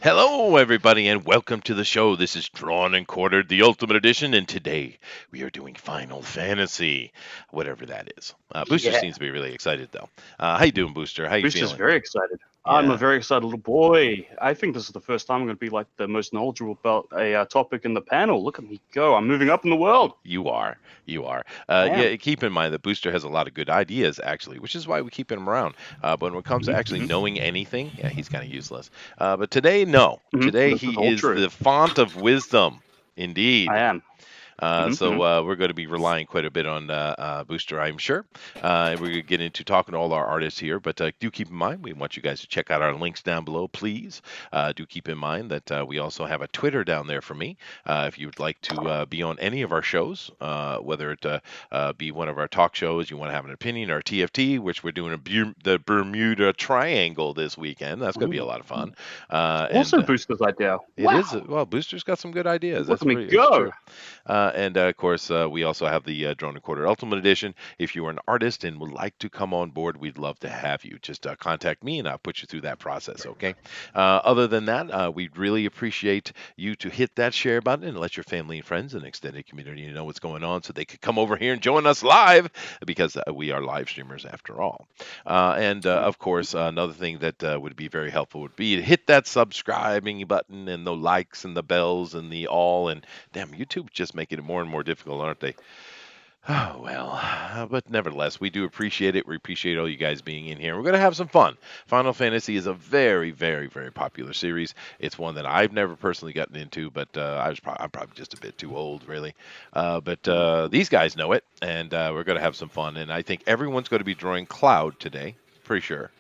Hello, everybody, and welcome to the show. This is Drawn and Quartered, the Ultimate Edition, and today we are doing Final Fantasy, whatever that is. Booster Yeah, seems to be really excited, though. How you doing, Booster? How you Booster's feeling? very excited. I'm a Yeah, very excited little boy. I think this is the first time I'm going to be like the most knowledgeable about a topic in the panel. Look at me go! I'm moving up in the world. you are. You are. I am. Yeah, keep in mind that Booster has a lot of good ideas, actually, which is why we keep him around. But when it comes to actually Mm-hmm, knowing anything, yeah, he's kind of useless. But today, no. Today, This is he all is true. the font of wisdom. I Indeed. am. Mm-hmm. We're going to be relying quite a bit on Booster, I'm sure. We're going to get into talking to all our artists here, but do keep in mind we want you guys to check out our links down below, please. Do keep in mind that we also have a Twitter down there for me. If you would like to be on any of our shows, whether it be one of our talk shows, you want to have an opinion, or TFT, which we're doing the Bermuda Triangle this weekend. That's going to be a lot of fun. Also, And Booster's idea. It Wow! is well. Booster's got some good ideas. Look at me That's go! true. And Of course, we also have the Drone and Quarter Ultimate Edition. If you are an artist and would like to come on board, we'd love to have you. Just contact me and I'll put you through that process, okay? Other than that, we'd really appreciate you to hit that share button and let your family and friends and extended community know what's going on so they could come over here and join us live because we are live streamers after all. Of course, another thing that would be very helpful would be to hit that subscribing button and the likes and the bells and the all. And damn, YouTube just making it more and more difficult, aren't they? Oh, well, but nevertheless, we do appreciate it. We appreciate all you guys being in here. We're going to have some fun. Final Fantasy is a very, very, very popular series. It's one that I've never personally gotten into, but I'm probably just a bit too old, really. But these guys know it, and we're going to have some fun. And I think everyone's going to be drawing Cloud today. Pretty sure.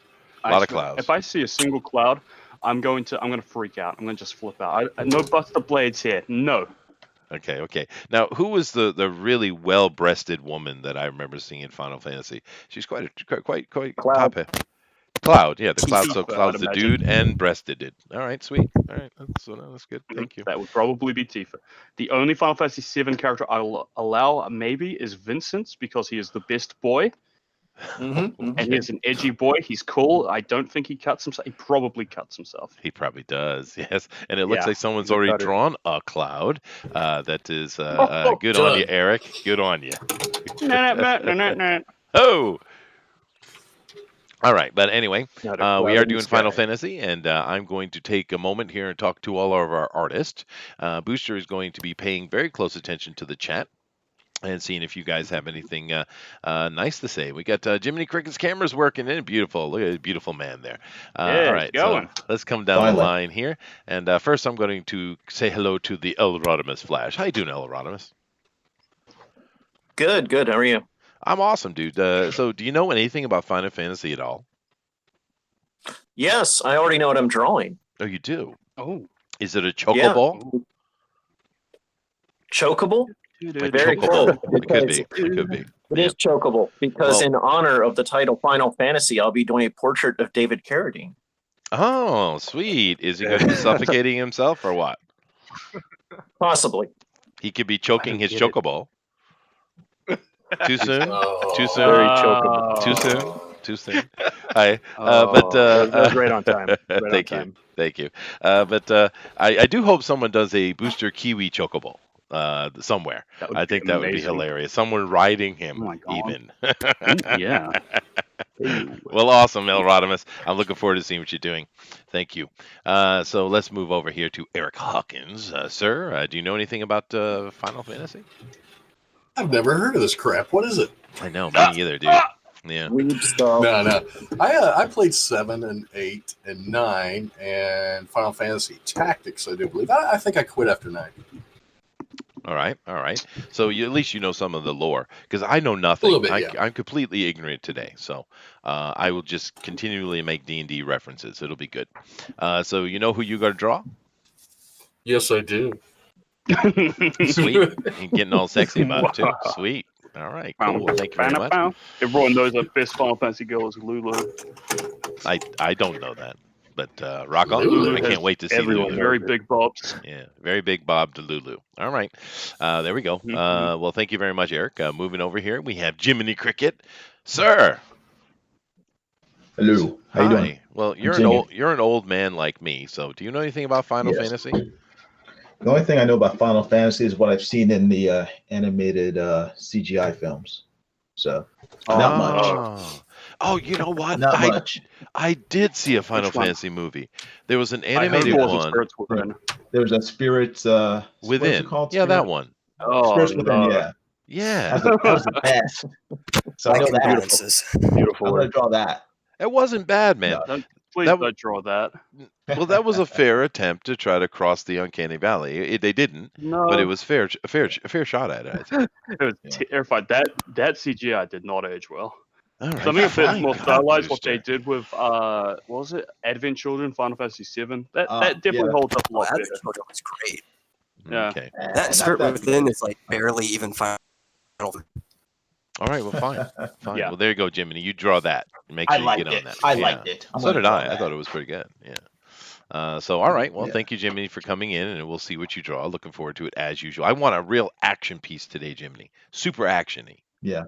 A I lot of swear, if clouds. I see a single cloud, I'm going to freak out. I'm going to just flip out. No buster blades here. No. Okay, okay. Now, who was the really well-breasted woman that I remember seeing in Final Fantasy? She's quite Cloud. top. Cloud, yeah, the Cloud. So Tifa, I'd Cloud's the dude imagine. and breasted it. All right, sweet. All right, that's good. Thank you. That would probably be Tifa. The only Final Fantasy VII character I'll allow maybe is Vincent because he is the best boy and Okay. he's an edgy boy. He's cool. I don't think he cuts himself. He probably cuts himself. He probably does, yes. And it looks Yeah, like someone's he's a already cutter. drawn a Cloud. That is Oh, good on you, Done. Eric. Good on you. nah, nah, nah, nah, nah. Oh, all right, but anyway, Not a we cloud are in the doing Final sky. Fantasy, and I'm going to take a moment here and talk to all of our artists. Booster is going to be paying very close attention to the chat and seeing if you guys have anything nice to say. We got Jiminy Cricket's cameras working in. Beautiful. Look at a beautiful man there. All Yeah, it's right, so going. let's come down the Finally. line here. And first, I'm going to say hello to the El Rodimus Flash. How you doing, El Rodimus? Good, good. How are you? I'm awesome, dude. So, do you know anything about Final Fantasy at all? Yes, I already know what I'm drawing. Oh, you do. Oh, Is it a Yeah. chocobo? Chocobo? A Very chocobo. cool. It could be. It could be. It Yeah. is chocobo because Well, in honor of the title Final Fantasy, I'll be doing a portrait of David Carradine. oh, sweet. Is he going to be suffocating himself or what? Possibly. He could be choking his get it. chocobo. Too soon? Oh. Too soon? Very chocobo. Too soon? Too soon. Hi. That was right on time. Right on Thank you. time. Thank you. I do hope someone does a booster kiwi chocobo somewhere. That would I be think that would be amazing. hilarious. Someone riding him, Oh my God. even. Ooh, yeah. Ew. Well, awesome, El Rodimus. I'm looking forward to seeing what you're doing. Thank you. So let's move over here to Eric Hawkins. Sir, do you know anything about Final Fantasy? I've never heard of this crap. What is it? I know, me either, dude. Yeah. Weird stuff. No. I played 7 and 8 and 9 and Final Fantasy Tactics, I do believe. I think I quit after 9. All right, all right. So at least you know some of the lore, because I know nothing. A little bit, yeah. I'm completely ignorant today, so I will just continually make D&D references. It'll be good. So you know who you got to draw? Yes, I do. Sweet. And getting all sexy about it too. Wow. Sweet. All right, cool. Thank you very much. Everyone knows the best Final Fantasy girl is Lulu. I don't know that, but rock on. Lulu I can't wait to see Everyone, Lulu. very big bobs. Yeah, very big Bob to Lulu. All right, there we go. Well, thank you very much, Eric. Moving over here, we have Jiminy Cricket, sir. Hello. How you doing? Hi. Well, Continue. you're an old man like me. So, do you know anything about Final Yes. Fantasy? The only thing I know about Final Fantasy is what I've seen in the animated CGI films. So, not much. Ah. Oh, you know what? Not much. I did see a Final Which one? Fantasy movie. There was an I hope animated all the one spirits were in. There's a Spirits. What is it within. called? Yeah, that Spirit? one. Oh Spirits Within. no! Yeah, Yeah. that was the best. So I know that. Condolences. Beautiful I'm gonna work. draw that. It wasn't bad, man. No. Please That don't draw that. Well, that was a fair attempt to try to cross the uncanny valley. They didn't, but it No, was a fair shot at it, I think. it was Yeah. terrified. That CGI did not age well. All right, Something a bit fine. more God, stylized. What they Brewster. did with what was it? Advent Children, Final Fantasy VII. That definitely Yeah. holds up a Oh, lot that better. was great. Yeah. Okay. That Spirit Within is like barely even final. All right. Well, fine. Fine. Yeah. Well, there you go, Jiminy. You draw that. Make I sure you liked get on it. that. I Yeah. liked it. I'm So gonna did draw I. I that. thought it was pretty good. Yeah. So all right. Well, Yeah. thank you, Jiminy, for coming in, and we'll see what you draw. Looking forward to it as usual. I want a real action piece today, Jiminy. Super actiony. Yeah.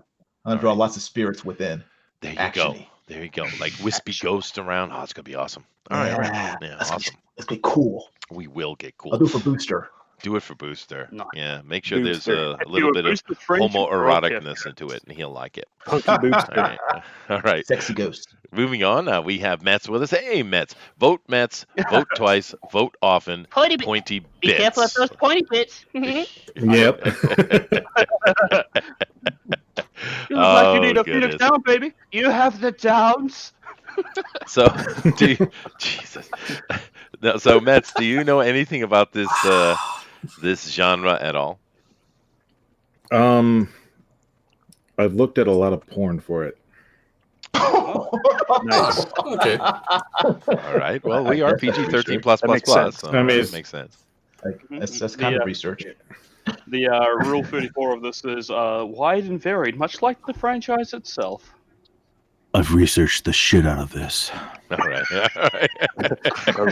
I'm gonna draw lots of spirits within. There you Actiony. go. There you go. Like wispy Action. ghost around. Oh, it's gonna be awesome. All right. Yeah. Yeah. Let's Awesome. Let's be cool. We will get I'll cool. do it for Booster. Do it for Booster. Nice. Yeah, make sure Booster. there's a If little you bit of boost the friendship homoeroticness into it, and he'll like it. Punky All Booster. right, all right. Sexy ghost. Moving on, we have Mets with us. Hey, Mets, vote twice, vote often. Pointy bits. Be careful of those pointy bits. You Yep. You look like you need a goodness. Phoenix down, baby. You have the downs. So, Jesus. No, so Mets, do you know anything about this this genre at all? I've looked at a lot of porn for it. Nice. Okay. All right. Well, we are guess that's PG-13 research. plus That plus makes plus. sense. So I mean, that makes sense. Like, that's kind of research. The rule 34 of this is wide and varied, much like the franchise itself. I've researched the shit out of this. All right. All right.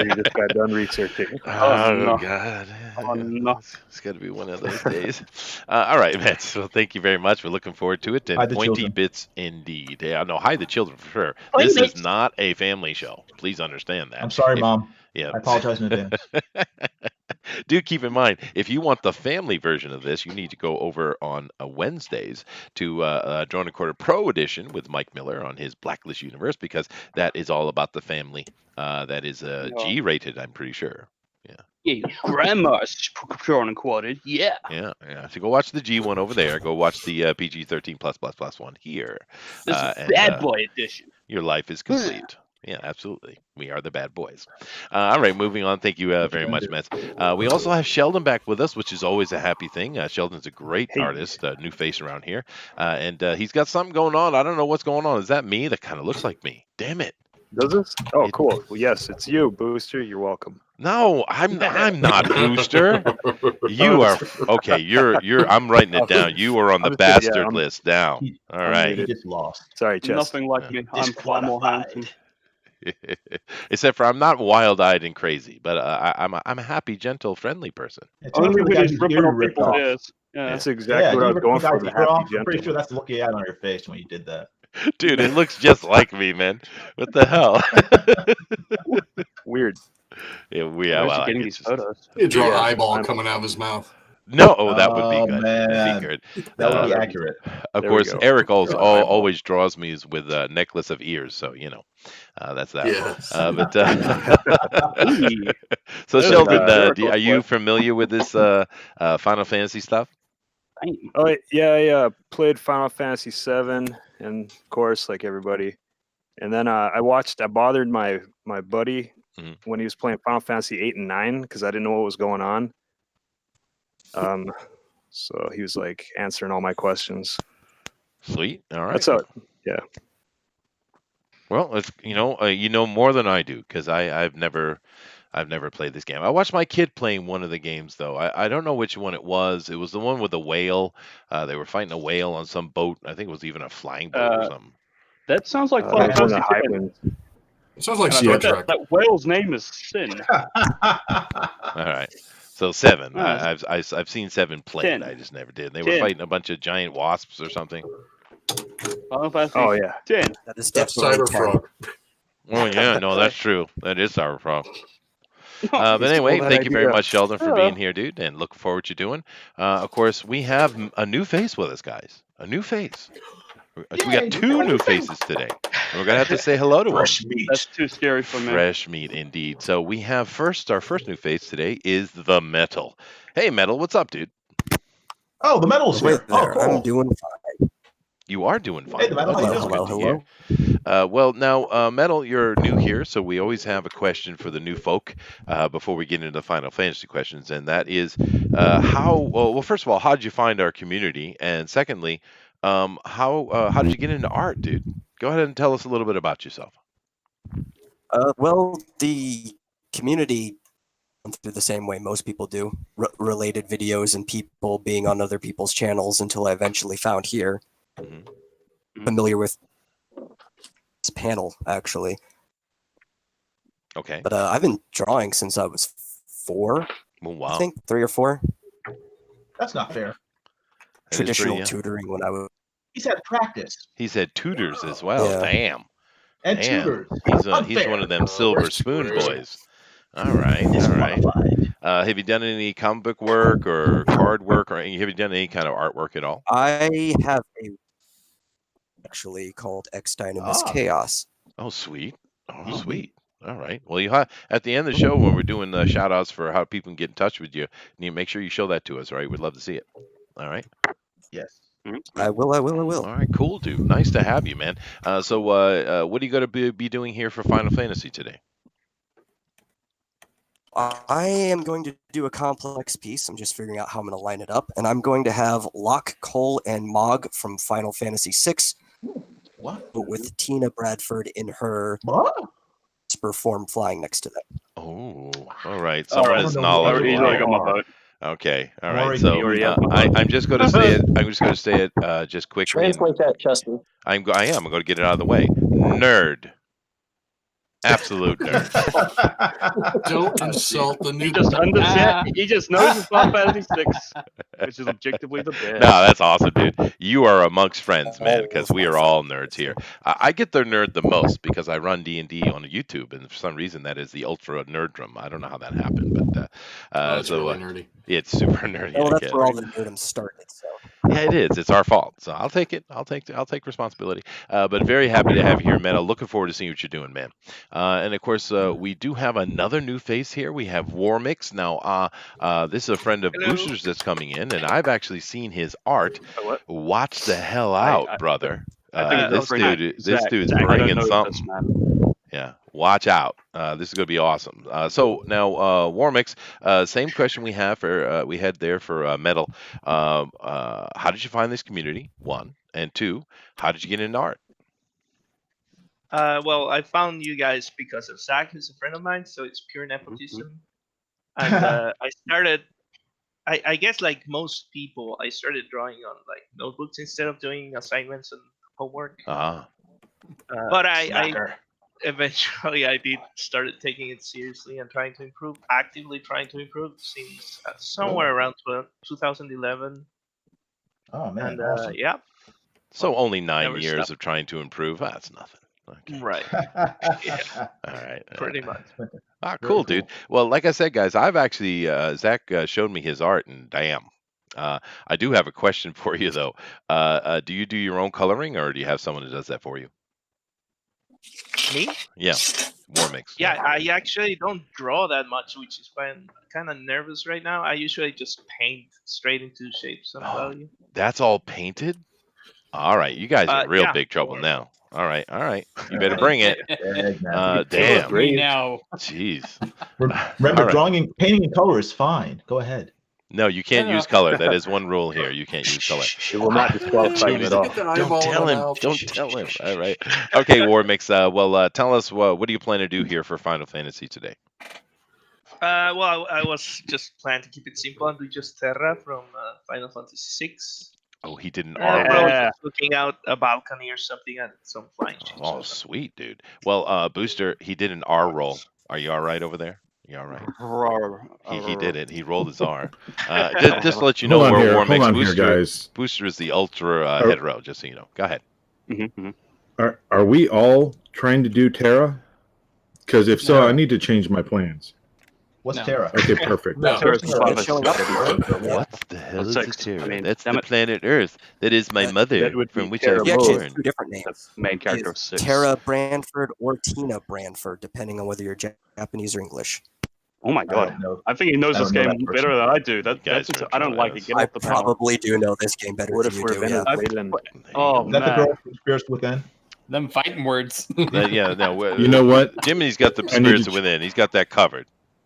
You just got done researching. Oh, no. God. Oh, no. It's got to be one of those days. All right, Mets. Well, thank you very much. We're looking forward to it. And Hide the pointy children. bits indeed. Yeah, no, hide the children for sure. Pointy This is bits. not a family show. Please understand that. I'm sorry, If- Mom. Yeah. I apologize in advance. Do keep in mind, if you want the family version of this, you need to go over on Wednesdays to Drone and Quarter Pro Edition with Mike Miller on his Blacklist universe, because that is all about the family. That is G-rated, I'm pretty sure. Yeah, grandma's drawn and quartered. Yeah. Yeah. So go watch the G one over there. Go watch the PG-13 plus one here. This is And, bad boy edition. Your life is complete. Yeah, absolutely. We are the bad boys. All right, moving on. Thank you very much, Mets. We also have Sheldon back with us, which is always a happy thing. Sheldon's a great artist, new face around here. And he's got something going on. I don't know what's going on. Is that me? That kind of looks like me. Damn it. Does this? Oh, cool. Well, yes, it's you, Booster. You're welcome. No, I'm not Booster. You are okay. You're. I'm writing it down. You are on the bastard list now. All right. You just lost. Sorry, Chess. Nothing like me. I'm far more handsome. Except for I'm not wild-eyed and crazy, but I'm a happy, gentle, friendly person. It's Only only when the he's guys ripping you on ripped people's off. ears. Yeah. That's exactly what I was going for. The happy I'm pretty gentle. sure that's the look you had on your face when you did that. Dude, it looks just like me, man. What the hell? Weird. Yeah, Where's he getting these photos? You draw an Yeah. eyeball coming out of his mouth. No, that would be Oh, good. man. That'd be good. That would be Uh, accurate. Of There we course, go. Eric Draw an eyeball. always draws me with a necklace of ears, so that's that. Yes. So There's Sheldon, Eric are you Oakwood. familiar with this Final Fantasy stuff? Oh yeah, I played Final Fantasy VII, and of course, like everybody. And then I bothered my buddy Mhm. when he was playing Final Fantasy 8 and 9 because I didn't know what was going on. So he was like answering all my questions. Sweet. All right. That's how. Yeah. Well, it's you know more than I do, because I've never played this game. I watched my kid playing one of the games though. I don't know which one it was. It was the one with the whale. They were fighting a whale on some boat. I think it was even a flying boat or something. That sounds like It Final was in Fantasy the VII. Highlands. It sounds like And I Star bet Trek. that whale's name is Sin. All right. So 7. Ah. I've seen 7 played. 10. I just never did. They were 10. fighting a bunch of giant wasps or something. Final Fantasy Oh yeah. 10. That is That's definitely Cyberfrog. Oh yeah, no, that's true. That is our problem. Oh, But Stole anyway, that thank you very idea. much, Sheldon, for Oh. being here, dude, and looking forward to doing. Of course, we have a new face with us, guys. A new face. We got Yay, two new faces today. And we're gonna have to say hello to them. Fresh meat. that's too scary for me. Fresh meat, indeed. So we have our first new face today is the Metal. Hey, Metal, what's up, dude? Oh, the metal's Wait here. Oh, there, I'm cool. doing fine. You are doing fine. Hey, the Metal, Well, how you that's doing? good to hear. Hello. Well, now, Metal, you're new here, so we always have a question for the new folk before we get into the Final Fantasy questions, and that is, well, first of all, how did you find our community, and secondly, how did you get into art, dude? Go ahead and tell us a little bit about yourself. Well, the community went through the same way most people do, related videos and people being on other people's channels until I eventually found here. Mhm. Familiar with this panel, actually. Okay. But I've been drawing since I was 4, Well, I wow. think, 3 or 4. That's not fair. That is pretty Traditional young. tutoring when I was. He said practice He said tutors as well. Yeah. Damn. and Damn. tutors. He's Unfair. one of them silver Where's spoon tutoring? boys. All right. All right. Disqualified. Have you done any comic book work or card work, or have you done any kind of artwork at all? I have a actually called X Dynamis Ah. Chaos. Oh, sweet. Oh, Oh, sweet. All right. Well, at the end of the show, when we're doing the shout outs for how people can get in touch with you, you make sure you show that to us, all right? We'd love to see it. All right. Yes. I will. All right. Cool, dude. Nice to have you, man. So, what are you going to be doing here for Final Fantasy today? I am going to do a complex piece. I'm just figuring out how I'm going to line it up. And I'm going to have Locke, Cole, and Mog from Final Fantasy VI, What? but with Tina Bradford in her What? whisper form flying next to them. Oh, all right. All Someone right. is I don't know who knowledgeable. He's they already Here. got my vote. Okay. All I'm right. already So You already have my vote. I'm just going to say it. I'm just going to say it just quickly. And Translate that, Chester. I am. I'm going to get it out of the way. Nerd. Absolute nerd. Don't insult the new. He just understands. He just knows it's Final Fantasy 6, which is objectively the best. No, that's awesome, dude. You are amongst friends, man, because we are all nerds here. I get the nerd the most because I run D&D on YouTube, and for some reason that is the ultra nerdrum. I don't know how that happened, but It's really nerdy. it's super nerdy. Well, I that's get where it. all the nerdum started. So Yeah, it is. It's our fault. So I'll take it. I'll take responsibility. But very happy to have you here, man. I'm looking forward to seeing what you're doing, man. And of course, we do have another new face here. We have Warmix. Now, this is a friend of Hello. Booster's that's coming in, and I've actually seen his art. What? Watch the hell I- out, I- brother. I think This dude's Zach, I don't bringing know something. this, man. Yeah, watch out. This is going to be awesome. So now, Warmix, same question we have for we had there for Metal. How did you find this community? 1 and 2. How did you get into art? Well, I found you guys because of Zach, who's a friend of mine, so it's pure nepotism. And I started, I guess, like most people, I started drawing on like notebooks instead of doing assignments and homework. Ah, But I Slacker. eventually I did started taking it seriously and trying to improve, actively trying to improve since somewhere around 2011. Oh man, And awesome. yeah, so only 9 never years stopped. of trying to improve. That's nothing. Okay. Right, All right. pretty much. Ah, Very cool, dude. Well, like I said, guys, I've actually Zach showed me his art, and damn. I do have a question for you though. Do you do your own coloring, or do you have someone who does that for you? Me? Yeah, Warmix. Yeah, I actually don't draw that much, which is why I'm kind of nervous right now. I usually just paint straight into shapes and Oh. value. That's all painted? All right, you guys are in real Yeah. big trouble now. All right. You better bring it. Damn. Damn. me now. Jeez. Remember, All right. drawing and painting in color is fine. Go ahead. No, you can't use color. That is one rule here. You can't use color. It will not disqualify you at all. Get the Don't eyeball in tell the him. mouth. Don't tell him. All right. Okay, Warmix. Well, tell us what do you plan to do here for Final Fantasy today? Well, I was just planning to keep it simple and do just Terra from Final Fantasy VI. Oh, he did an I R was roll. just looking out a balcony or something and some flying ships. Oh, sweet, dude. Well, Booster, he did an R roll. Are you all right over there? You all right? He did it. He rolled his R. Just to let you know Hold on where here, Warmix hold on here, Booster, guys. Booster is the ultra hetero. Just so you know. Go ahead. Are we all trying to do Terra? Because if so, No. I need to change my plans. What's No. Terra? Okay, perfect. No. Terra's the Final It's Fantasy showing up. 6. Right? Yeah. What the hell is a Six. Terra? I mean, That's damn the it. planet Earth. That is my That- mother, that would from be which Terra I He was actually has born. two different The names. main He character is of 6. Tara Branford or Tina Branford, depending on whether you're Japanese or English. Oh my I god. don't know. I think he knows I this don't know game that person. better than I do. You That's guys are I don't like it. dumbass. Get I off the panel. probably do know this game better What than if you we're do. Venezuelan? Yeah. There Oh, you Is that the man. girl from Spirits Within? Them fighting words. Yeah, no. You know what? Jimmy's got the I need spirits to- within. He's got that covered.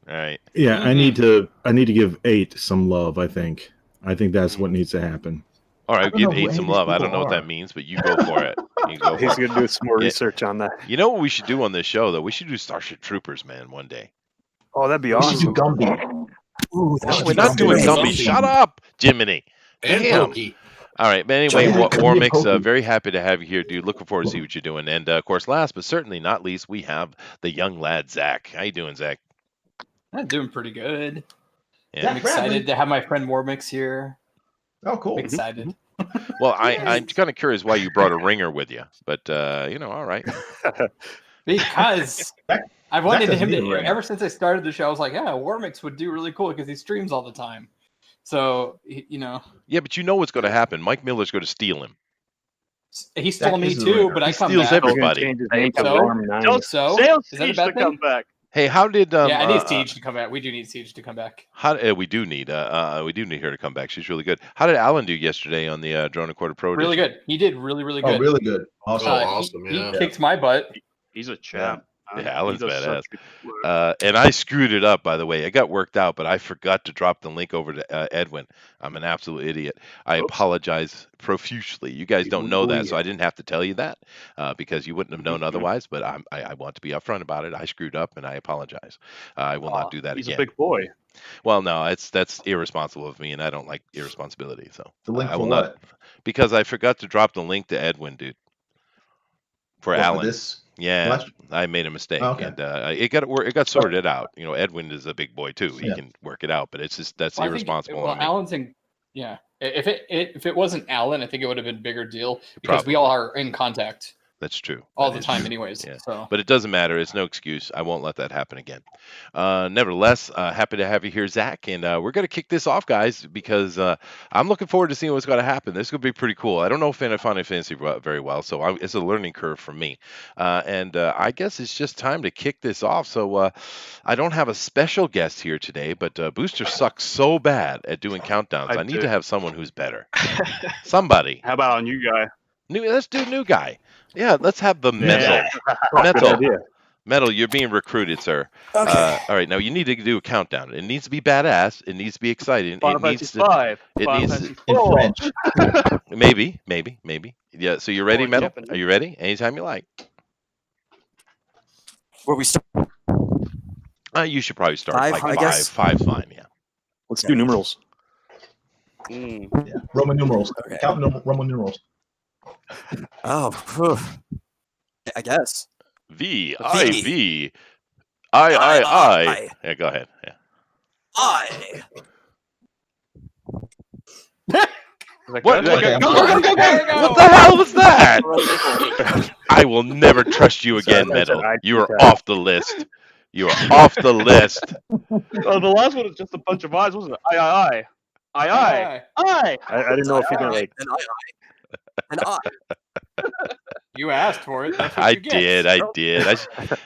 All right. Yeah, I need to give 8 some love. I think that's what needs to happen. All I right, don't give know who 8 any some of these love. I people don't know what that are. means, but you go for it. You go He's for it. gonna do some more Yeah. research on that. You know what we should do on this show, though? We should do Starship Troopers, man, one day. Oh, that'd be We should do awesome. Gumby. Ooh, that No, would we're be not doing great. Gumby. Shut up, Jiminy. And Damn. Pokey. All right, but anyway, Yeah, Gumby and Warmix, Pokey. very happy to have you here, dude. Looking forward to see what you're doing. And, of course, last but certainly not least, we have the young lad, Zach. How you doing, Zach? I'm doing pretty good. Yeah. I'm excited to have my friend Warmix here. Oh, cool. I'm excited. Well, I'm kind of curious why you brought a ringer with you, but, all right. Because That- I wanted doesn't him need a to, ring. ever since I started the show, I was like, yeah, Warmix would do really cool because he streams all the time. So, Yeah, but you know what's going to happen. Mike Miller's going to steal him. he stole That me is the too, ringer. but I He come steals back. We're gonna everybody. change his name to So? Warm 9. So, Sales is that a Siege bad to thing? come back. Hey, how did Yeah, I need Siege to come back. We do need Siege to come back. we do need her to come back. She's really good. How did Alan do yesterday on the Drone and Quarter Pro Really edition? good. He did really, really Oh, good. really good. Awesome. awesome, He yeah. kicked my butt. He's a champ. Yeah, Alan's He does badass. such good work. And I screwed it up, by the way. It got worked out, but I forgot to drop the link over to Edwin. I'm an absolute idiot. I Oops. apologize profusely. You guys don't know that, so I Weird. didn't have to tell you that because you wouldn't have known otherwise. But I want to be upfront about it. I screwed up, and I apologize. I will not do that He's again. a big boy. Well, no, that's irresponsible of me, and I don't like irresponsibility. So The link I for will what? not, because I forgot to drop the link to Edwin, dude, for What, for Alan. this? Yeah, Last- I made a mistake, Okay. and it got sorted out. Edwin is a big boy too; he Yeah. can work it out. But it's just that's Well, I think- irresponsible well, on me. Alan's in. Yeah, if it wasn't Alan, I think it would have been a bigger deal because we Probably. all are in contact That's true. all That the is time, true. anyways. Yeah. So, But it doesn't matter. It's no excuse. I won't let that happen again. Nevertheless, happy to have you here, Zach. And we're going to kick this off, guys, because I'm looking forward to seeing what's going to happen. This is going to be pretty cool. I don't know Final Fantasy very well, so it's a learning curve for me. And I guess it's just time to kick this off. So I don't have a special guest here today, but Booster sucks so bad at doing countdowns. I need do. to have someone who's better. Somebody. How about a new guy? Let's do new guy. Yeah, let's have the Yeah. Metal. Metal, you're being recruited, sir. Okay. All right, now you need to do a countdown. It needs to be badass. It needs to be exciting. Final It needs Fantasy to. 5. it Final needs Fantasy In 4. French. Maybe. Yeah. So you're ready, Or Metal? Japanese. Are you ready? Anytime you like. Where we start? You should probably start Five, like I five. guess. Five's fine. Yeah. Let's do numerals. Mm. Yeah. Roman numerals. Okay. Count Roman numerals. Oh, phew. I guess. V V. I V I. Yeah. Go ahead. Yeah. I. Like, What? okay, go. What the hell was that? I will never trust you again, Sorry, Metal. I You are think, off the list. You are off the list. Oh, the last one was just a bunch of eyes, wasn't it? Aye. Aye. I didn't know if you All can right, like. and I. You asked for it. That's what I you get. did.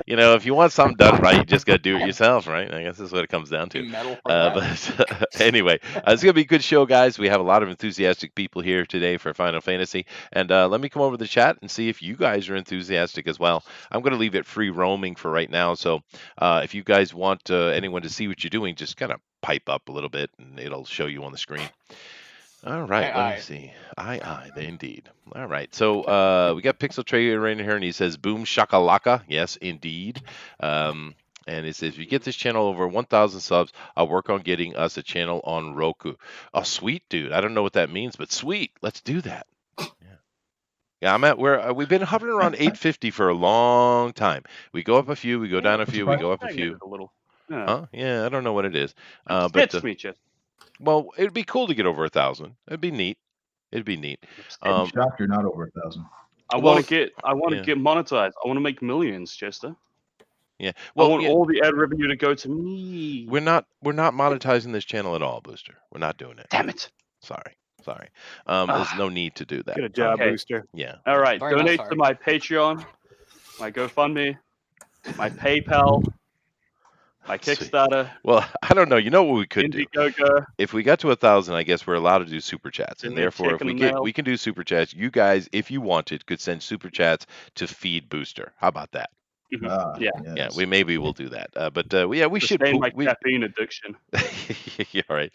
If you want something done right, you just got to do it yourself, right? I guess that's what it comes down to. Metal for that. But anyway, it's gonna be a good show, guys. We have a lot of enthusiastic people here today for Final Fantasy, and let me come over to the chat and see if you guys are enthusiastic as well. I'm gonna leave it free roaming for right now, so if you guys want anyone to see what you're doing, just kind of pipe up a little bit, and it'll show you on the screen. All right, let me see. Indeed. All right, so we got Pixel Trader right in here, and he says, "Boom shakalaka." Yes, indeed. And it says, if you get this channel over 1,000 subs, I'll work on getting us a channel on Roku. Oh, sweet, dude. I don't know what that means, but sweet. Let's do that. Yeah, I'm at where we've been hovering around 850 for a long time. We go up a few, we go down a few, we go up a few. A little. Yeah. Huh? Yeah, I don't know what it is. It But fits me, Chip. well, it'd be cool to get over 1,000. It'd be neat. I'm shocked you're not over 1,000. I well, want to get yeah. get monetized. I want to make millions, Chester. Yeah. I Well, want all the ad revenue to go to me. we're not monetizing this channel at all, Booster. We're not doing it. Damn it. Sorry. There's no need to do that. Get a job, Okay. Booster. Yeah. All right. Sorry, not Donate to sorry. my Patreon, my GoFundMe, my PayPal, my Sweet. Kickstarter, Well, I don't know. You know what we could do? Indiegogo. If we got to 1,000, I guess we're allowed to do super chats, Send and me a therefore, check if in we the get, mail. we can do super chats. You guys, if you wanted, could send super chats to feed Booster. How about that? Yeah. Yeah, maybe we'll do that. We should. Sustain my caffeine addiction. Yeah, all right.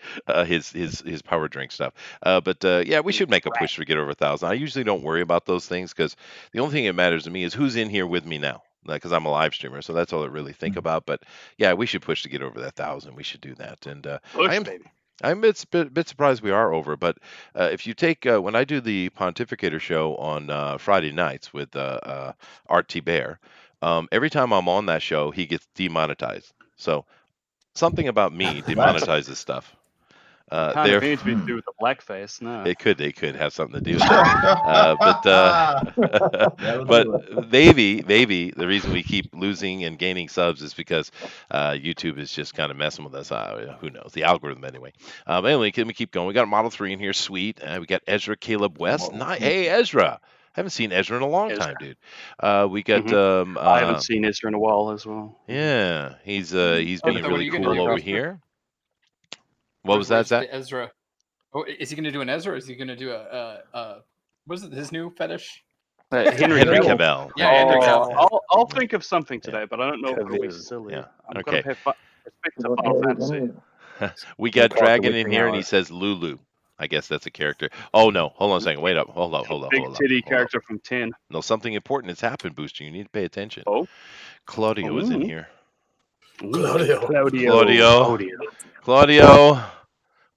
His power drink stuff. We should make a push to get over 1,000. I usually don't worry about those things because the only thing that matters to me is who's in here with me now. Because I'm a live streamer, so that's all I really think about. But yeah, we should push to get over that 1,000. We should do that. And Push, baby. I'm a bit surprised we are over. But if you take when I do the Pontificator show on Friday nights with Art T Bear, every time I'm on that show, he gets demonetized. So something about me demonetizes stuff. Kind of There, anything to do with the blackface. No. it could have something to do with that. But maybe the reason we keep losing and gaining subs is because YouTube is just kind of messing with us. Who knows? The algorithm anyway. Anyway, can we keep going? We got a Model 3 in here. Sweet. We got Ezra Caleb West. Hey, Ezra. Haven't seen Ezra in a long time, dude. We got. I haven't seen Ezra in a while as well. Yeah, he's being really cool over here. What was that, Zach? Ezra. Oh, is he going to do an Ezra? Or is he going to do a what is it? His new fetish? Henry Cavill. Yeah, Henry Cavill. I'll think of something today, but I don't know if it'll be silly. Yeah. I'm Okay. gonna pay respect to Final Fantasy. We got Talk Dragon to in Witching here, and Hour. he says Lulu. I guess that's a character. Oh no, hold on a second. Wait up. Hold up. Big titty character from 10. No, something important has happened, Booster. You need to pay attention. Oh. Claudio is in here. Claudio.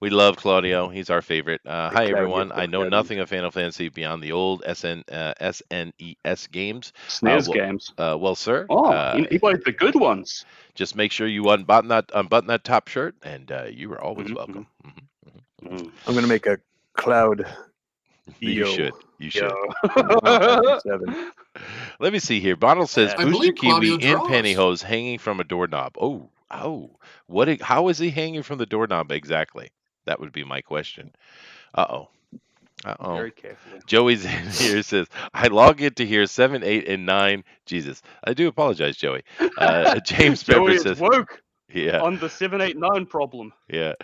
We love Claudio. He's our favorite. Hi, everyone. I know nothing of Final Fantasy beyond the old SNES games. SNES games. Well, sir. He played the good ones. Just make sure you unbutton that top shirt, and you are always welcome. I'm gonna make a Cloud. You should. Final Fantasy Let me see here. Bottle says I Booster believe Claudio Kiwi in draws. pantyhose hanging from a doorknob. Oh. How is he hanging from the doorknob exactly? That would be my question. Uh-oh. Very carefully. Joey's in here says, I log in to hear 7, 8, and 9. Jesus. I do apologize, Joey. James Pepper Joey says, is woke yeah. on the 789 problem. Yeah.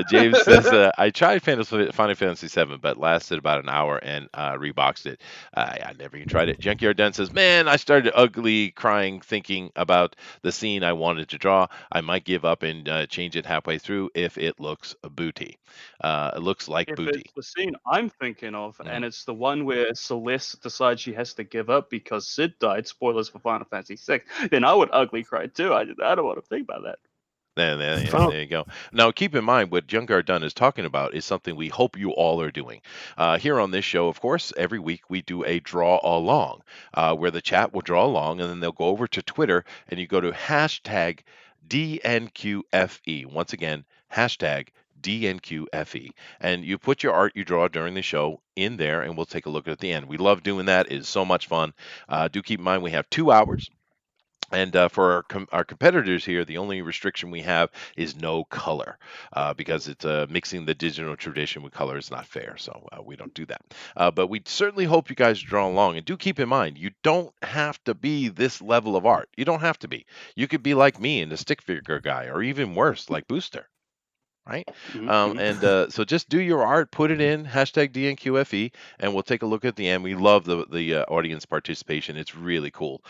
James says, I tried Final Fantasy 7, but lasted about an hour and reboxed it. I never even tried it. Junkyard Den says, man, I started ugly crying thinking about the scene I wanted to draw. I might give up and change it halfway through if it looks booty. It looks like If booty. it's the scene I'm thinking of, and it's the one where Celeste decides she has to give up because Sid died, spoilers for Final Fantasy VI, then I would ugly cry too. I don't want to think about that. There you go. Now, keep in mind what Junkyard Dunn is talking about is something we hope you all are doing. Here on this show, of course, every week we do a draw along where the chat will draw along and then they'll go over to Twitter and you go to hashtag DNQFE. Once again, hashtag DNQFE. And you put your art you draw during the show in there and we'll take a look at it at the end. We love doing that. It is so much fun. Do keep in mind we have 2 hours. And for our competitors here, the only restriction we have is no color because it's mixing the digital tradition with color is not fair. So we don't do that. But we certainly hope you guys draw along. And do keep in mind, you don't have to be this level of art. You don't have to be. You could be like me and the stick figure guy, or even worse, like Booster. Right? So just do your art, put it in, hashtag DNQFE, and we'll take a look at the end. We love the audience participation. It's really cool.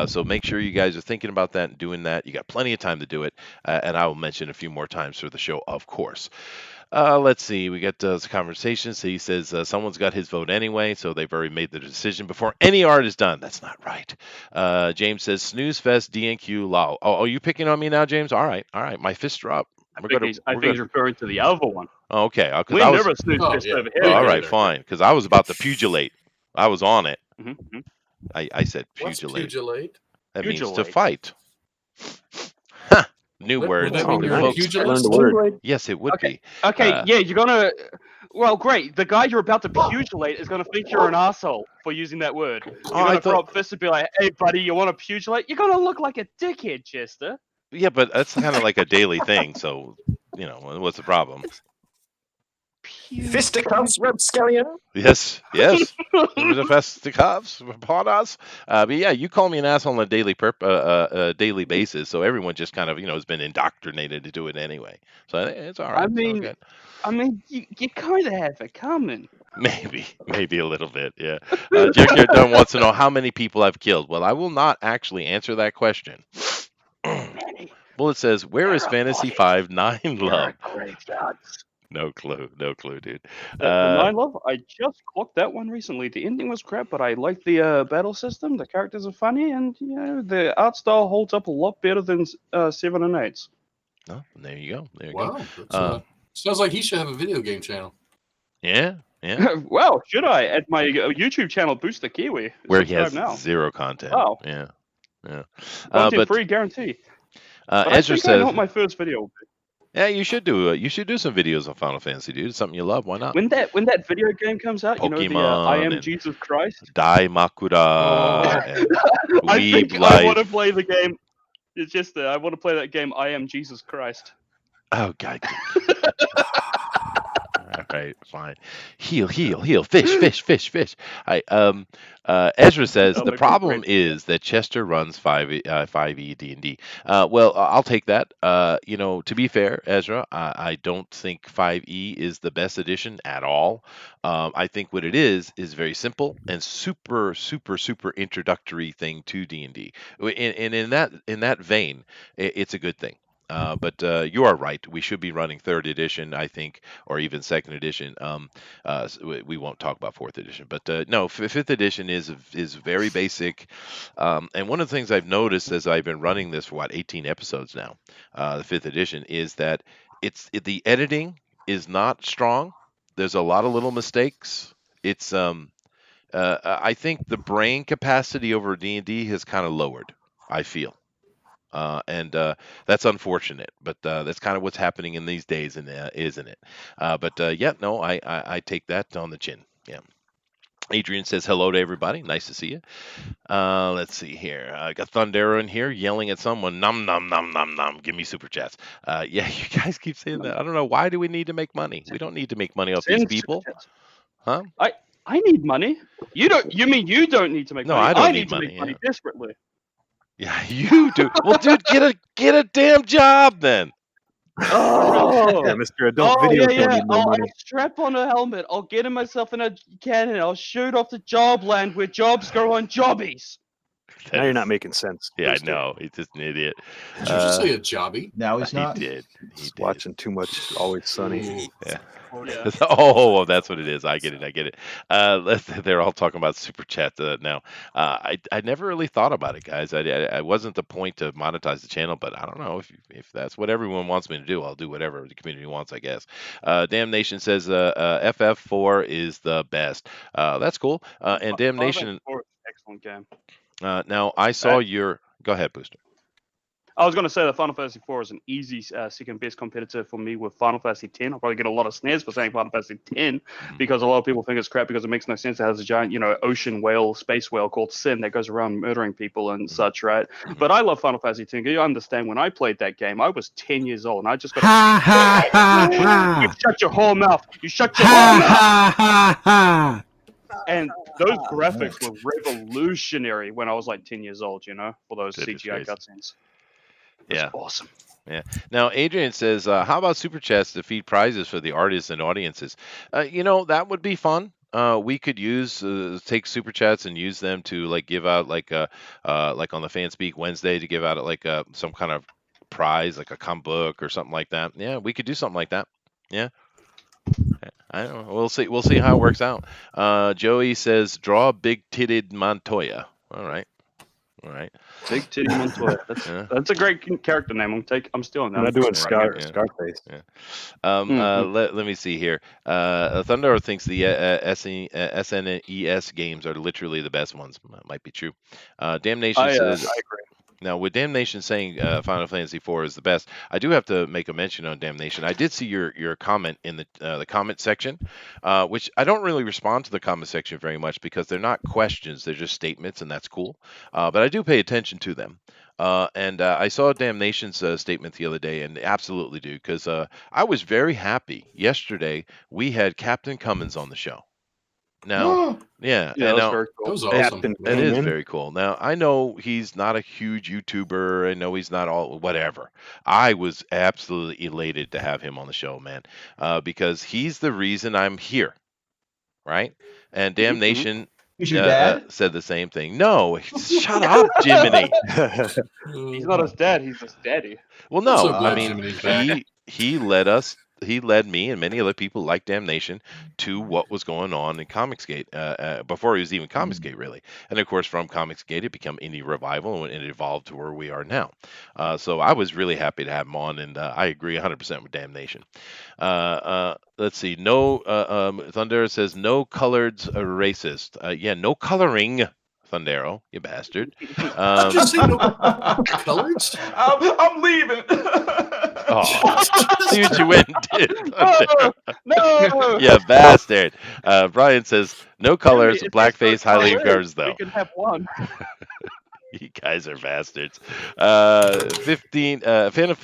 So make sure you guys are thinking about that and doing that. You got plenty of time to do it, and I will mention a few more times for the show, of course. Let's see. We got those conversations. He says someone's got his vote anyway, so they've already made the decision before any art is done. That's not right. James says snooze fest DNQ lol. Oh, you picking on me now, James? All right. My fists are up. I think he's referring to the other one. Oh, okay. We never snooze fest over here. All right, fine. Because I was about to pugilate. I was on it. I said pugilate. What's pugilate? That means to Pugilate. fight. New Would words, that mean you're a folks. pugilist? Yes, it would Okay. be. Okay, yeah, you're gonna. Well, great. The guy you're about to pugilate is gonna think you're an asshole for using that word. Oh, You're I gonna throw thought. up fists and be like, "Hey, buddy, you want to pugilate?" You're gonna look like a dickhead, Chester. Yeah, but that's kind of like a daily thing. So, what's the problem? Fisticuffs, rapscallion. Yes, yes. There's a fisticuffs upon us. But yeah, you call me an asshole on a daily basis, so everyone just kind of has been indoctrinated to do it anyway. So it's all right. I It's all mean, good. you kind of have it coming. Maybe a little bit. Yeah. Jack Dunn wants to know how many people I've killed. Well, I will not actually answer that question. Well, it says, where is Fantasy 5 9 Love? No clue. No clue, dude. The Nine Love, I just clocked that one recently. The ending was crap, but I like the battle system. The characters are funny, and the art style holds up a lot better than 7 and 8s. Oh, there you go. There you Wow, go. that's, sounds like he should have a video game channel. Yeah, yeah. Well, should I at my YouTube channel Boost the Kiwi? Where he has Subscribe now. zero content. Wow. Yeah, yeah. Content free guarantee. But I Ezra think I know says, what my first video will be. yeah, you should do some videos on Final Fantasy, dude. It's something you love. Why not? When that video game comes out, you know, the I Am and Jesus Christ. Dai Makura. And I Weeb think I want to Life. play the game. It's just I want to play that game. I Am Jesus Christ. Oh God. All right, fine. Heal, fish. Ezra says the problem is that Chester runs 5e D&D. Well, I'll take that. To be fair, Ezra, I don't think 5e is the best edition at all. I think what it is very simple and super introductory thing to D&D. And in that vein, it's a good thing. But you are right. We should be running 3rd edition, I think, or even 2nd edition. So we won't talk about 4th edition, but no, 5th edition is very basic. And one of the things I've noticed as I've been running this for 18 episodes now, the 5th edition, is that the editing is not strong. There's a lot of little mistakes. It's I think the brain capacity over D&D has kind of lowered, I feel. And that's unfortunate, but that's kind of what's happening in these days, isn't it? Yeah, no, I take that on the chin. Yeah. Adrian says hello to everybody. Nice to see you. Let's see here. I got Thundera in here yelling at someone. Nom nom nom nom nom. Give me super chats. Yeah, you guys keep saying that. I don't know. Why do we need to make money? We don't need to make money off these people, huh? I need money. You don't. You mean you don't need to make No, money? I don't need need to money, make money yeah. desperately. Yeah, you do. Well, dude, get a damn job then. Oh, Yeah, Mr. Adult Video yeah. don't need no I'll money. strap on a helmet. I'll get myself in a cannon. I'll shoot off the job land where jobs go on jobbies. Now you're not making sense. Yeah, Booster. I know. He's just an idiot. Did you just say a jobby? Now he's not. He did. He's watching too much Always Sunny. Yeah. Yeah. Oh, that's what it is. I get it. They're all talking about super chat now. I never really thought about it, guys. I wasn't the point to monetize the channel, but I don't know if that's what everyone wants me to do. I'll do whatever the community wants, I guess. Damnation says FF4 is the best. That's cool. And Damnation. Excellent game. Now I saw your. Go ahead, Booster. I was going to say that Final Fantasy IV is an easy second best competitor for me with Final Fantasy X. I'll probably get a lot of snares for saying Final Fantasy X because a lot of people think it's crap because it makes no sense. It has a giant, ocean whale, space whale called Sin that goes around murdering people and such, right? But I love Final Fantasy X. You understand, when I played that game, I was 10 years old and I just got You shut your whole mouth. You shut your whole mouth. And those graphics were revolutionary when I was like 10 years old, for those CGI cutscenes. Yeah. Awesome. Yeah. Now, Adrian says, how about super chats to feed prizes for the artists and audiences? That would be fun. We could take super chats and use them to give out like on the Fanspeak Wednesday to give out some kind of prize, like a comic book or something like that. Yeah, we could do something like that. Yeah. I don't know. We'll see how it works out. Joey says, draw big-titted Montoya. All right. Big Titty Montoya. That's a great character name. I'm stealing that. I'm not doing Scarface. Yeah. Let me see here. Thunder thinks the SNES games are literally the best ones. Might be true. Damnation says. I agree. Now, with Damnation saying Final Fantasy IV is the best, I do have to make a mention on Damnation. I did see your comment in the comment section, which I don't really respond to the comment section very much because they're not questions; they're just statements, and that's cool. But I do pay attention to them. And I saw Damnation's statement the other day, and absolutely do, because I was very happy yesterday. We had Captain Cummins on the show. Now, yeah, Yeah, and that's now very That cool. was it, awesome. Captain it is Kamen. very cool. Now, I know he's not a huge YouTuber. I know he's not all whatever. I was absolutely elated to have him on the show, man, because he's the reason I'm here, right? And Damnation He's your dad? said the same thing. No, shut up, Jiminy. He's not his dad. He's his daddy. Well, I'm so no, I glad mean Jiminy's back. he led me and many other people like Damnation to what was going on in Comicsgate before he was even Comicsgate, really. And of course, from Comicsgate, it became Indie Revival and it evolved to where we are now. So I was really happy to have him on, and I agree 100% with Damnation. Let's see. No, Thunder says no coloreds are racist. Yeah, no coloring. Thundero, you bastard. Did you say no colors? I'm leaving. Oh, see what you went and did. Thundero. No. You bastard. Brian says no colors, Jimmy, it says no blackface, highly colors. encouraged We though. can have one. You guys are bastards. 15. Final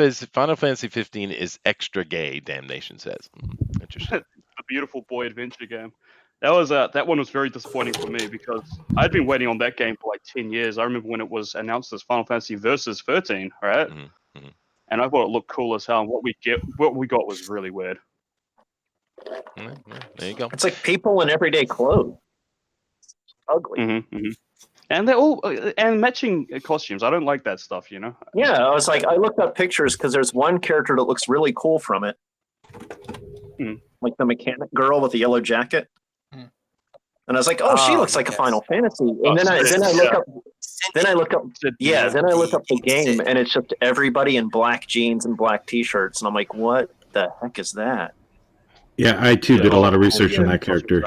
Fantasy 15 is extra gay. Damnation says. Interesting. A beautiful boy adventure game. That one was very disappointing for me because I'd been waiting on that game for like 10 years. I remember when it was announced as Final Fantasy Versus 13, right? Mm-hmm. And I thought it looked cool as hell. And what we got was really weird. There you go. It's like people in everyday clothes. Ugly. And they're all and matching costumes. I don't like that stuff, you know. Yeah, I was like, I looked up pictures because there's one character that looks really cool from it, like the mechanic girl with the yellow jacket. And I was like, oh, she looks like a Final Fantasy. And then I look up the game, and it's just everybody in black jeans and black t-shirts, and I'm like, what the heck is that? Yeah, I too did a lot of research on that character.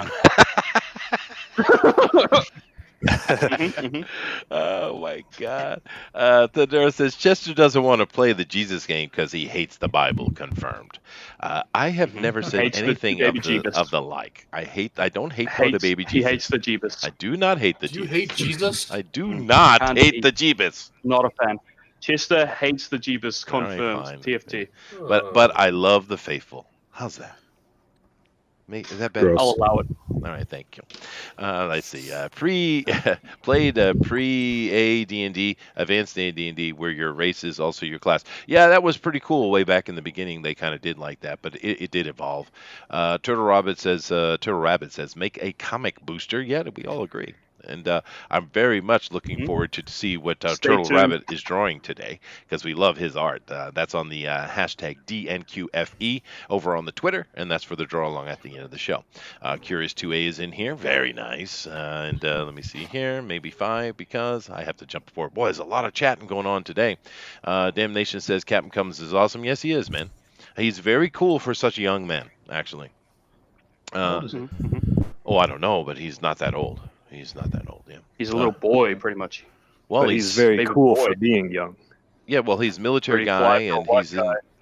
Oh my God. Thundera says Chester doesn't want to play the Jesus game because he hates the Bible. Confirmed. I have never said Hates the anything baby of Jeebus. the like. I don't hate the baby Jesus. He hates the Jeebus. I do not hate the Do you Jeebus. hate Jesus? I do not Can't hate eat. the Jeebus. Not a fan. Chester hates the Jeebus. All right, Confirmed. fine. TFT. But I love the faithful. How's that? Is that better? Gross. I'll allow it. All right, thank you. Let's see. Played pre-AD&D, advanced AD&D, where your race is also your class. Yeah, that was pretty cool. Way back in the beginning, they kind of did like that, but it did evolve. Turtle Rabbit says, make a comic booster. Yeah, we all agree. And I'm very much looking forward to see what Stay Turtle tuned. Rabbit is drawing today, because we love his art. That's on the hashtag DNQFE over on the Twitter, and that's for the draw along at the end of the show. Curious 2A is in here. Very nice. And let me see here. Maybe 5, because I have to jump forward. Boy, there's a lot of chatting going on today. Damnation says Captain Cummins is awesome. Yes, he is, man. He's very cool for such a young man, actually. How old is he? Oh, I don't know, but he's not that old. He's not that old, yeah. He's a little boy, pretty much. Well, But he's very baby cool boy. for being young. Yeah, well, he's a military Pretty guy, fly for a and white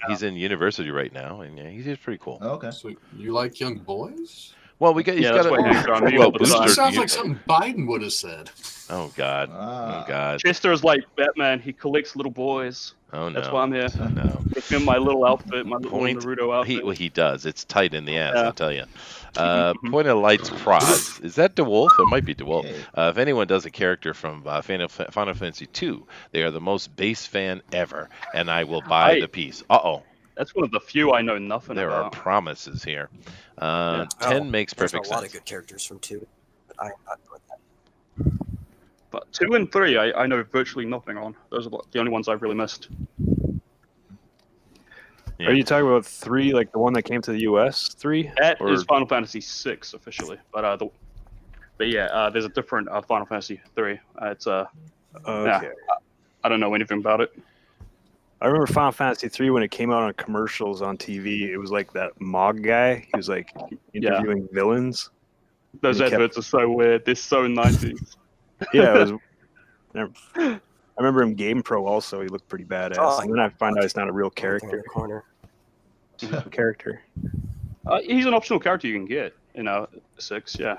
he's in university right now, and yeah, he's pretty cool. Oh, okay. So you like young boys? Well, he's Yeah, got that's what hangs around me all the This time. sounds like something Biden would have said. Oh God! Ah. Oh God! Chester is like Batman. He collects little boys. Oh no! That's why I'm here. Oh, no. With him, my little outfit, my little Naruto outfit. He does. It's tight in the ass, Yeah. I'll tell you. Point of Light's Prods. Is that DeWolf? It might be DeWolf. If anyone does a character from Final Fantasy II, they are the most base fan ever, and I will buy the piece. That's one of the few I know nothing There about. are promises here. 10 makes perfect There's a lot sense. of good characters from 2, but I'm not doing that. But 2 and 3, I know virtually nothing on. Those are the only ones I've really missed. Yeah. Are you talking about 3, like the one that came to the US? 3? That is Final Fantasy 6 officially, but there's a different Final Fantasy 3. It's Okay. I don't know anything about it. I remember Final Fantasy 3 when it came out on commercials on TV. It was like that Mog guy. He was like interviewing villains. Those And he adverts are so weird. They're so 90s. Yeah, it was. I remember him Game Pro also. He looked pretty badass. Oh, and then I find out he's not a real in the character. corner. Character. He's an optional character you can get. 6. Yeah.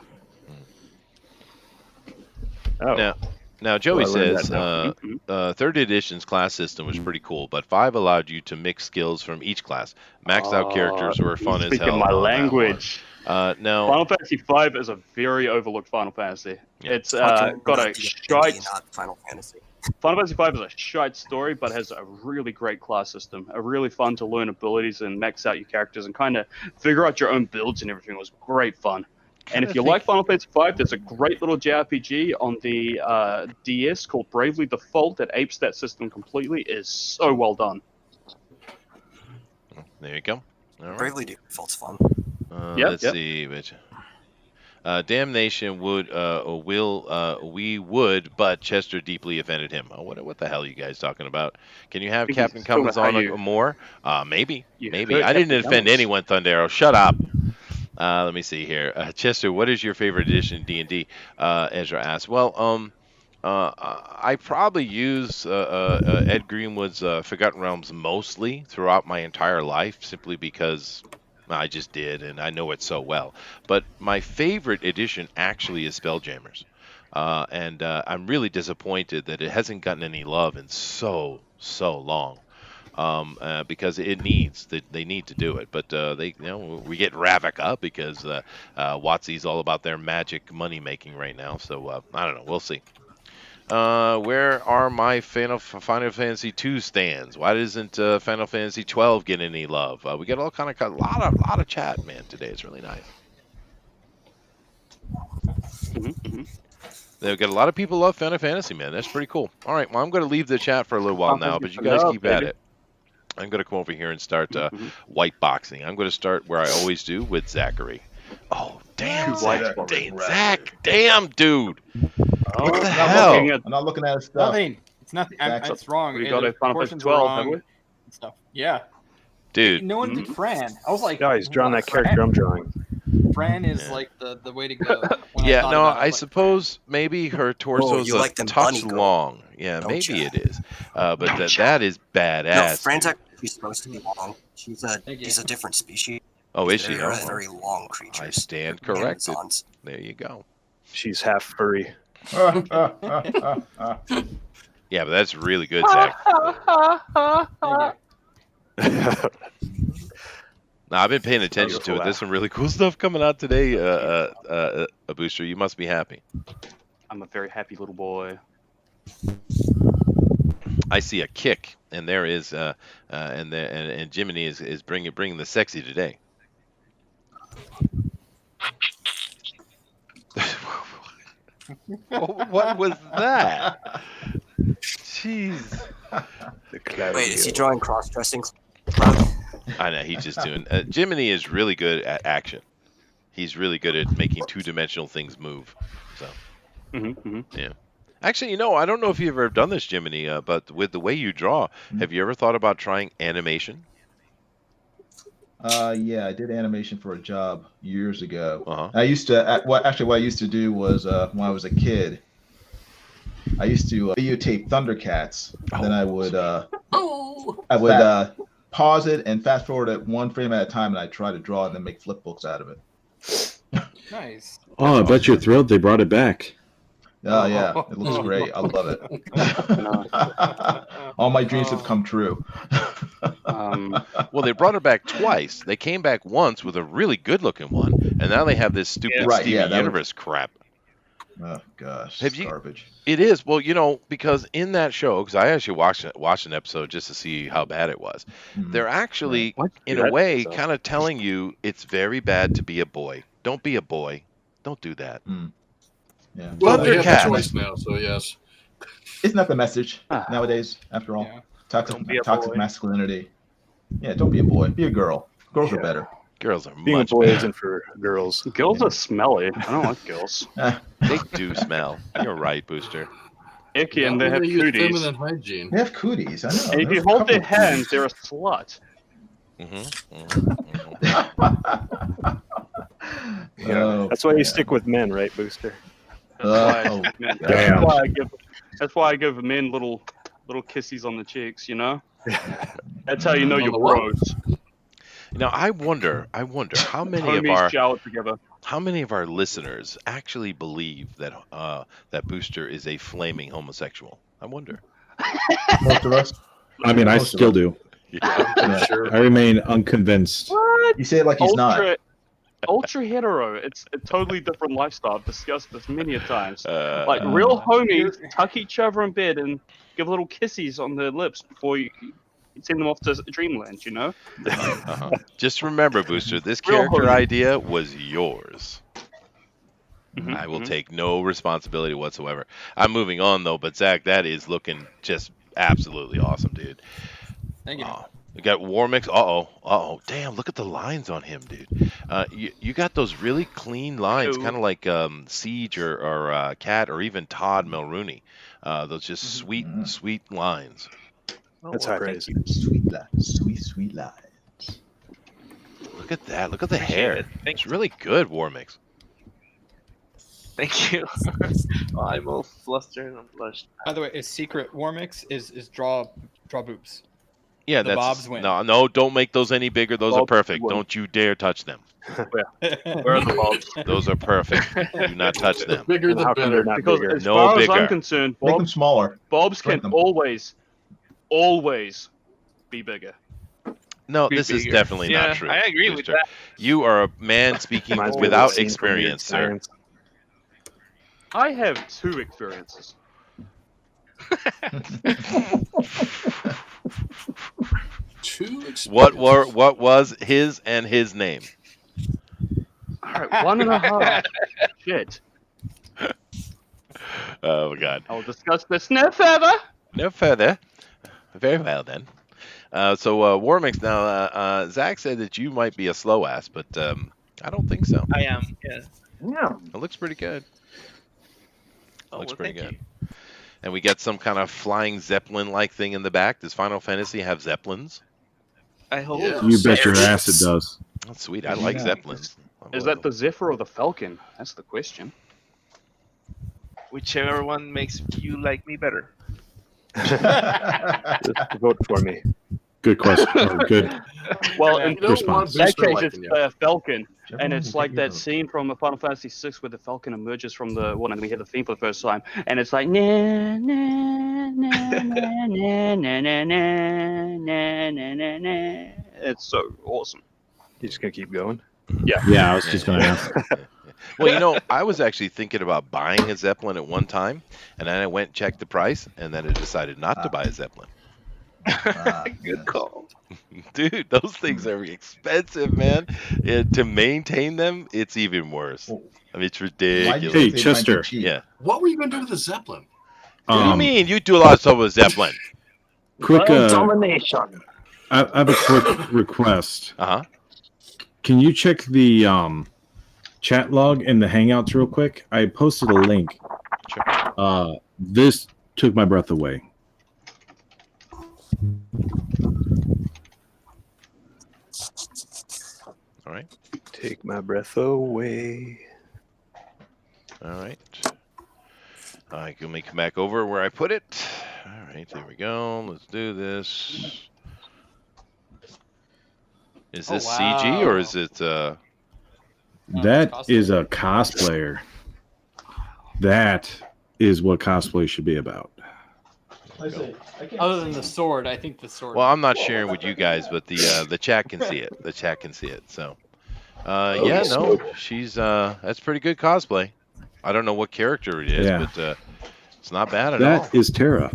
Oh. Now Joey Well, I learned says that now. 3rd edition's class system was pretty cool, but 5 allowed you to mix skills from each class. Maxed out characters were fun as hell. Speaking my on that one. language. Now, Final Fantasy V is a very overlooked Final Fantasy. Yeah. It's got a shite. Not Final Fantasy. Final Fantasy V is a shite story, but has a really great class system. A really fun to learn abilities and max out your characters and kind of figure out your own builds and everything. It was great fun. And if you like Final Fantasy V, there's a great little JRPG on the DS called Bravely Default that apes that system completely. It is so well done. There you go. All right. Bravely Default's fun. Let's see. Damnation we would, but Chester deeply offended him. Oh, what the hell are you guys talking about? Can you have Captain Cummins on more? Maybe. I didn't offend anyone, Thundero. Shut up. Let me see here. Chester, what is your favorite edition of D&D? Ezra asked. Well, I probably use Ed Greenwood's Forgotten Realms mostly throughout my entire life, simply because I just did, and I know it so well. But my favorite edition actually is Spelljammers. And I'm really disappointed that it hasn't gotten any love in so long. Because they need to do it, but we get Ravnica because WotC's all about their magic money making right now. So I don't know, we'll see. Where are my Final Fantasy 2 stands? Why doesn't Final Fantasy 12 get any love? We get a lot of chat, man. Today it's really nice. They've got a lot of people love Final Fantasy, man. That's pretty cool. All right, well, I'm going to leave the chat for a little while now, but you guys keep at it. I'm going to come over here and start white boxing. I'm going to start where I always do with Zachary. Oh, damn, Zach. Damn, dude. What the hell? I'm not looking at his stuff. Nothing. It's nothing. It's wrong. We got a Final Fantasy 12, 12, haven't we? Stuff. Yeah. Dude. No one did Fran. I was like, no, he's drawn that character I'm drawing. Fran is like the way to go. Yeah, no, I suppose maybe her torso's a touch long. Yeah, maybe it is. But that is badass. No, Fran's actually supposed to be long. She's a different species. Oh, is she? They're very long creatures. I stand corrected. There you go. She's half furry. Yeah, but that's really good, Zach. Now, I've been paying attention to it. There's some really cool stuff coming out today, a Booster. You must be happy. I'm a very happy little boy. I see a kick, and there is, and Jiminy is bringing the sexy today. What was that? Jeez. Wait, is he drawing cross-dressing? I know, he's just doing... Jiminy is really good at action. He's really good at making two-dimensional things move. So, yeah. Actually, I don't know if you've ever done this, Jiminy, but with the way you draw, have you ever thought about trying animation? Yeah, I did animation for a job years ago. I used to... what I used to do was, when I was a kid, I used to videotape Thundercats. Then I would... pause it and fast forward it one frame at a time, and I try to draw and then make flip books out of it. Nice. Oh, I bet you're thrilled they brought it back. Oh yeah, it looks great. I love it. All my dreams have come true. Well, they brought it back twice. They came back once with a really good-looking one, and now they have this stupid Steven Universe crap. Oh gosh, garbage. It is. Well, because in that show, because I actually watched an episode just to see how bad it was. They're actually, in a way, kind of telling you it's very bad to be a boy. Don't be a boy. Don't do that. Yeah. Well, they have a choice now, so yes. Isn't that the message nowadays? After all, toxic masculinity. Yeah, don't be a boy. Be a girl. Girls are better. Girls are Being much a boy better. isn't for girls. Girls are smelly. I don't like girls. They do smell. You're right, Booster. Icky, and they have use cooties. feminine hygiene. They have cooties. I know. And if you hold their hands, they're a slut. That's why you stick with men, right, Booster? That's why I give men little little kissies on the cheeks, you know. That's how you know On you're the what? bros. Now, I wonder how many of Homies shower together. our listeners actually believe that that Booster is a flaming homosexual. I wonder. Most of us. I mean, I Most of still us. do. I'm sure. I remain unconvinced. What? You say it like he's not. Ultra hetero. It's a totally different lifestyle. I've discussed this many a times. Uh, Like real homies You're- tuck each other in bed and give little kisses on their lips before you send them off to dreamland. You know. Just remember, Booster, this Real character homie. idea was yours. Mhm, I will mhm. take no responsibility whatsoever. I'm moving on though, but Zach, that is looking just absolutely awesome, dude. Thank you. We got War Mix. Damn, look at the lines on him, dude. You got those really clean lines, kind of like Siege or Cat or even Todd Mulrooney. Those just sweet lines. That's high praise. Sweet lines. Sweet lines. Look at that. Look at the Appreciate hair. it. Thank It's really good, War Mix. Thank you. Oh, I'm all flustered and blushed. By the way, his secret war mix is draw boobs. Yeah, The that's Bobs win. no. Don't make those any bigger. Those are Bobs perfect. win. Don't you dare touch them. Where are the Bobs? Those are perfect. Do not touch The them. bigger, And the how come they're better. not Because bigger? as No far as bigger. I'm concerned, Make them smaller. Bobs can Shrink them. always be bigger. No, Be this is bigger. definitely Yeah, not true. I agree with Booster. that. You are a man speaking Reminds me of without the scene from Weird experience, sir. Science. I have 2 experiences. What was his and his name? All right, 1.5. Shit. Oh God. I'll discuss this no further. No further. Very well then. So War Mix now. Zach said that you might be a slow ass, but I don't think so. I am. Yeah. Yeah. It looks pretty good. Oh, Looks well, pretty thank good. you. And we got some kind of flying zeppelin-like thing in the back. Does Final Fantasy have zeppelins? I hope. Yeah. You bet your ass it does. That's sweet. I like Yeah. zeppelins. Is that the Zephyr or the Falcon? That's the question. Whichever one makes you like me better. Just vote for me. Good question. Or good. Well, Yeah. in You don't want that Booster case, liking it's you. the Falcon, Whichever and one it's will like get your that vote. scene from Final Fantasy VI where the Falcon emerges from the and we hear the theme for the first time, and it's like na na na na na na na na na na na. It's so awesome. You just gonna keep going? Yeah, I was just going to ask. Well, you know, I was actually thinking about buying a Zeppelin at one time, and then I went and checked the price, and then I decided not to buy a Zeppelin. Good call. Dude, those things are expensive, man. To maintain them, it's even worse. I mean, it's Why'd you ridiculous. Hey, think they might be Chester. cheap? Yeah. What were you going to do to the Zeppelin? What do you mean? You do a lot of stuff with Zeppelin. Quick, World domination. I have a quick request. Uh-huh. Can you check the chat log in the Hangouts real quick? I posted a link. Sure. This took my breath away. All right. Take my breath away. All right. Let me come back over where I put it. All right, there we go. Let's do this. Is this CG or is it That is a cosplayer. That is what cosplay should be about. Other than the sword, I think the sword. Well, I'm not sharing with you guys, but the chat can see it. The chat can see it. So yeah, no, she's that's pretty good cosplay. I don't know what character it is, Yeah. but it's not bad at all. That is Terra.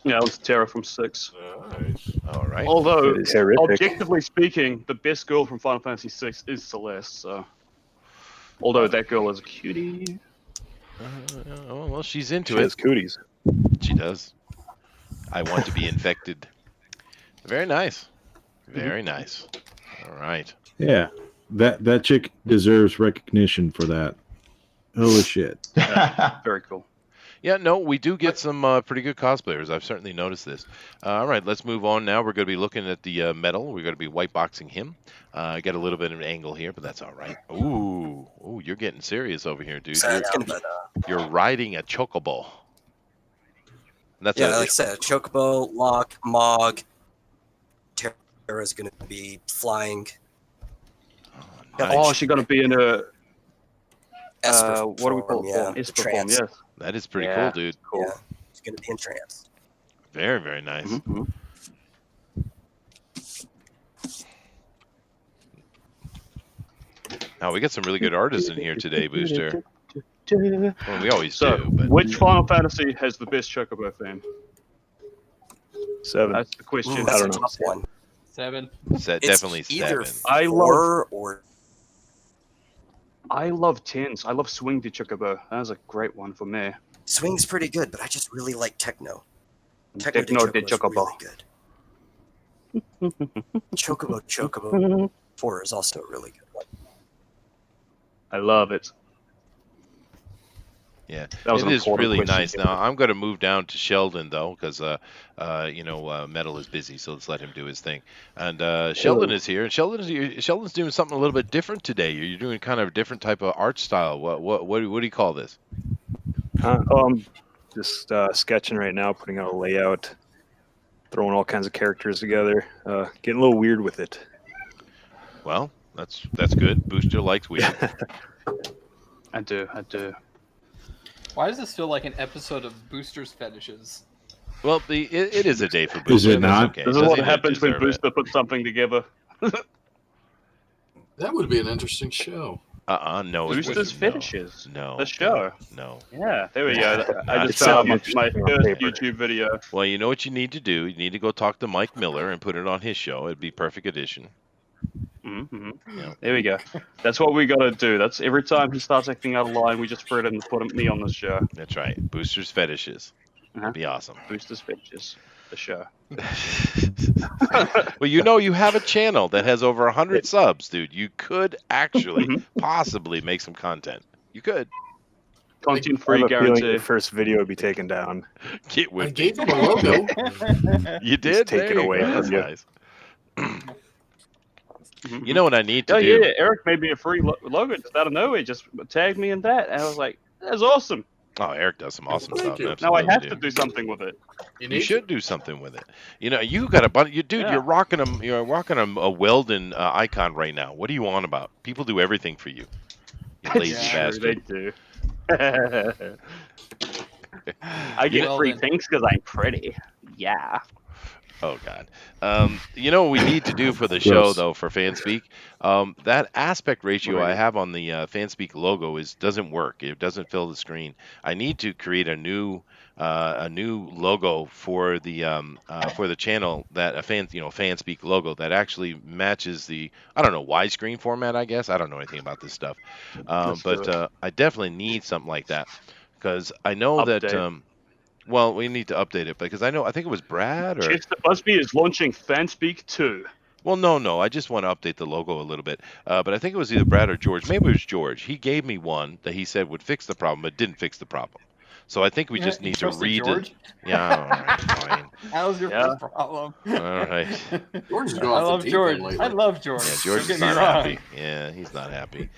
Yeah, it was Terra from 6. All right. Although, That is horrific. objectively speaking, the best girl from Final Fantasy VI is Celeste. So, although that girl is a cutie. Well, she's into She it. has cooties. She does. I want to be infected. Very nice. Very nice. All right. Yeah. That chick deserves recognition for that. Holy shit. Very cool. Yeah, no, we do get some pretty good cosplayers. I've certainly noticed this. All right, let's move on now. We're going to be looking at the medal. We're going to be white boxing him. I got a little bit of an angle here, but that's all right. Ooh, you're getting serious over here, dude. You're riding a chocobo. That's like I said, Chocobo, Locke, Mog, Terra's going to be flying. Oh, she's going to be in a Esper what do we call it? form, Form? Esper form, yes. That is pretty cool, dude. Cool. Yeah, it's going to be in trance. Very, very nice. Mm-hmm. Now we got some really good artists in here today, Booster. Well, we always do. But... which Final Fantasy has the best Chocobo theme? 7. That's the question. That's I don't a know. tough one. 7. Definitely either 7. 4 or... I love 10s. I love Swing the Chocobo. That was a great one for me. Swing's pretty good, but I just really like Techno. Techno de Chocobo. Really good. Chocobo 4 is also a really good one. I love it. Yeah, that was it is really nice. Now I'm going to move down to Sheldon though, because Metal is busy, so let's let him do his thing. And Sheldon is here, and Sheldon's doing something a little bit different today. You're doing kind of a different type of art style. What do you call this? I'm just sketching right now, putting out a layout, throwing all kinds of characters together, getting a little weird with it. Well, that's good. Booster likes weird. I do. Why does this feel like an episode of Booster's Fetishes? Well, it is a day for Booster. Is it not? Okay. This is what happens when Booster puts something together. That would be an interesting show. No. Booster's Fetishes. No. The show. No. Yeah, there we go. I just found my first YouTube video. Well, you know what you need to do? You need to go talk to Mike Miller and put it on his show. It'd be perfect addition. Mm-hmm. Yeah. There we go. That's what we got to do. That's every time he starts acting out of line, we just throw it in and put me on the show. That's right. Booster's Fetishes. That'd be awesome. Booster's Fetishes. The show. Well, you have a channel that has over 100 subs, dude. You could actually possibly make some content. You could. Content free guarantee. The first video would be taken down. I gave him a logo. You did? Just take it away That's from you. nice. You know what I need to do? Yeah, Eric made me a free logo just out of nowhere. Just tagged me in that, and I was like, "That's awesome." Oh, Eric does some awesome stuff. Now I have Absolutely, to do something with it. You should do something with it. You got a bunch. You're rocking them. You're rocking a Weldon icon right now. What are you on about? People do everything for you. You lazy bastard. They do. I get free things because I'm pretty. Yeah. Oh God. You know what we need to do for the show though, for FanSpeak? That aspect ratio I have on the FanSpeak logo doesn't work. It doesn't fill the screen. I need to create a new logo for the channel, that FanSpeak logo that actually matches the widescreen format. I guess I don't know anything about this stuff, but I definitely need something like that because I know that. Well, we need to update it because I think it was Brad or Chester Busby is launching FanSpeak 2. Well, no. I just want to update the logo a little bit. But I think it was either Brad or George. Maybe it was George. He gave me one that he said would fix the problem, but didn't fix the problem. So I think we just need to read it. Yeah, all right, fine. That was your first problem. All right. George is I love George. I love George. Yeah, George is not happy. Yeah, he's not happy.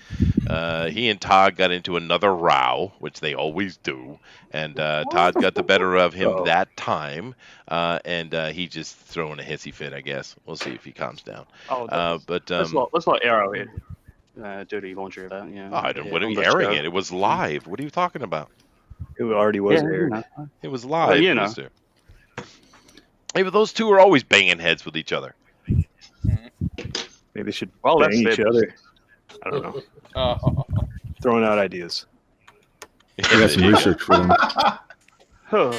He and Todd got into another row, which they always do, and Todd got the better of him that time, and he just throwing a hissy fit, I guess. We'll see if he calms down. Let's not arrow it. Dirty laundry of that. Yeah. Oh, I don't. What are you airing it? It was live. What are you talking about? It already was aired. It was live. Booster. Hey, but those two are always banging heads with each other. Maybe they should bang each other. I don't know. Throwing out ideas. I got some research for them. But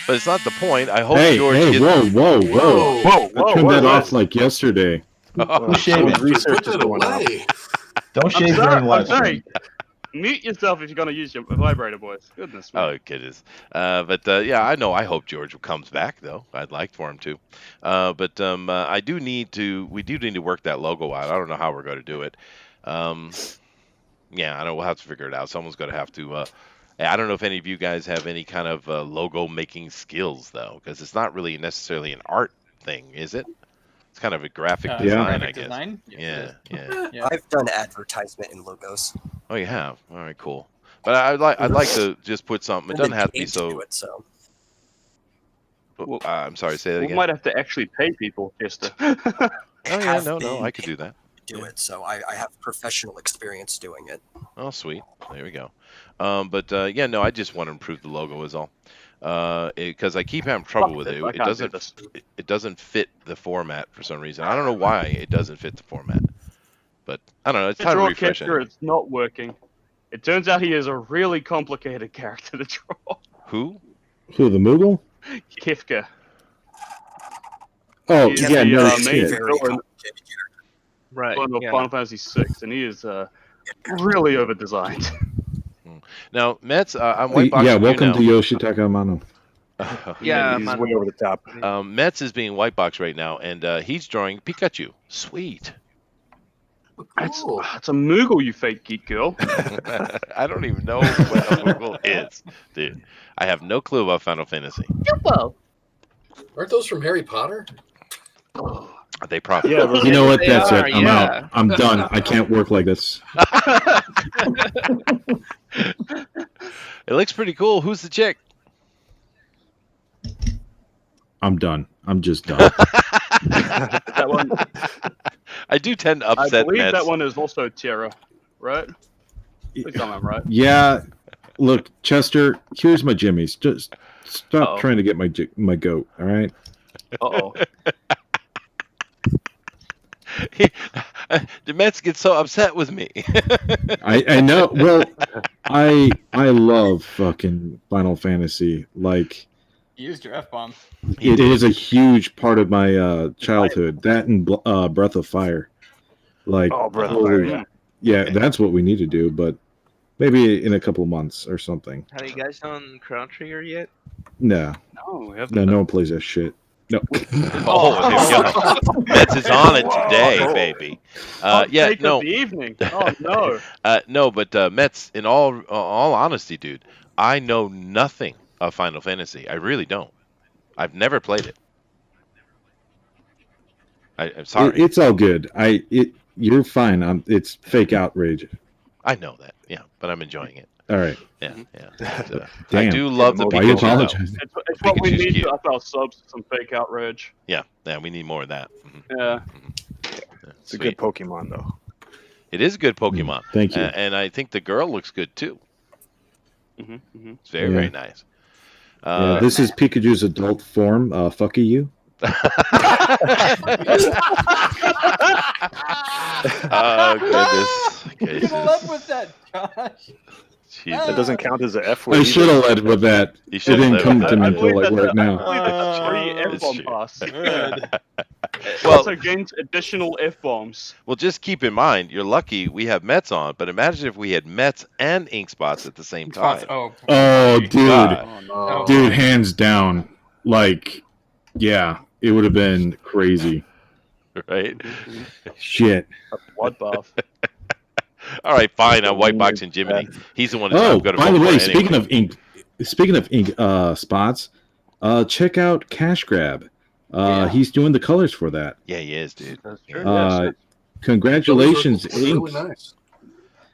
it's not the point. I hope George. Whoa! I turned that off like yesterday. Who's shaving? Put that away. Don't shave during live stream. Mute yourself if you're going to use your vibrator, boys. Goodness me. Oh, goodness. Yeah, I know. I hope George comes back, though. I'd like for him to. I do need to. We do need to work that logo out. I don't know how we're going to do it. Yeah, I know we'll have to figure it out. Someone's going to have to. I don't know if any of you guys have any kind of logo making skills, though, because it's not really necessarily an art thing, is it? It's kind of a graphic design, I guess. Design? Yeah. I've done advertisement and logos. Oh, you have? All right, cool. But I'd like to just put something. It doesn't have to be so. I'm sorry, say that We again. might have to actually pay people, Chester. Oh yeah, have no, been I could do that. do it, so I have professional experience doing it. Oh, sweet. There we go. But yeah, no, I just want to improve the logo is all. Because I keep having trouble with it. I It can't do doesn't. this. It doesn't fit the format for some reason. I don't know why it doesn't fit the format. But I don't know. It's To time to draw refresh Chester, anyway. it's not working. It turns out he is a really complicated character to draw. Who? Who, the Moogle? Kifka. Oh, He's yeah, the no main shit. villain Right. of Yeah. Final Fantasy VI, and he is really over designed. Now, Mets, I'm Yeah, whiteboxing welcome you to Yoshitaka Amano. now. Yeah, he's man. way over the top. Mets is being whiteboxed right now, and he's drawing Pikachu. Sweet. It's a Moogle, you fake geek girl. I don't even know what a Moogle is, dude. I have no clue about Final Fantasy. Aren't those from Harry Potter? They probably. Yeah, You know what? They That's are, it. I'm yeah. out. I'm done. I can't work like this. It looks pretty cool. Who's the chick? I'm done. I'm just done. That one, I do tend to I upset believe Mets. that one is also Terra, right? Please tell me I'm right. Yeah. Look, Chester, here's my jimmies. Just stop Uh-oh. trying to get my goat, all right? Uh-oh. The Mets get so upset with me. I know. Well, I love fucking Final Fantasy. Like, You used your F-bomb. it is a huge part of my childhood. That and Breath of Fire. Like, Oh, Breath of holy- Fire, yeah, that's what we need to do. But maybe in a couple of months or something. Have you guys done Chrono Trigger yet? No, No, we haven't. no one plays that shit. No. Oh, there we go. Mets is on it today, baby. Yeah, Take no. of the evening. Oh no. No, but Mets, in all honesty, dude, I know nothing of Final Fantasy. I really don't. I've never played it. I'm sorry. It's all good. You're fine. It's fake outrage. I know that. Yeah, but I'm enjoying it. All right. Yeah, yeah. But, I Damn. do love the Why you Pikachu. though. apologize? It's what we Pikachu's need cute. to up our subs, some fake outrage. Yeah, we need more of that. Yeah. It's a good Pokemon, though. It is a good Pokemon. Thank you. And I think the girl looks good too. It's very, Yeah. very nice. Yeah, this is Pikachu's adult form. Fucky you. Oh goodness. You could have led with that, Josh. That doesn't count as an F word. I should have led with that. You It should have didn't led come with to that. me I until believe like that's right now. I believe it's a free It's F-bomb true. pass. Good. It Well- also gains additional F-bombs. Well, just keep in mind, you're lucky we have Mets on, but imagine if we had Mets and Ink Spots at the same time. Oh, Oh, dude. God. Oh, no. Dude, hands down. Like, yeah, it would have been crazy. Right? Shit. Bloodbath. All right, fine. I'm whiteboxing Jiminy. He's the one who's Oh, going to by vote the for way, anyway. speaking of ink spots, check out Cash Grab. He's doing the colors for that. Yeah, he is, dude. That's true. Uh, Congratulations, Those are really Inks. nice.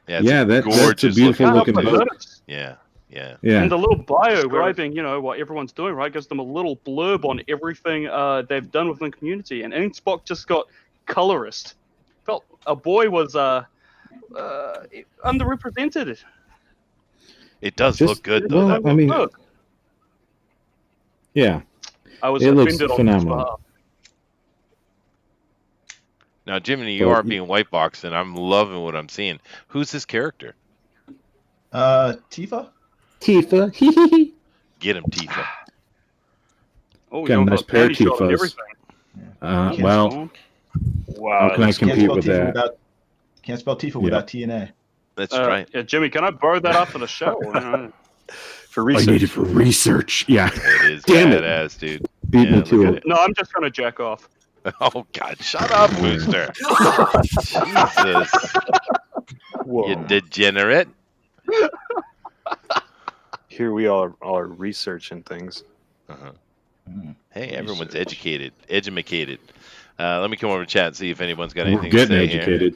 Yeah, it's Yeah, that's a gorgeous beautiful looking. looking Can't help boat. but notice. Yeah, yeah. Yeah. And the little bio describing, what everyone's doing, right, gives them a little blurb on everything they've done within the community. And Inkspot just got colorist. Felt a boy was underrepresented. It does Just- look good, though. well, that I mean, Look, yeah. I was It looks offended on phenomenal. his behalf. Now, Jiminy, you But- are being whiteboxed, and I'm loving what I'm seeing. Who's this character? Tifa? Tifa. Get him, Tifa. Oh, Got a you nice got pair of panty shot and Tifas. everything. Well, Wow. how can I Can't compete spell with Tifa that? Can't spell Tifa Yeah. without TNA. That's right. Yeah, Jimmy, can I borrow that after the show? For I research. need it for research. Yeah. It is Damn it. badass, dude. Beat Yeah, me look to at it. it. No, I'm just trying to jack off. Oh, God. Shut up, Booster. Jesus. Whoa. You degenerate. Here we are researching things. Uh-huh. Mm. Hey, everyone's Research. edumacated. Let me come over to chat and see if anyone's got We're anything to getting say educated.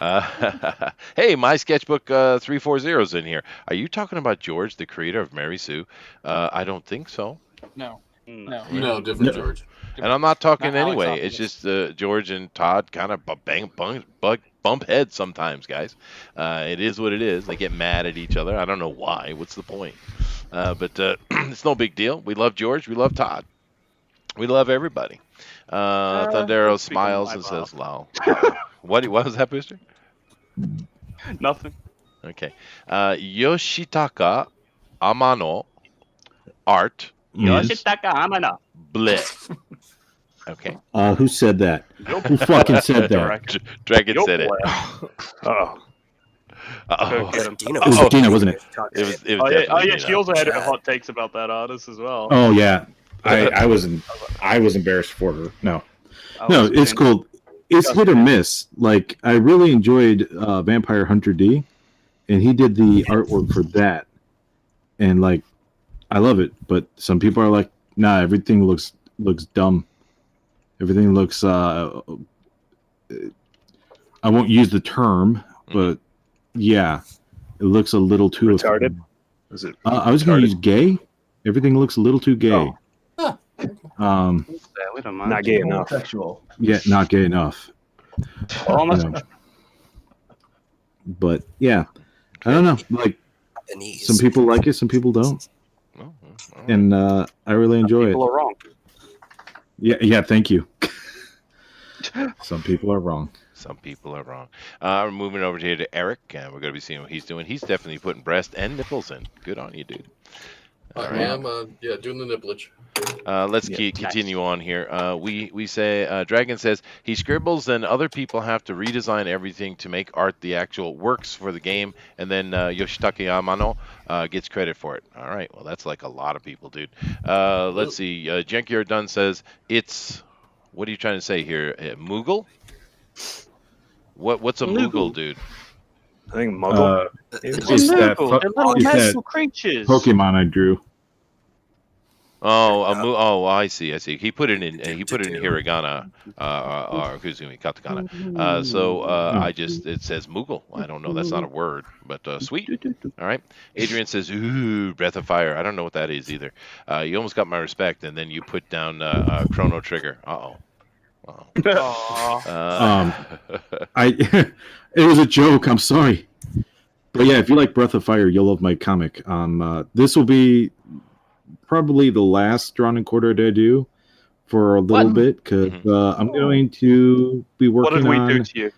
here. Hey, my sketchbook 340 is in here. Are you talking about George, the creator of Mary Sue? I don't think so. No. No, different George. And I'm not talking Not Alex anyway. It's Optimus. just George and Todd kind of bump heads sometimes, guys. It is what it is. They get mad at each other. I don't know why. What's the point? But it's no big deal. We love George. We love Todd. We love everybody. Thundero Don't speak on smiles my and behalf. says, "Lol." What was that, Booster? Nothing. Okay. Yoshitaka Amano art is Yoshitaka Amano. bleh. Okay. Who said that? Who fucking said that? Dragon said it. Oh. Oh, Dina It was Dina, wasn't it? It was Oh yeah, definitely she Dina. also had her hot takes about that artist as well. Oh yeah, I was embarrassed for her. No, was it's cool. It's hit or miss. Like I really enjoyed Vampire Hunter D, and he did the artwork for that, and like I love it. But some people are like, nah, everything looks dumb. Everything looks. I won't use the term, but yeah, it looks a little too retarded. Is it? I was going to use gay. Everything looks a little too gay. Oh. We don't mind. Not gay enough. Homosexual. Yeah, not gay enough. Almost. You know. But yeah, I don't know. Like some people like it, some people don't, and I really enjoy People it. are wrong. Yeah. Thank you. Some people are wrong. Some people are wrong. We're moving over here to Eric, and we're going to be seeing what he's doing. He's definitely putting breast and nipples in. Good on you, dude. I am, doing the nipplage. Let's continue on here. We say Dragon says he scribbles, and other people have to redesign everything to make art the actual works for the game, and then Yoshitaka Amano gets credit for it. All right, well that's like a lot of people, dude. Let's see. Jenkier Dunn says it's. What are you trying to say here? Moogle? What's a Moogle, dude? I think Muggle. It's that little magical creatures. Pokemon I drew. Oh, I see. He put it in. He put it in hiragana, or excuse me, katakana. It says Moogle. I don't know. That's not a word, but sweet. All right. Adrian says, "Ooh, Breath of Fire." I don't know what that is either. You almost got my respect, and then you put down Chrono Trigger. It was a joke. I'm sorry, but yeah, if you like Breath of Fire, you'll love my comic. This will be probably the last drawn and quartered I do for a little bit because I'm going to be working on. What did we do to you?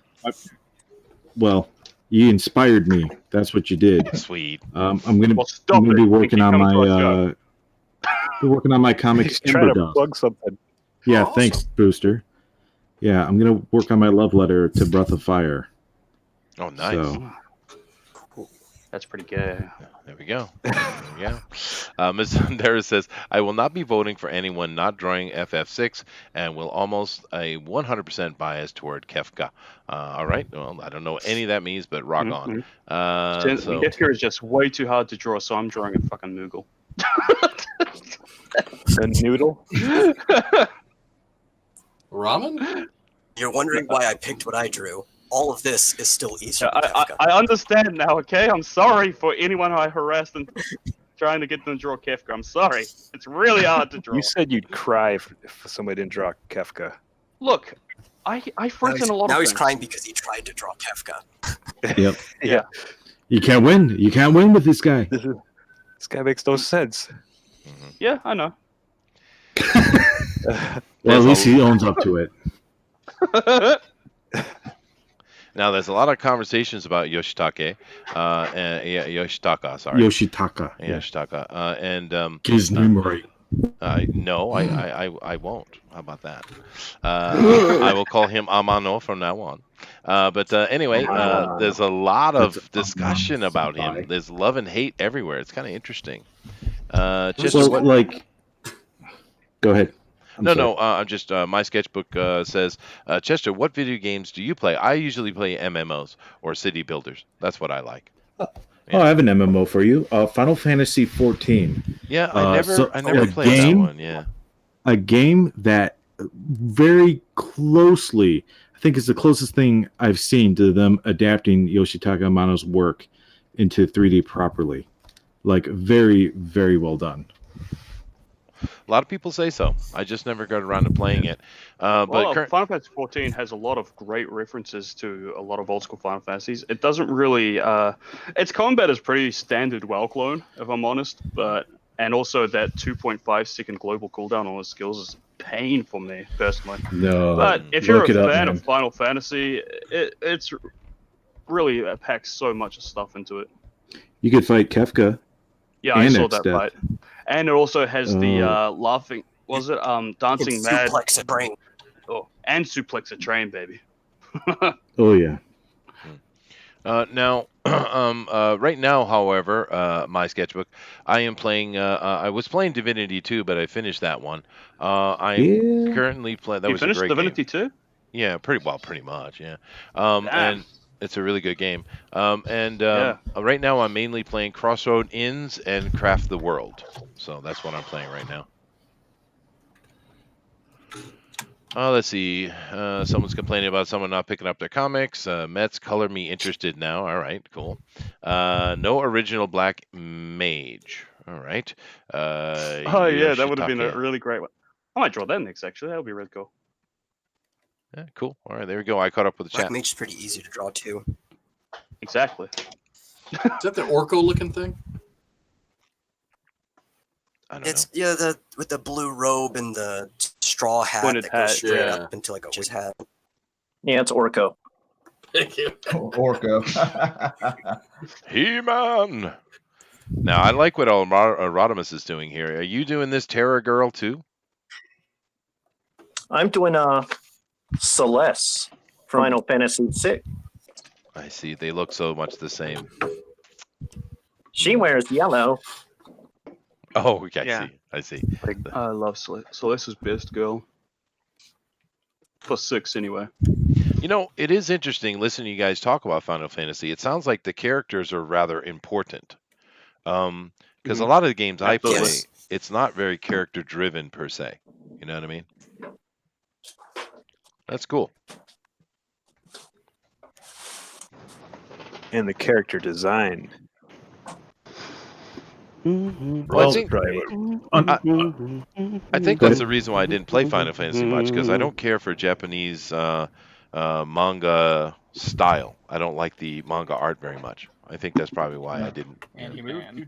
Well, you inspired me. That's what you did. Sweet. I'm gonna be working on my comic. He's trying to plug something. Yeah, awesome. Thanks, Booster. Yeah, I'm gonna work on my love letter to Breath of Fire. Oh, nice. So. That's pretty good. There we go. Ms. Sandera says, I will not be voting for anyone not drawing FF6 and will almost a 100% bias toward Kefka. All right. Well, I don't know what any of that means, but rock on. Kefka is just way too hard to draw, so I'm drawing a fucking Moogle. A noodle? Ramen? You're wondering why I picked what I drew. All of this is still easier. I understand now, okay? I'm sorry for anyone who I harassed and trying to get them to draw Kefka. I'm sorry. It's really hard to draw. You said you'd cry if somebody didn't draw Kefka. Look, I froze in a lot of things. Now he's crying because he tried to draw Kefka. Yep. Yeah. You can't win. You can't win with this guy. This guy makes no sense. Yeah, I know. Well, at least he owns up to it. Now, there's a lot of conversations about Yoshitaka. Yoshitaka, sorry. Yoshitaka. Yoshitaka. Get his name right. No, I won't. How about that? I will call him Amano from now on. But anyway, there's a lot of discussion about him. There's love and hate everywhere. It's kind of interesting. Go ahead. I'm just my sketchbook says, Chester, what video games do you play? I usually play MMOs or city builders. That's what I like. Oh, I have an MMO for you. Final Fantasy 14. Yeah, I never played that one. Yeah, a game that very closely, I think, is the closest thing I've seen to them adapting Yoshitaka Amano's work into 3D properly. Like very, very well done. A lot of people say so. I just never got around to playing it. But Final Fantasy 14 has a lot of great references to a lot of old school Final Fantasies. It doesn't really. Its combat is pretty standard WoW clone, if I'm honest. And also that 2.5 second global cooldown on the skills is pain for me personally. No, but if you're a look it up, fan man. of Final Fantasy, it's really packs so much stuff into it. You could fight Kefka. Yeah, I and saw that X-Death. fight. And it also has the laughing. Was it dancing mad? Suplex a brain. Oh, and suplex a train, baby. Oh yeah. Now, right now, however, my sketchbook, I am playing. I was playing Divinity 2, but I finished that one. I'm currently playing. That You was a finished great Divinity game. 2? Yeah, pretty much. Yeah. Damn. And it's a really good game. Yeah. Right now, I'm mainly playing Crossroad Inns and Craft the World. So that's what I'm playing right now. Let's see. Someone's complaining about someone not picking up their comics. Mets color me interested now. All right, cool. No original Black Mage. All right. Oh yeah, that would have been a really great one. I might draw that next. Actually, that would be really cool. Yeah, cool. All right, there we go. I caught up with the Black chat. Mage is pretty easy to draw too. Exactly. Is that the Orko looking thing? I don't It's with the blue robe and the straw hat Pointed that hat, goes straight yeah. up into like a witch's hat. Yeah, it's Orko. Thank you. Orko. He-Man. Now, I like what Rodimus is doing here. Are you doing this Terra Girl too? I'm doing Celeste from Final Fantasy VI. I see. They look so much the same. She wears yellow. Oh, okay, Yeah. I see. I love Celeste. Celeste's best girl. For 6 anyway. You know, it is interesting listening to you guys talk about Final Fantasy. It sounds like the characters are rather important. Because a lot of the games I play, Yes. it's not very character driven per se. You know what I mean? That's cool. And the character design. Well, I think that's the reason why I didn't play Final Fantasy much, because I don't care for Japanese manga style. I don't like the manga art very much. I think that's probably why I didn't. And you man.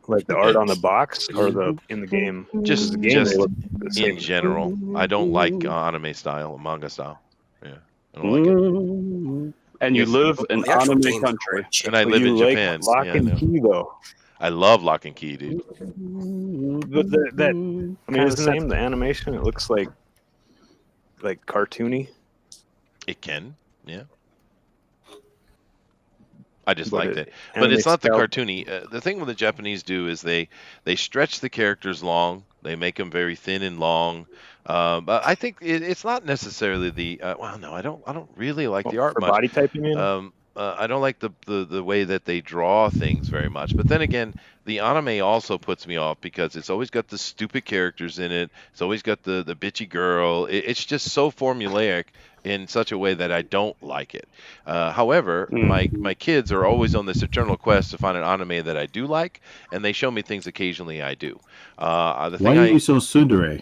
Like the art on the box or the in the game? Just, The game, just they look the same. in general, I don't like anime style, manga style. Yeah, I don't like it. And you Yes. live in The actual anime game's country. great. And I But live you in like Japan. Lock Yeah, I and know. Key though. I love Lock and Key, dude. But that I mean, isn't the animation? It looks like cartoony. It can, yeah. I just But liked it it, but it's not the style- cartoony. The thing with the Japanese do is they stretch the characters long. They make them very thin and long. But I think it's not necessarily the. Well, no, I don't really like the art for much. body type, you mean? I don't like the way that they draw things very much. But then again, the anime also puts me off because it's always got the stupid characters in it. It's always got the bitchy girl. It's just so formulaic in such a way that I don't like it. However, my kids are always on this eternal quest to find an anime that I do like, and they show me things occasionally I do. Why are you so tsundere?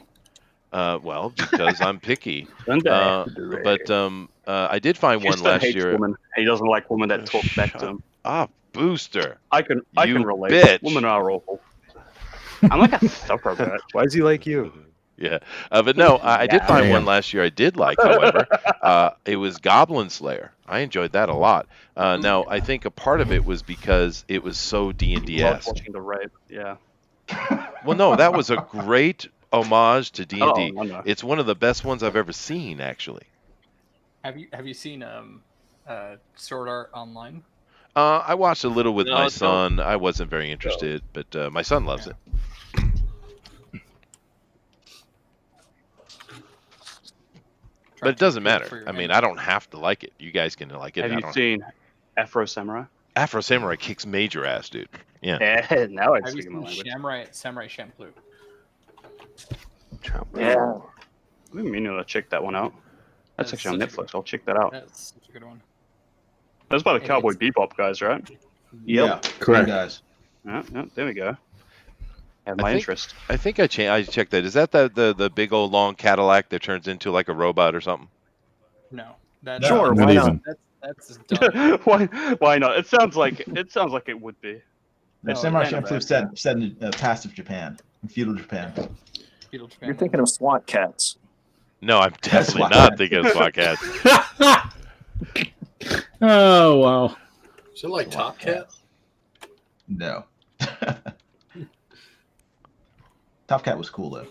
Well, because I'm picky. Tsundere. But I did find one Houston last hates year. women. He doesn't like women that talk back to him. Ah, Booster. I can You relate. bitch. Women are awful. I'm like a sucker bitch. Why is he like you? Yeah, but no, I did find one Damn. last year I did like, however. It was Goblin Slayer. I enjoyed that a lot. Now, I think a part of it was because it was so Love D&D-esque. watching the rape. Yeah. Well, no, that was a great homage to D&D. Oh, I know. It's one of the best ones I've ever seen, actually. Have you seen Sword Art Online? I watched a little with No, my don't. son. I wasn't very interested, but my son loves it. But it doesn't matter. I mean, I don't have to like it. You guys can like it. Have I you don't. seen Afro Samurai? Afro Samurai kicks major ass, dude. Yeah. Yeah, now I'm Have you speaking my seen language. Samurai Champloo? Yeah. I didn't mean to check that one out. That's That's actually on such a Netflix. I'll check that out. That's such a good one. That's by the It Cowboy is. Bebop guys, right? Yeah, Correct. guys. Yeah, there we go. have my interest. I think I checked that. Is that the big old long Cadillac that turns into like a robot or something? No. That's Sure, Not why even. not? That's dumb. Why not? It sounds like it would be. If No, Samurai it's Champloo set in passive Japan, in feudal Japan. Feudal Japan. You're thinking of SWAT cats. No, I'm definitely SWAT not cats. thinking of SWAT cats. Oh wow. Is it like Top Cat? No. Top Cat was cool though.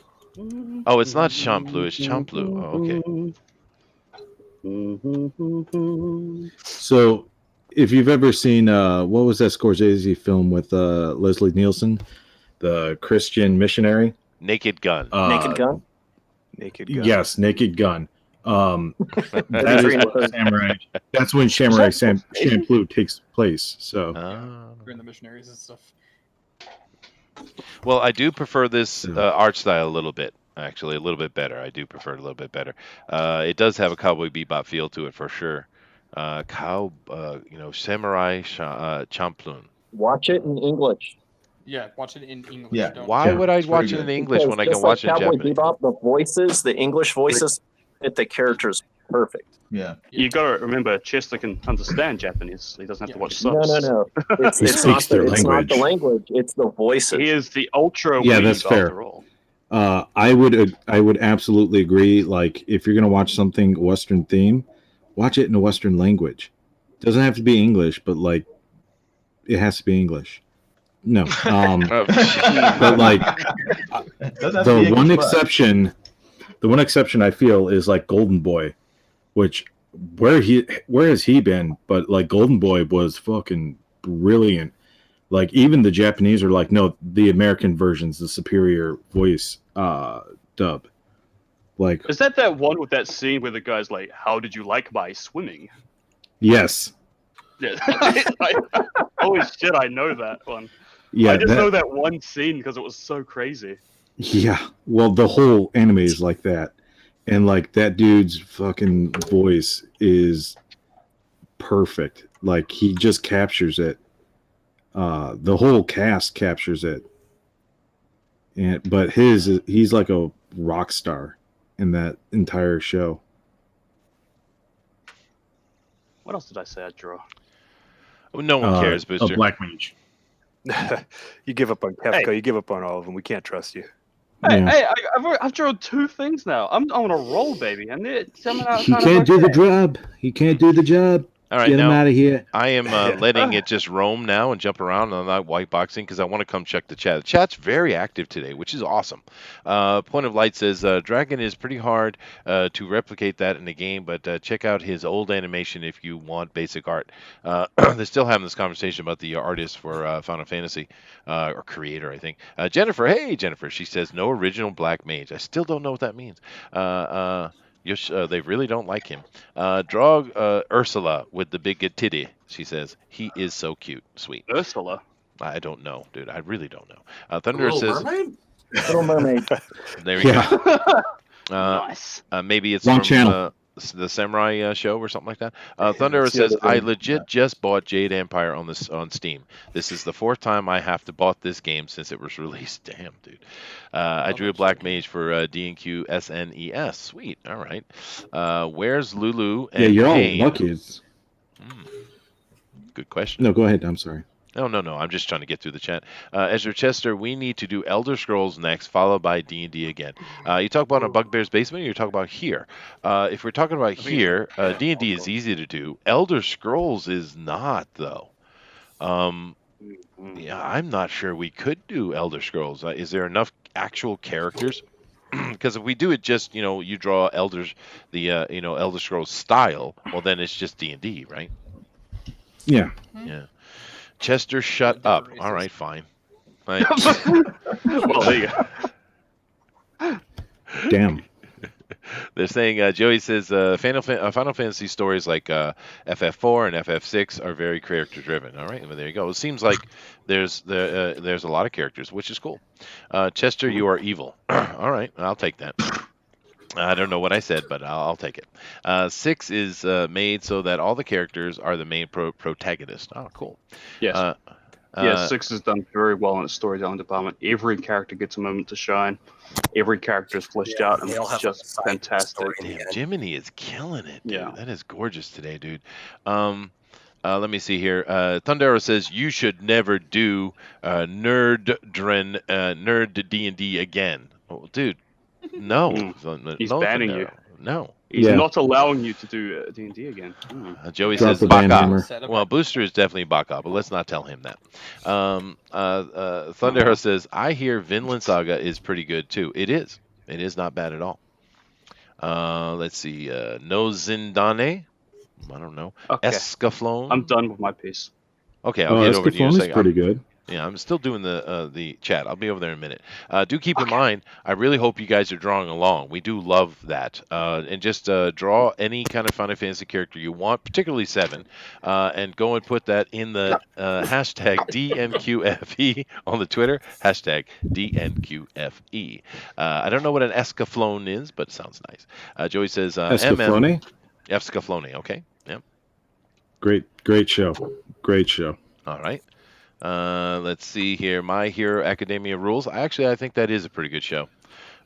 Oh, it's not Champloo, it's Champloo. Mm-hmm. Okay. So, if you've ever seen what was that Scorsese film with Leslie Nielsen, the Christian missionary? Naked Gun. Naked Gun? Naked Gun. Yes, Naked Gun. That Three is and a what third. Samurai. That's when Samurai Champloo takes place. So, We're in the missionaries and stuff. well, I do prefer this art style a little bit. Actually, a little bit better. I do prefer it a little bit better. It does have a Cowboy Bebop feel to it for sure. Samurai Champloo. Watch it in English. Yeah, watch it in English. Yeah. Why would I watch it in English Because when I can just like watch it in Cowboy Japanese? Bebop, the voices, the English voices, fit the characters perfect. Yeah. You gotta remember, Chester can understand Japanese. He doesn't have to watch No, subs. no. It's, He it's, not speaks their it's not the language. language. It's the voices. He is the ultra Yeah, weeb that's fair. after all. I would absolutely agree. Like, if you're gonna watch something Western theme, watch it in a Western language. Doesn't have to be English, but like, it has to be English. No, but like the one exception I feel is like Golden Boy, which where has he been? But like Golden Boy was fucking brilliant. Like even the Japanese are like, no, the American version's the superior voice dub. Like, Is that one with that scene where the guy's like, "How did you like my swimming?" yes, Yeah. Holy shit, I know that one. yeah, I just know that one scene because it was so crazy. yeah. Well, the whole anime is like that, and like that dude's fucking voice is perfect. Like he just captures it. The whole cast captures it, but he's like a rock star in that entire show. What else did I say I draw? No one cares, A Booster. black mage. You give up on Kefka. You give up on all of them. We can't trust you. Hey, I've drawn 2 things now. I'm on a roll, baby. And He can't do the job. He can't do the job. All right, Get him now, out of here. I am letting it just roam now and jump around on that white boxing because I want to come check the chat. The chat's very active today, which is awesome. Point of Light says Dragon is pretty hard to replicate that in the game, but check out his old animation if you want basic art. They're still having this conversation about the artist for Final Fantasy, or creator, I think. Jennifer, hey Jennifer, she says no original black mage. I still don't know what that means. They really don't like him. Draw Ursula with the big titty. She says he is so cute, sweet. Ursula. I don't know, dude. I really don't know. Thunder Little says, Mermaid? Little Mermaid. "There we go." Nice. Maybe it's Wrong from channel. the Samurai show or something like that. Thunder It's the says, other "I thing. legit just bought Jade Empire on Steam. This is the 4th time I have to bought this game since it was released. Damn, dude. I drew a black mage for D&Q SNES. Sweet. All right. Where's Lulu and Yeah, you're Kane?" all lucky. Good question. No, go ahead. I'm sorry. No. I'm just trying to get through the chat. Ezra Chester, we need to do Elder Scrolls next, followed by D&D again. You talk about a Bugbear's Basement, or you talk about here? If we're talking about here, D&D is easy to do. Elder Scrolls is not, though. Yeah, I'm not sure we could do Elder Scrolls. Is there enough actual characters? Because if we do it just, you draw Elder Scrolls style, well, then it's just D&D, right? Yeah. Yeah. Chester, shut up. All right, fine. Right. Well, there you go. Damn. They're saying, Joey says, Final Fantasy stories like FF4 and FF6 are very character driven. All right, well, there you go. It seems like there's a lot of characters, which is cool. Chester, you are evil. All right, I'll take that. I don't know what I said, but I'll take it. 6 is made so that all the characters are the main protagonist. Oh, cool. Yes. Yeah, 6 has done very well in its storytelling department. Every character gets a moment to shine. Every character is fleshed out and it's just fantastic. Damn, Jiminy is killing it, dude. Yeah. That is gorgeous today, dude. Let me see here. Thundero says you should never do nerd D&D again. Oh, dude, no. He's No, banning Thundero. you. No. He's not allowing you to do D&D again. Joey Drop says the Baka. banhammer. Well, Booster is definitely Baka, but let's not tell him that. Thundero says, I hear Vinland Saga is pretty good too. It is. It is not bad at all. Let's see. No Zindane. I don't know. Okay. Escaflowne. I'm done with my piece. Okay, I'll get over to you in a Escaflowne is second. pretty good. Yeah, I'm still doing the chat. I'll be over there in a minute. Do keep in mind, I really hope you guys are drawing along. We do love that. And just draw any kind of Final Fantasy character you want, particularly 7, and go and put that in the hashtag DNQFE on the Twitter, hashtag DNQFE. I don't know what an Escaflowne is, but it sounds nice. Joey says Escaflowne? Escaflowne, okay. Yeah. Great show. Great show. All right. Let's see here. My Hero Academia Rules. Actually, I think that is a pretty good show.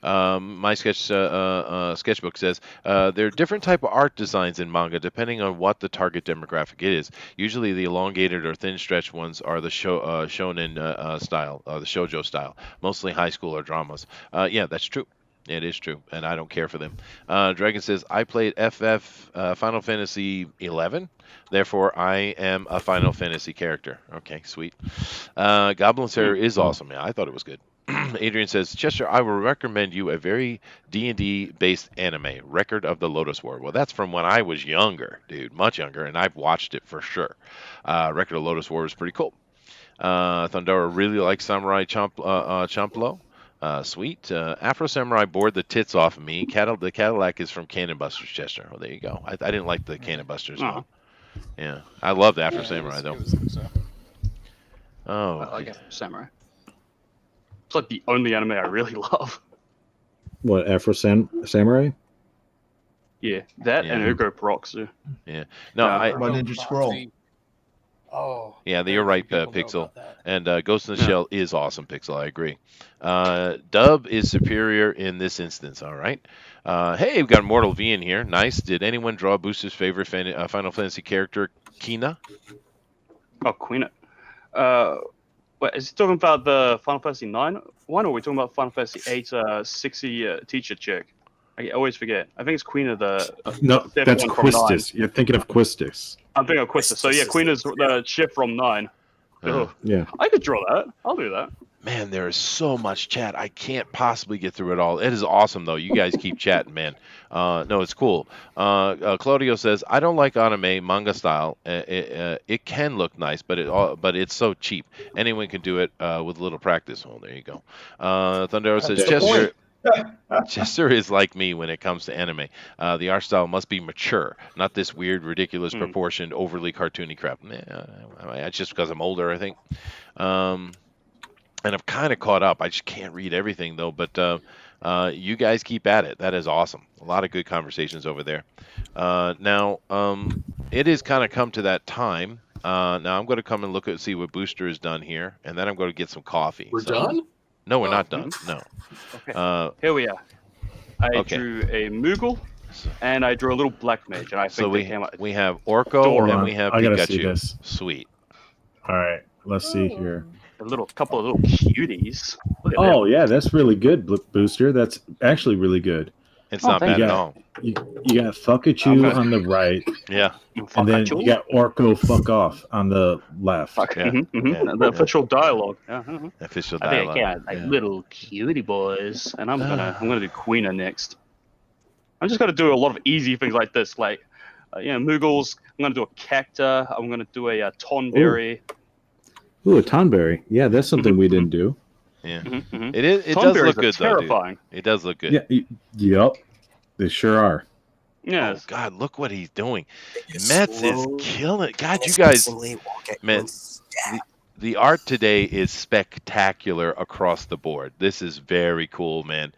My sketchbook says there are different type of art designs in manga depending on what the target demographic is. Usually, the elongated or thin stretch ones are the shonen style, the shoujo style, mostly high school or dramas. Yeah, that's true. It is true, and I don't care for them. Dragon says, I played FF Final Fantasy 11, therefore I am a Final Fantasy character. Okay, sweet. Goblin Slayer is awesome. Yeah, I thought it was good. Adrian says, Chester, I will recommend you a very D&D based anime, Record of the Lotus War. Well, that's from when I was younger, dude, much younger, and I've watched it for sure. Record of Lotus War is pretty cool. Thundera really likes Samurai Champloo. Sweet. Afro Samurai bored the tits off of me. The Cadillac is from Cannon Busters, Chester. Oh, there you go. I didn't like the Cannon Busters one. Yeah, I loved Afro Samurai though. Oh, I like Afro Samurai. It's like the only anime I really love. What, Afro Samurai? Yeah, that and Ugo Proxy. Yeah. No, About Ninja Scroll. Oh. Yeah, you're right, Pixel. And Ghost in the Shell is awesome, Pixel. I agree. Dub is superior in this instance. All right. Hey, we've got Mortal V in here. Nice. Did anyone draw Booster's favorite Final Fantasy character, Kina? Oh, Queen. Wait, is he talking about the Final Fantasy 9 one, or are we talking about Final Fantasy 8 sexy teacher chick? I always forget. I think it's Queen of the... No, that's Quistis. You're thinking of Quistis. I'm thinking of Quistis. So yeah, Queen is the ship from 9. Yeah. I could draw that. I'll do that. Man, there is so much chat. I can't possibly get through it all. It is awesome, though. You guys keep chatting, man. No, it's cool. Claudio says, I don't like anime manga style. It can look nice, but it's so cheap. Anyone can do it with a little practice. Oh, there you go. Thundero says, Chester is like me when it comes to anime. The art style must be mature, not this weird, ridiculous, proportioned, overly cartoony crap. It's just because I'm older, I think. And I'm kind of caught up. I just can't read everything, though. But you guys keep at it. That is awesome. A lot of good conversations over there. Now, it has kind of come to that time. Now, I'm going to come and look at see what Booster has done here. And then I'm going to get some coffee. We're done? No, we're not done. No. Okay. Here we are. I drew a Moogle, and I drew a little black mage. And I think we have Orko and we have Pikachu. I gotta see this. Sweet. All right. Let's see here. Couple of little cuties. Oh yeah, that's really good, Booster. That's actually really good. It's not bad at all. You got Fuckachu on the right. Yeah. And then you got Orko fuck off on the left. Yeah. The official dialogue. Official I dialogue. think I got little cutie boys, and I'm gonna do Queena next. I'm just gonna do a lot of easy things like this, like Moogles. I'm gonna do a Cacta. I'm gonna do a Tonberry. Ooh, a Tonberry. Yeah, that's something we didn't do. Yeah, it is. It does look good though, dude. It does look good. Yeah, yep, they sure are. Yes. Oh God, look what he's doing. Mets is killing. God, you guys, Mets. the art today is spectacular across the board. This is very cool, man.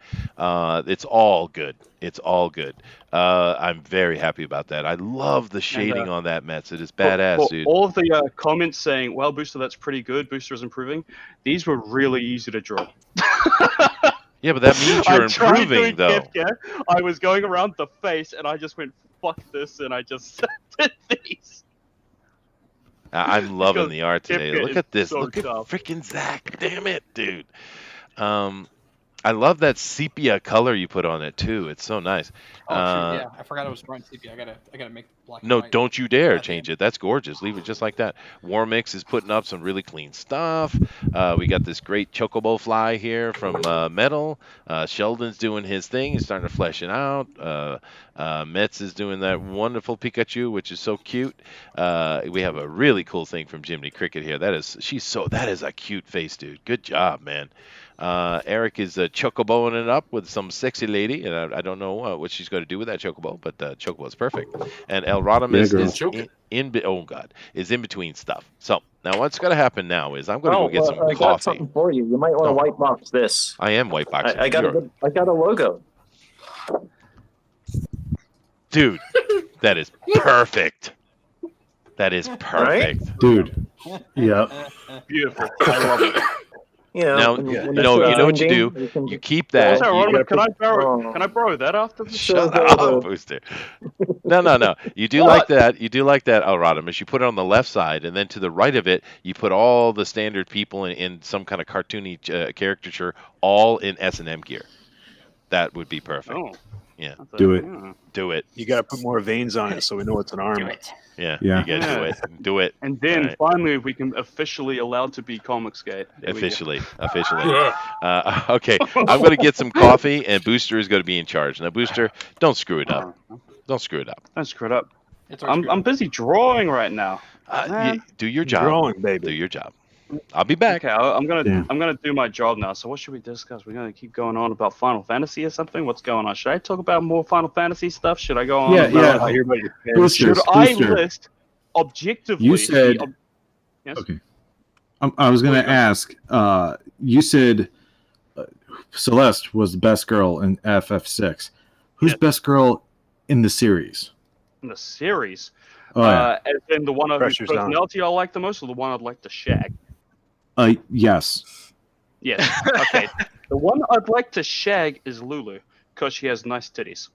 It's all good. It's all good. I'm very happy about that. I love the And shading on that, Mets. It is for badass, dude. all of the comments saying, "Well, Booster, that's pretty good. Booster is improving." These were really easy to draw. Yeah, but that means you're I tried improving, doing though. Kefka. I was going around the face, and I just went, "Fuck this," and I just did these. I'm loving the art today. Kefka Look is at this. so Look at tough. freaking Zach. Damn it, dude. I love that sepia color you put on it too. It's so nice. Oh shoot, yeah, I forgot it was bright sepia. I gotta make black and No, white. don't you dare God change damn. it. That's gorgeous. Leave it just like that. Warmix is putting up some really clean stuff. We got this great chocobo fly here from Metal. Sheldon's doing his thing. He's starting to flesh it out. Metz is doing that wonderful Pikachu, which is so cute. We have a really cool thing from Jiminy Cricket here. That is a cute face, dude. Good job, man. Eric is chocoboing it up with some sexy lady, and I don't know what she's going to do with that chocobo, but chocobo is perfect. And El Rodimus is in between stuff. So now what's going to happen now is I'm going to go get some I coffee. got something for you. You might want to Oh. white box this. I am white boxing. I got a logo. Dude, that is perfect. That is perfect. Right? Dude. Yeah. Beautiful. I love it. Yeah. Now, when you it's know what you ending, do? can- You keep What's that. that, you- Rodimus? Can I borrow that after the Shut So up, Booster. No. You do like that. You do like that, Rodimus. You put it on the left side, and then to the right of it, you put all the standard people in some kind of cartoony caricature, all in S&M gear. That would be perfect. Oh. Yeah. Do it. Do it. You got to put more veins on it so we know it's an arm. Yeah. Yeah. You gotta do it. Do it. And then Right. finally, we can officially allowed to be Comics Gate. There we go. Officially. Okay, I'm going to get some coffee, and Booster is going to be in charge. Now, Booster, don't screw it up. Don't screw it up. Don't screw it up. It's already screwed I'm up. busy drawing right now. Do your job. Drawing, baby. Do your job. I'll be back. Okay, I'm gonna do my job now. So what should we discuss? We're gonna keep going on about Final Fantasy or something. What's going on? Should I talk about more Final Fantasy stuff? Should I go on? Yeah, about, yeah. Booster, Should I Booster. list objectively? You said. Yes? Okay. I was going to ask. You said Celeste was the best girl in FF6. Who's best girl in the series? In the series. Oh, yeah. As in the one whose Pressure's on. personality I like the most, or the one I'd like to shag? Yes. Yes. Okay. The one I'd like to shag is Lulu because she has nice titties.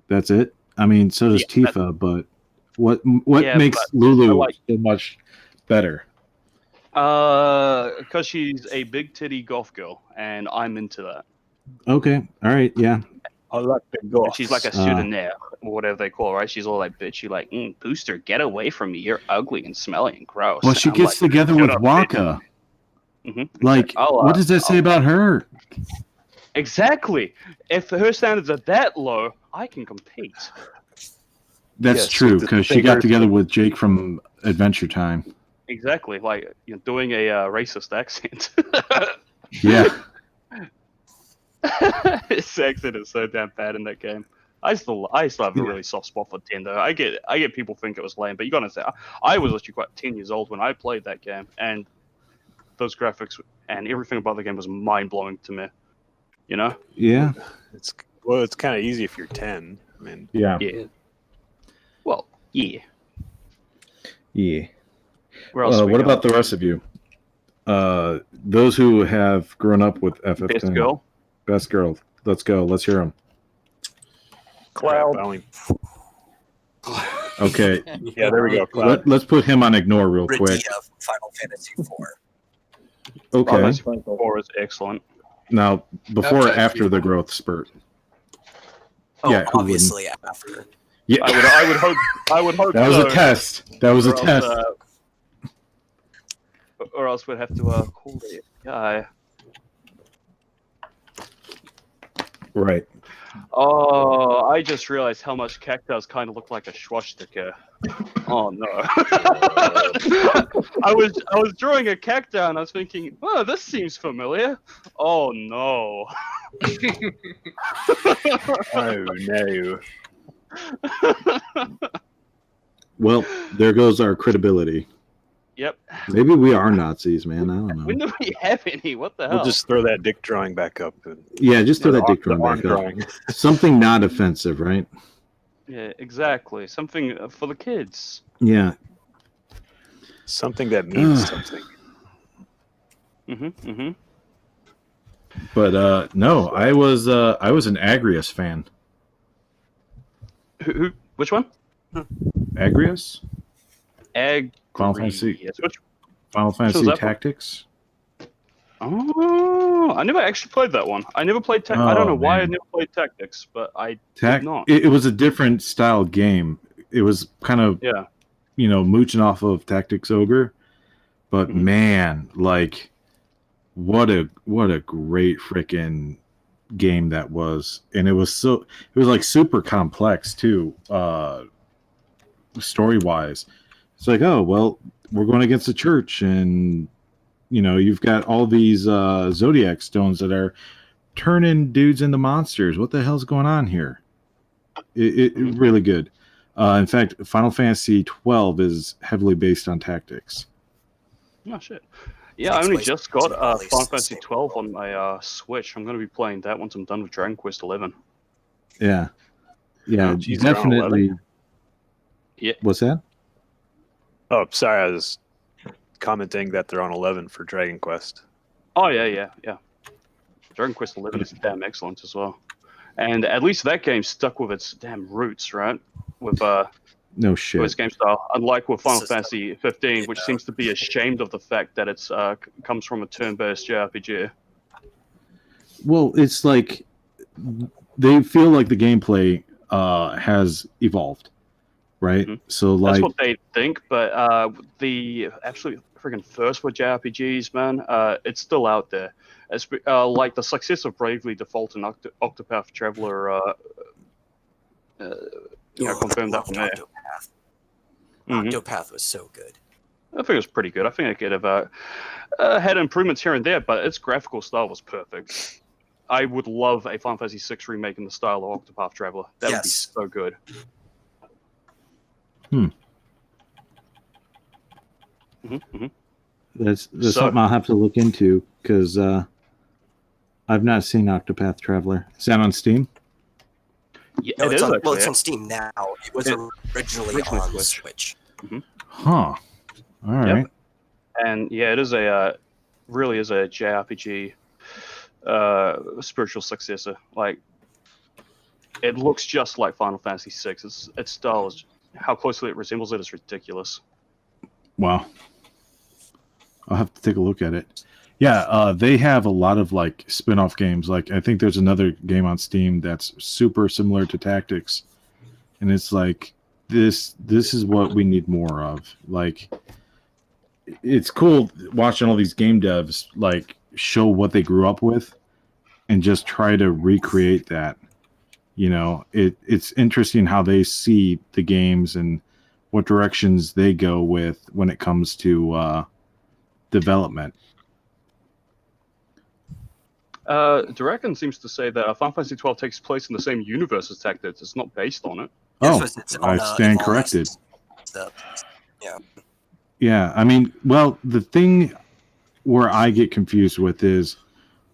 That's it. I mean, so does Tifa, but what Yeah, makes but Lulu I like- so much better? Because she's a big titty golf girl, and I'm into that. Okay. All right. Yeah. I like the golf. And she's like a souvenir, or whatever they call her, right? She's all like bitchy, like, Booster, get away from me. You're ugly and smelly and gross. Well, she And I'm gets like, together "Shut with up, Waka. Mhm. Like, what does that say about her? Exactly. If her standards are that low, I can compete. That's Yes, true the because she thing got is- together with Jake from Adventure Time. Exactly. Like, doing a racist accent. Yeah. His accent is so damn bad in that game. I still have a really soft spot for 10 though. I get people think it was lame, but you gotta say I was actually quite 10 years old when I played that game, and those graphics and everything about the game was mind blowing to me. You know? Yeah. It's kind of easy if you're 10. I mean, Yeah. Yeah. Well, yeah. Yeah. Where else? What about the rest of you? Those who have grown up with FF10. Best girl? Best girl. Let's go. Let's hear them. Cloud. Okay. Yeah, there we go. Cloud. Let's put him on ignore real quick. Radia from Final Fantasy IV. Okay. Final Fantasy 4 is excellent. Now, before or Okay. after the growth spurt? Oh, Yeah, who obviously after. Yeah. I would hope That was so. a test. That was a Or else, test. Or else we'd have to call the guy. Right. Oh, I just realized how much cactus kind of looked like a swastika. Oh no! I was drawing a cactus and I was thinking, oh, this seems familiar. Oh no! Oh no! Well, there goes our credibility. Yep. Maybe we are Nazis, man. I don't know. When do we have any? What the hell? We'll just throw that dick drawing back up. Yeah, just throw that dick the drawing arm back up. drawing. Something not offensive, right? Yeah, exactly. Something for the kids. Yeah. Something that means something. But no, I was an Agrius fan. Who? Which one? Agrius? Final Fantasy. Yes. Final Fantasy Tactics. Oh, I never actually played that one. I never played. I don't know why I never played Tactics, but I did not. It was a different style game. It was kind of mooching off of Tactics Ogre, but man, like, what a great freaking game that was, and it was like super complex too, story wise. It's like, oh well, we're going against the church, and you've got all these zodiac stones that are turning dudes into monsters. What the hell's going on here? It really good. In fact, Final Fantasy 12 is heavily based on tactics. Oh shit. Yeah, I only just got Final Fantasy 12 on my Switch. I'm going to be playing that once I'm done with Dragon Quest 11. Yeah, definitely. Yeah. What's that? Oh, sorry, I was commenting that they're on 11 for Dragon Quest. Oh yeah. Dragon Quest 11 is damn excellent as well, and at least that game stuck with its damn roots, right? With no shit. With its game style, unlike with Final Fantasy 15, which seems to be ashamed of the fact that it's comes from a turn-based JRPG. Well, it's like they feel like the gameplay has evolved, right? So like that's what they think, but the absolute freaking first for JRPGs, man, it's still out there. It's like the success of Bravely Default and Octopath Traveler, confirmed that for me. Octopath was so good. I think it was pretty good. I think it could have had improvements here and there, but its graphical style was perfect. I would love a Final Fantasy VI remake in the style of Octopath Traveler. That would be so good. That's something I'll have to look into, because I've not seen Octopath Traveler. Is that on Steam? Yeah, no, it's on Steam now. It was originally on the Switch. Huh. All right. Yep. And yeah, it is really is a JRPG spiritual successor. Like, it looks just like Final Fantasy VI. Its style is, how closely it resembles it is ridiculous. Wow. I'll have to take a look at it. Yeah, they have a lot of like spin-off games. Like, I think there's another game on Steam that's super similar to Tactics, and it's like this is what we need more of. Like, it's cool watching all these game devs like show what they grew up with and just try to recreate that. It's interesting how they see the games and what directions they go with when it comes to development. Dragon seems to say that Final Fantasy 12 takes place in the same universe as Tactics. It's not based on it. Oh, I stand corrected. Yeah, I mean, well, the thing where I get confused with is,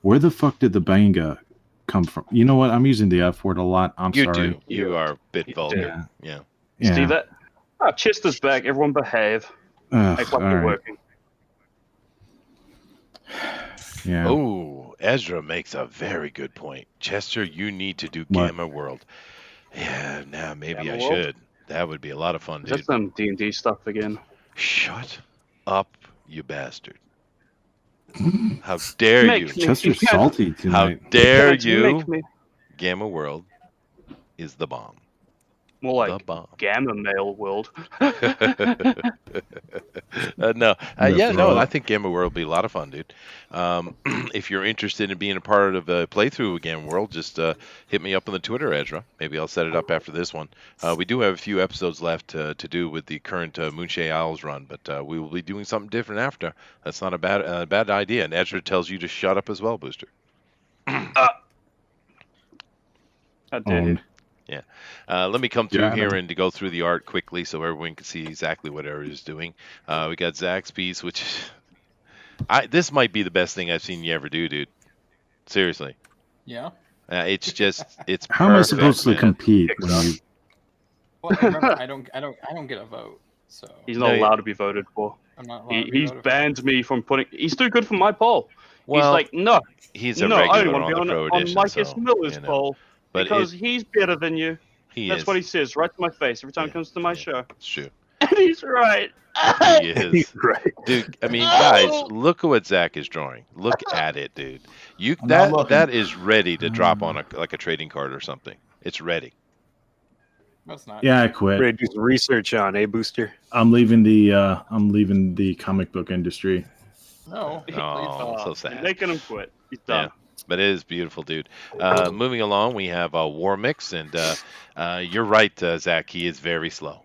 where the fuck did the banga come from? You know what? I'm using the F word a lot. I'm sorry. You are a bit vulgar. Yeah. See that? Chester's back. Everyone behave. Act like you're working. Yeah. Oh, Ezra makes a very good point. Chester, you need to do Gamma World. Yeah, now maybe Gamma I World? should. That would be a lot of fun, dude. That's some D&D stuff again. Shut up, you bastard. How dare you? Chester's salty tonight. How dare you? Gamma World is the bomb. More like Gamma Male World. No, I think Gamma World will be a lot of fun, dude. If you're interested in being a part of a playthrough of Gamma World, just hit me up on the Twitter, Ezra. Maybe I'll set it up after this one. We do have a few episodes left to do with the current Moonshade Isles run, but we will be doing something different after. That's not a bad idea. And Ezra tells you to shut up as well, Booster. How dare you. Yeah. Let me come through Yeah, I here know. and to go through the art quickly so everyone can see exactly what everybody's doing. We got Zach's piece, which this might be the best thing I've seen you ever do, dude. Seriously. Yeah. It's How am I perfect, supposed to man. compete when you? Well, remember, I don't get a vote, so He's No, not allowed to be voted for. I'm not allowed to be He's voted for. banned me from putting. He's too good for my poll. He's Well, like, no, he's a no, I only regular want to on be the on Pro on Edition, Marcus so Miller's poll but because he's better than you. he That's is. what he says right to my face every time he comes to my show. It's true. And he's right. He is. He's right. Dude, I mean, guys, look at what Zach is drawing. Look at it, dude. I'm not looking. That is ready to drop on a trading card or something. It's ready. That's not. Yeah, I quit. Ready to do some research on, Booster? I'm leaving the comic book industry. No. Oh, so You're sad. making him quit. He's done. Yeah, but it is beautiful, dude. Moving along, we have War Mix, and you're right, Zach. He is very slow.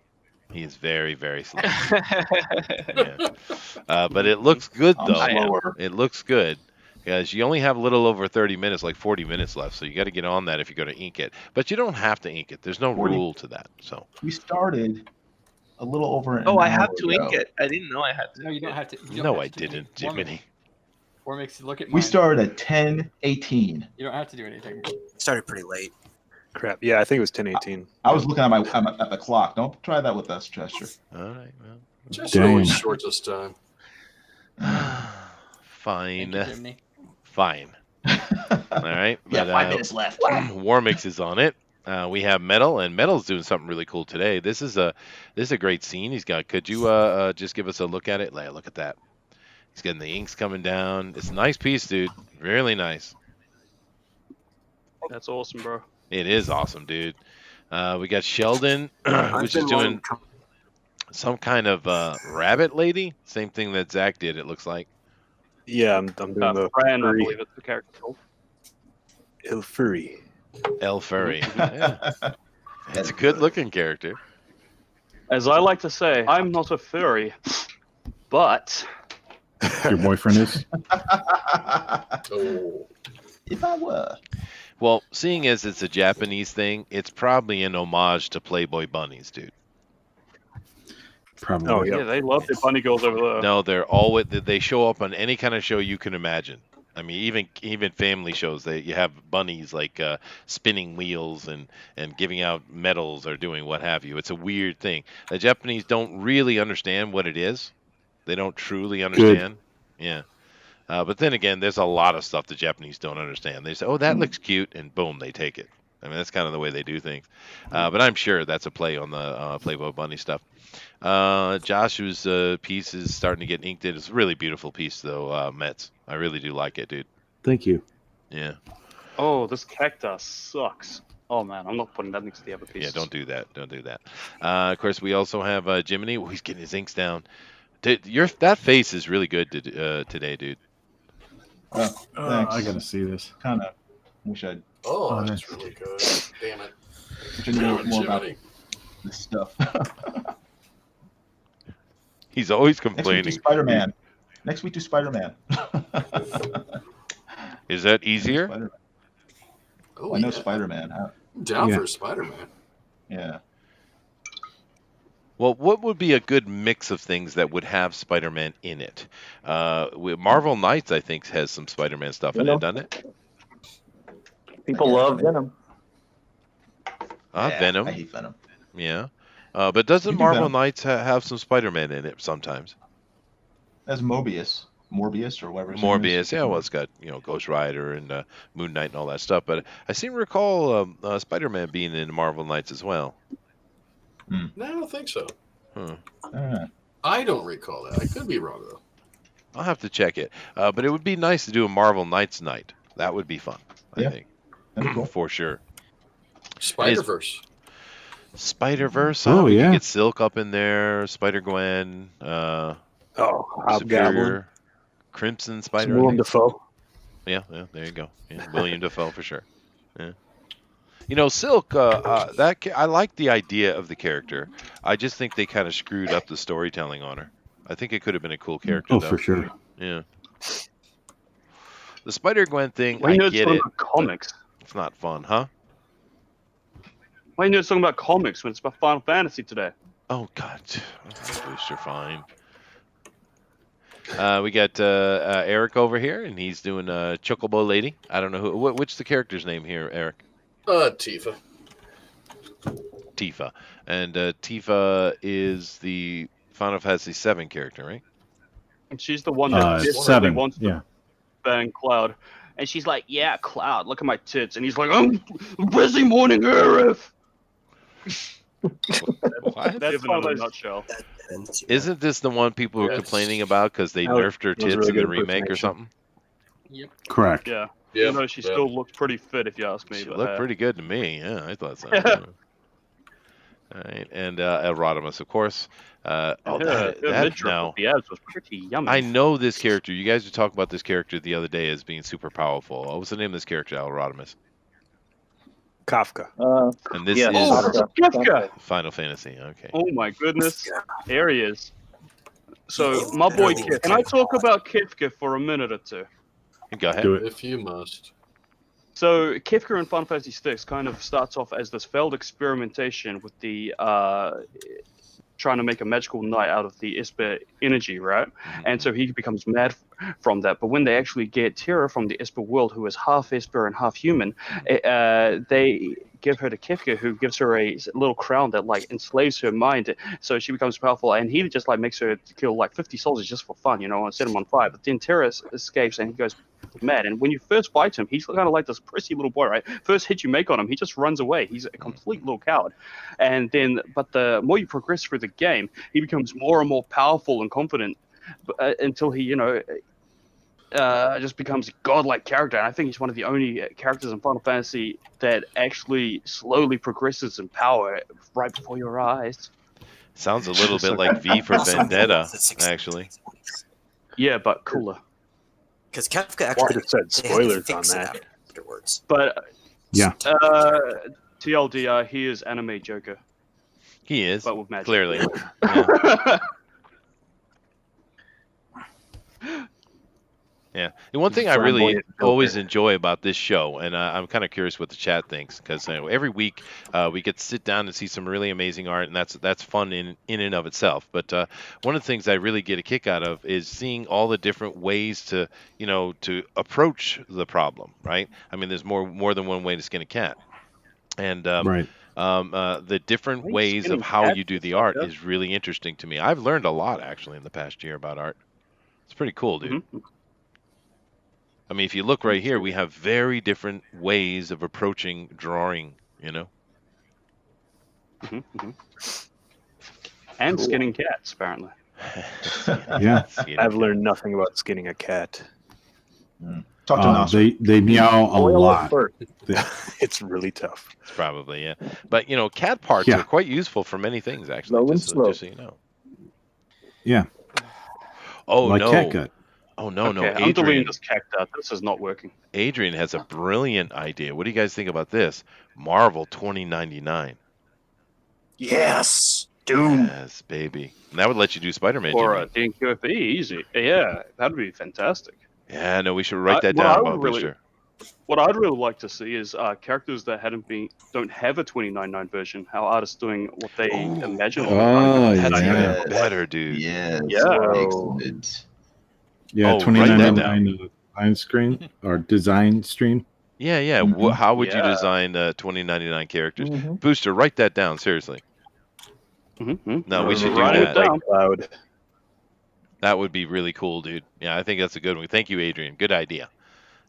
He is very, very slow. Yeah. But it looks good I'm though. slower. It looks good. Because you only have a little over 30 minutes, like 40 minutes left, so you got to get on that if you're going to ink it. But you don't have to ink it. There's no 40. rule to that. So We started a little over an Oh, I hour have to ink ago. it. I didn't know I had to. No, you don't have to. You don't no, have I to do didn't, anything. Jiminy. Or makes look at mine. We started at 10:18. You don't have to do anything. Started pretty late. Crap. Yeah, I think it was 10:18. I was looking at at the clock. Don't try that with us, Chester. All right, well. Chester always short this time. Fine. Thank you, Jimmy. Fine. All right. Yeah, But, 5 minutes left. War Mix is on it. We have Metal, and Metal's doing something really cool today. This is a great scene he's got. Could you just give us a look at it? Like, look at that. He's getting the inks coming down. It's a nice piece, dude. Really nice. That's awesome, bro. It is awesome, dude. We got Sheldon, which is doing some kind of rabbit lady. Same thing that Zach did, it looks like. Yeah, I'm doing the Fran, I furry. believe it's the character called. El Furry. El Furry. Yeah. It's a good looking character. As I like to say, I'm not a furry, but Your boyfriend is? Oh. If I were. Well, seeing as it's a Japanese thing, it's probably an homage to Playboy bunnies, dude. Probably. Oh, yeah, they love their bunny girls over there. No, they're always they show up on any kind of show you can imagine. I mean, even family shows, you have bunnies like spinning wheels and giving out medals or doing what have you. It's a weird thing. The Japanese don't really understand what it is. They don't truly understand. Yeah. But then again, there's a lot of stuff the Japanese don't understand. They say, "Oh, that looks cute," and boom, they take it. I mean, that's kind of the way they do things. But I'm sure that's a play on the Playboy bunny stuff. Joshua's piece is starting to get inked in. It's a really beautiful piece, though, Mets. I really do like it, dude. Thank you. Yeah. Oh, this cactus sucks. Oh man, I'm not putting that next to the other pieces. Yeah, don't do that. Don't do that. Of course, we also have Jiminy. Oh, he's getting his inks down. Dude, that face is really good today, dude. Oh, thanks. I gotta see this. Kind of wish I'd. Oh, that's really good. Damn it. Should know Damn it, more about Jiminy. this stuff. He's always Next week complaining. to Spider-Man. Next week to Spider-Man. Is that easier? Spider-Man. Oh, I know yeah. Spider-Man. Down Yeah. for Spider-Man. Yeah. Well, what would be a good mix of things that would have Spider-Man in it? Marvel Knights, I think, has some Spider-Man stuff in it, doesn't it? People love Venom. Yeah, Venom. I hate Venom. Yeah. But doesn't You do Marvel Venom. Knights have some Spider-Man in it sometimes? As Morbius or whatever. his name is. Morbius, yeah, well, it's got, Ghost Rider and Moon Knight and all that stuff. But I seem to recall Spider-Man being in Marvel Knights as well. No, I don't think so. Huh. I don't recall that. I could be wrong though. I'll have to check it. But it would be nice to do a Marvel Knights night. That would be fun, I think. That'd be cool. For sure. Spider-Verse. Spider-Verse. Oh, we yeah. could get Silk up in there, Spider-Gwen, Hobgoblin. Superior, Crimson Spider. I Willem think. Dafoe. Yeah, there you go. Yeah, William Dafoe for sure. Yeah. Silk. I like the idea of the character. I just think they kind of screwed up the storytelling on her. I think it could have been a cool character. Oh, though. for sure. Yeah. The Spider-Gwen thing, We I know get it's it. from the comics. It's not fun, huh? Why are you talking about comics when it's about Final Fantasy today? Oh God, Booster, fine. We got Eric over here, and he's doing Chocobo Lady. I don't know which the character's name here, Eric. Tifa. Tifa, and Tifa is the Final Fantasy VII character, right? And she's the one that desperately 7. wants to bang Cloud. And she's like, yeah, Cloud, look at my tits. And he's like, I'm busy mourning Aerith. That's Final in a nutshell. Isn't this the one people were complaining about because they nerfed her tits in the remake or something? Yep. Correct. Yeah. Even though she still looks pretty fit, if you ask me. She but, looked pretty good to me. Yeah, I thought so. Yeah. All right, and Rodimus, of course. That now. The abs was pretty yummy. I know this character. You guys were talking about this character the other day as being super powerful. What was the name of this character, Rodimus? Kafka. And this is Kafka. Final Fantasy. Okay. Oh my goodness. There he is. So, my boy Kifka. Can I talk about Kifka for a minute or two? Go ahead. Do it. If you must. So, Kifka in Final Fantasy VI kind of starts off as this failed experimentation with the trying to make a magical knight out of the Esper energy, right? And so he becomes mad from that. But when they actually get Terra from the Esper world, who is half Esper and half human, they give her to Kefka, who gives her a little crown that like enslaves her mind, so she becomes powerful. And he just like makes her kill like 50 soldiers just for fun, and set them on fire. But then Terra escapes and he goes mad. And when you first fight him, he's kind of like this prissy little boy, right? First hit you make on him, he just runs away. He's a complete little coward. And then, but the more you progress through the game, he becomes more and more powerful and confident until he, just becomes a godlike character. And I think he's one of the only characters in Final Fantasy that actually slowly progresses in power right before your eyes. Sounds a little bit like V for Vendetta, actually. Yeah, but cooler. Because Kafka actually could have said spoilers on that afterwards. But yeah, TLDR, he is anime Joker. He is, but with magic. Clearly. Yeah. Yeah. The one thing I really always enjoy about this show, and I'm kind of curious what the chat thinks, because every week we get to sit down and see some really amazing art, and that's fun in and of itself. But one of the things I really get a kick out of is seeing all the different ways to approach the problem, right? I mean, there's more than one way to skin a cat, and right. The different ways of how you do the art is really interesting to me. I've learned a lot actually in the past year about art. It's pretty cool, dude. Mm-hmm. I mean, if you look right here, we have very different ways of approaching drawing, Mm-hmm. And skinning cats, apparently. Yeah. I've learned nothing about skinning a cat. Talk to Nasser. They meow a lot. It's really tough. It's probably, yeah. But, cat parts are quite useful for many things, actually, just so you know. Yeah. Oh, like no. cat gut. Oh, no. I'm deleting this cat out. This is not working. Adrian has a brilliant idea. What do you guys think about this? Marvel 2099. Yes. Doom. Yes, baby. And that would let you do Spider-Man. Or a DQFE, easy. Yeah, that'd be fantastic. Yeah, no, we should write that down, Bob Booster. What I'd really like to see is characters that don't have a 2099 version. How artists doing what they imagine. Oh, that's yeah. even better, dude. Yes. Yeah. Excellent. Yeah, 2099 design screen or design stream. Yeah. Mm-hmm. How would you design 2099 characters? Mm-hmm. Booster, write that down, seriously. Mm-hmm. No, we should do that. That would be really cool, dude. Yeah, I think that's a good one. Thank you, Adrian. Good idea.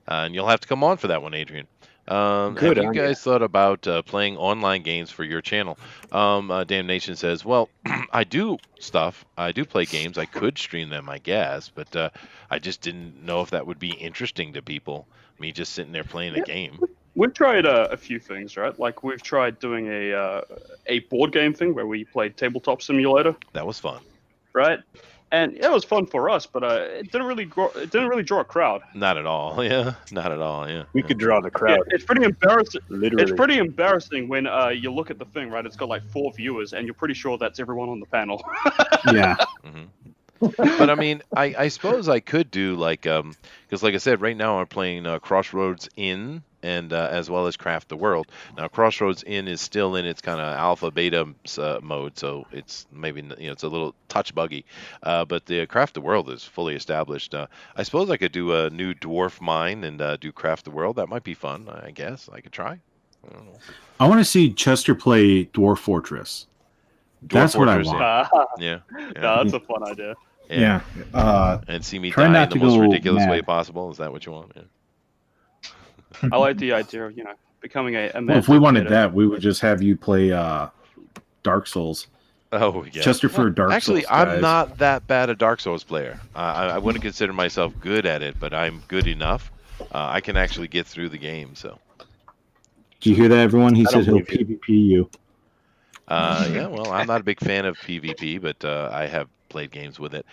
And you'll have to come on for that one, Adrian. Have you guys thought about playing online games for your channel? Damnation says, well, I do play games. I could stream them, I guess, but I just didn't know if that would be interesting to people, me just sitting there playing a game. We've tried a few things, right? Like we've tried doing a board game thing where we played Tabletop Simulator. That was fun. Right? And it was fun for us, but it didn't really draw a crowd. Not at all. Yeah, not at all. Yeah. We could draw the crowd. It's pretty embarrassing. Literally. It's pretty embarrassing when you look at the thing, right? It's got like 4 viewers, and you're pretty sure that's everyone on the panel. Yeah. Mm-hmm. But I mean, I suppose I could do like because like I said, right now I'm playing Crossroads Inn and as well as Craft the World. Now, Crossroads Inn is still in its kind of alpha beta mode, so it's maybe it's a little touch buggy. But the Craft the World is fully established. I suppose I could do a new dwarf mine and do Craft the World. That might be fun. I guess I could try. I don't know. I want to see Chester play Dwarf Fortress. That's what I want. Yeah. No, that's a fun idea. Yeah. And see me try die not in the to most go ridiculous way mad. possible. Is that what you want? Yeah. I like the idea of becoming a Well, if we wanted that, we would just have you play Dark Souls. Oh yeah. Chester for Dark Actually, Souls. Actually, I'm not that bad a Dark Souls player. I wouldn't consider myself good at it, but I'm good enough. I can actually get through the game. So. Do you hear that, everyone? He said he'll PvP you. Yeah, well, I'm not a big fan of PvP, but I have played games with it.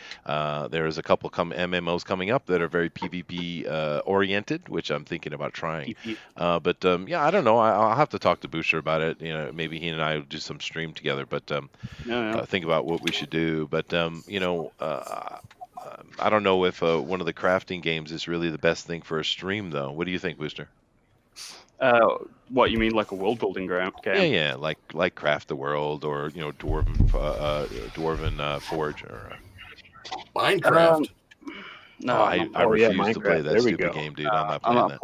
There's a couple MMOs coming up that are very PvP oriented, which I'm thinking about trying. But yeah, I don't know. I'll have to talk to Booster about it. Maybe he and I will do some stream together. But think about what we should do. But I don't know if one of the crafting games is really the best thing for a stream, though. What do you think, Booster? What you mean, like a world building game? Yeah, like Craft the World or Dwarven Forge or Minecraft. No, I refuse to play that stupid game, dude. I'm not playing that.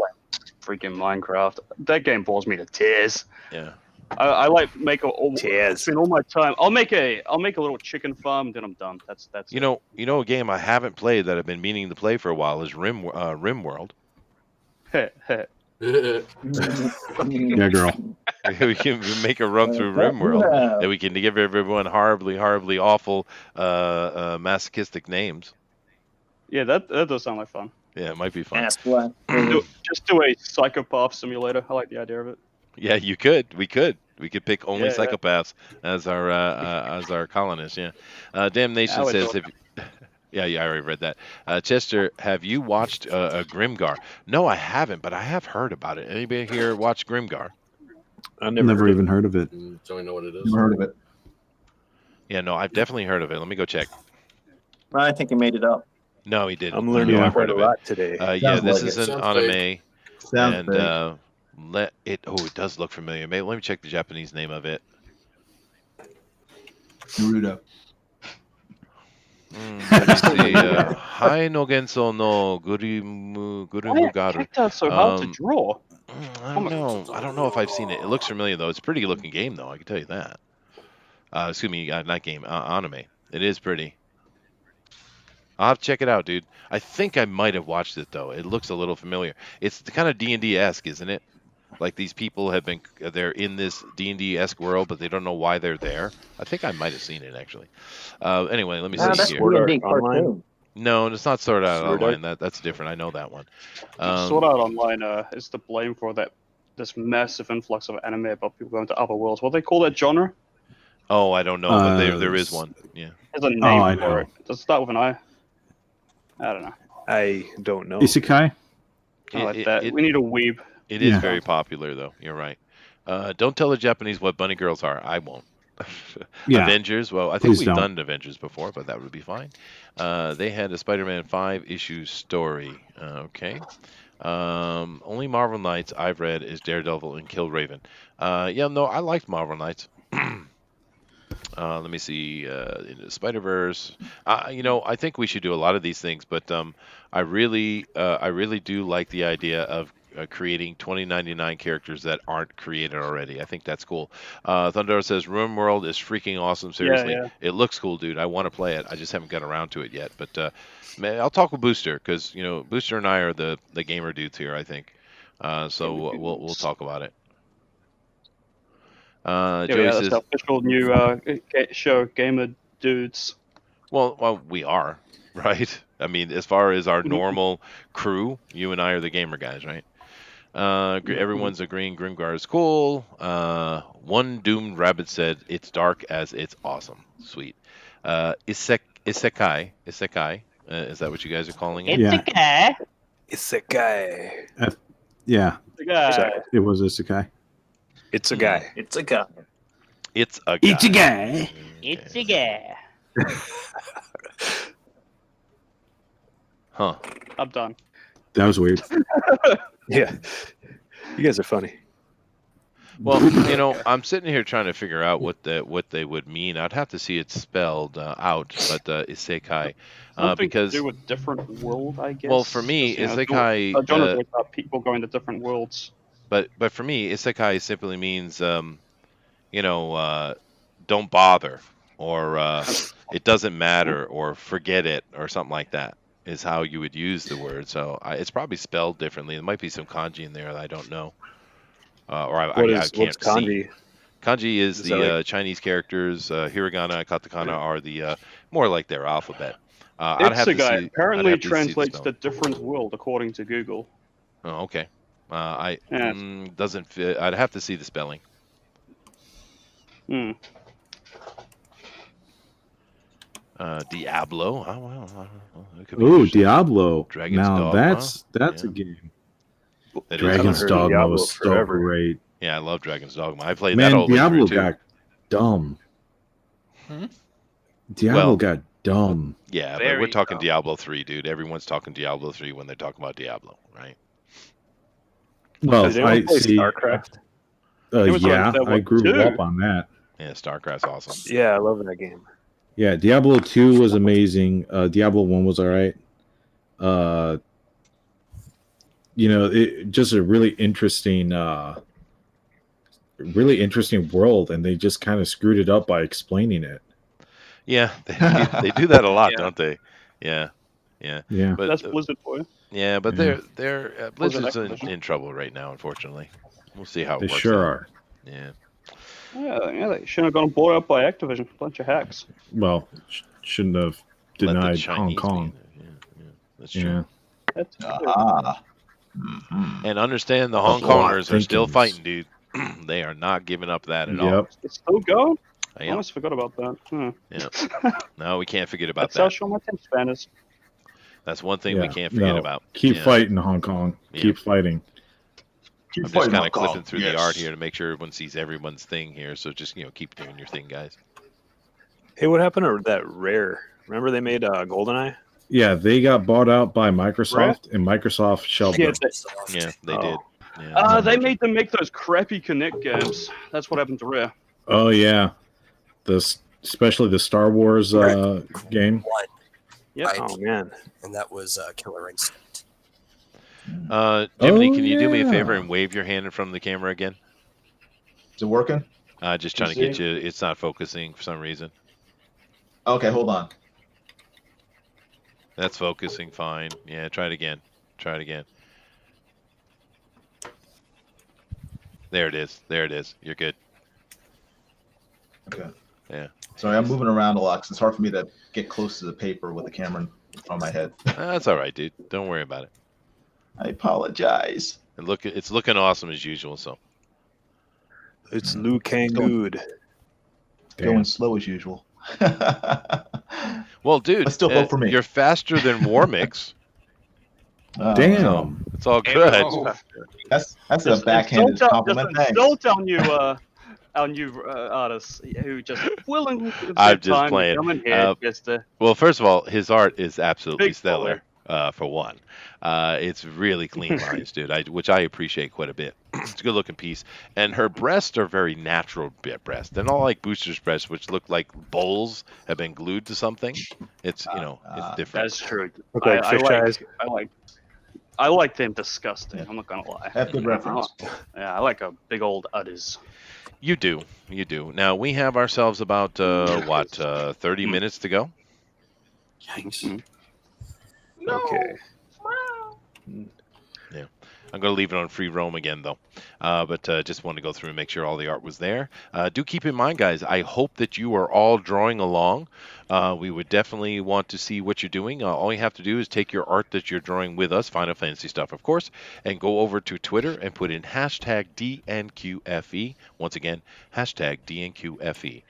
Freaking Minecraft. That game bores me to tears. Yeah. I like spend all my time. I'll make a little chicken farm, then I'm done. That's you know a game I haven't played that I've been meaning to play for a while is RimWorld. Yeah, girl. We can make a run through RimWorld, and we can give everyone horribly awful masochistic names. Yeah, that does sound like fun. Yeah, it might be fun. Just do a psychopath simulator. I like the idea of it. Yeah, we could pick only psychopaths as our colonists. Yeah. Damnation says if. Yeah, I already read that. Chester, have you watched Grimgar? No, I haven't, but I have heard about it. Anybody here watch Grimgar? I never even heard of it. Don't know what it is. Never heard of it. Yeah, no, I've definitely heard of it. Let me go check. I think he made it up. No, he didn't. I'm learning I've heard a of lot it today. Yeah, this like is it. an Sounds anime, fake. Sounds and fake. it does look familiar. Maybe let me check the Japanese name of it. Naruto. Let me see. Hai no Genso no Gurumugaru. Kicked out so hard to draw. I don't know if I've seen it. It looks familiar though. It's a pretty looking game though. I can tell you that. Excuse me, not game, anime. It is pretty. I'll have to check it out, dude. I think I might have watched it though. It looks a little familiar. It's kind of D&D-esque, isn't it? Like these people they're in this D&D-esque world, but they don't know why they're there. I think I might have seen it actually. Anyway, let me see That's here. D&D cartoon. No, it's not Sword Art Online. That's different. I know that one. Sword Art Online is to blame for this massive influx of anime about people going to other worlds. What do they call that genre? Oh, I don't know, but there is one. Yeah. There's a name I for know. it. Does it start with an I? I don't know. I don't know. Isekai? I like that. We need a weeb. It is very popular, though. You're right. Don't tell the Japanese what bunny girls are. I won't. Yeah. Avengers. Well, I think Please we've don't. done Avengers before, but that would be fine. They had a Spider-Man 5-issue story. Okay. Only Marvel Knights I've read is Daredevil and Killraven. Yeah, no, I liked Marvel Knights. Let me see. Spider-Verse. I think we should do a lot of these things, but I really do like the idea of creating 2099 characters that aren't created already. I think that's cool. Thunder says RimWorld is freaking awesome. Seriously, Yeah. It looks cool, dude. I want to play it. I just haven't got around to it yet. But man, I'll talk with Booster because Booster and I are the gamer dudes here. I think. So we'll talk about it. Joey That's says, the official new show, Gamer Dudes. well, we are, right? I mean, as far as our normal crew, you and I are the gamer guys, right? Everyone's agreeing Grimgar is cool. One doomed rabbit said, it's dark as it's awesome. Sweet. Isekai. Is that what you guys are calling it? Isekai. Yeah. Isekai. It was Isekai. It's a guy. It's a guy. It's a guy. It's a guy. It's a guy. Huh. I'm done. That was weird. Yeah. You guys are funny. Well, I'm sitting here trying to figure out what they would mean. I'd have to see it spelled out, but isekai, Something to because do with different world, I guess. well, for me, isekai. Genre is always about people going to different worlds. But for me, isekai simply means don't bother, or it doesn't matter, or forget it, or something like that is how you would use the word. So it's probably spelled differently. There might be some kanji in there that I don't know, or I What's can't kanji? see. Kanji is Is that the Chinese characters. Hiragana and katakana are the more like their alphabet. Isekai apparently I'd have to see the translates spelling. to different world according to Google. Oh, okay. Yes. Doesn't fit. I'd have to see the spelling. Diablo. Oh, well, it could be Ooh, interesting. Diablo. Dragon's now Dogma. that's Yeah. a game. That is Dragon's good. Dogma Diablo was so forever. great. Yeah, I love Dragon's Dogma. I played that Man, all the way Diablo through too. got dumb. Hmm? Diablo Well, got dumb. Yeah, but we're Very talking dumb. Diablo 3, dude. Everyone's talking Diablo 3 when they're talking about Diablo, right? Well, Did anyone I play see. StarCraft? Yeah, I grew up on that. Yeah, StarCraft's awesome. Yeah, I love that game. Yeah, Diablo 2 was amazing. Diablo 1 was all right. It just a really interesting world, and they just kind of screwed it up by explaining it. Yeah, they do that a lot, don't they? Yeah. But That's Blizzard for you. yeah, but Yeah. they're Blizzard Blizzard's Activision. in trouble right now, unfortunately. We'll see how it They works sure out. are. Yeah. Yeah, they shouldn't have gotten bought out by Activision. Bunch of hacks. Well, shouldn't have Let the denied Chinese Hong be Kong. in there. Yeah, that's true. That's And understand the The Hong plot Kongers are still thickens. fighting, dude. They are not giving up that at all. Yep. It's still going? I Yeah. almost forgot about that. Yeah. No, we can't forget about That's how that. short my attention span is. That's one thing we Yeah. can't forget No. about. Keep Yeah. fighting, Hong Kong. Yeah. Keep fighting. I'm just kind of clipping through the art here to make sure everyone sees everyone's thing here. So just keep doing your thing, guys. Hey, what happened to that Rare? Remember they made GoldenEye? Yeah, they got bought out by Microsoft, and Microsoft shelved Yeah, them. Yeah, they did. Yeah, they made them make those crappy Connect games. That's what happened to Rare. Oh yeah, especially the Star Wars game. One. Yeah. Oh man. And that was Killer Instinct. Jiminy, Oh, can you do me a yeah. favor and wave your hand in front of the camera again? Is it working? Just trying to get you. It's not focusing for some reason. Okay, hold on. That's focusing fine. Yeah, try it again. Try it again. There it is. There it is. You're good. Okay. Yeah. Sorry, I'm moving around a lot because it's hard for me to get close to the paper with the camera in front of my head. That's all right, dude. Don't worry about it. I apologize. It's looking awesome as usual. So It's Liu Kang good. Going slow as usual. well, dude, But still vote for me. You're faster than Warmix. Damn. So it's all good. That's a backhanded compliment. Thanks. Don't tell you, our new artists who just willing. I'm just playing. Come in here, just well, first of all, his art is absolutely Big stellar. For one, it's really clean lines, dude. Which I appreciate quite a bit. It's a good looking piece, and her breasts are very natural breasts. They're not like Booster's breasts, which look like bowls have been glued to something. It's it's different. That's true. Look like fish eyes. I like them disgusting. I'm not gonna lie. That's good reference. Yeah, I like a big old udders. You do. Now we have ourselves about 30 minutes to go. Yikes. Okay. Yeah. I'm going to leave it on free roam again, though. But just want to go through and make sure all the art was there. Do keep in mind, guys, I hope that you are all drawing along. We would definitely want to see what you're doing. All you have to do is take your art that you're drawing with us, Final Fantasy stuff, of course, and go over to Twitter and put in hashtag DNQFE. Once again, hashtag DNQFE.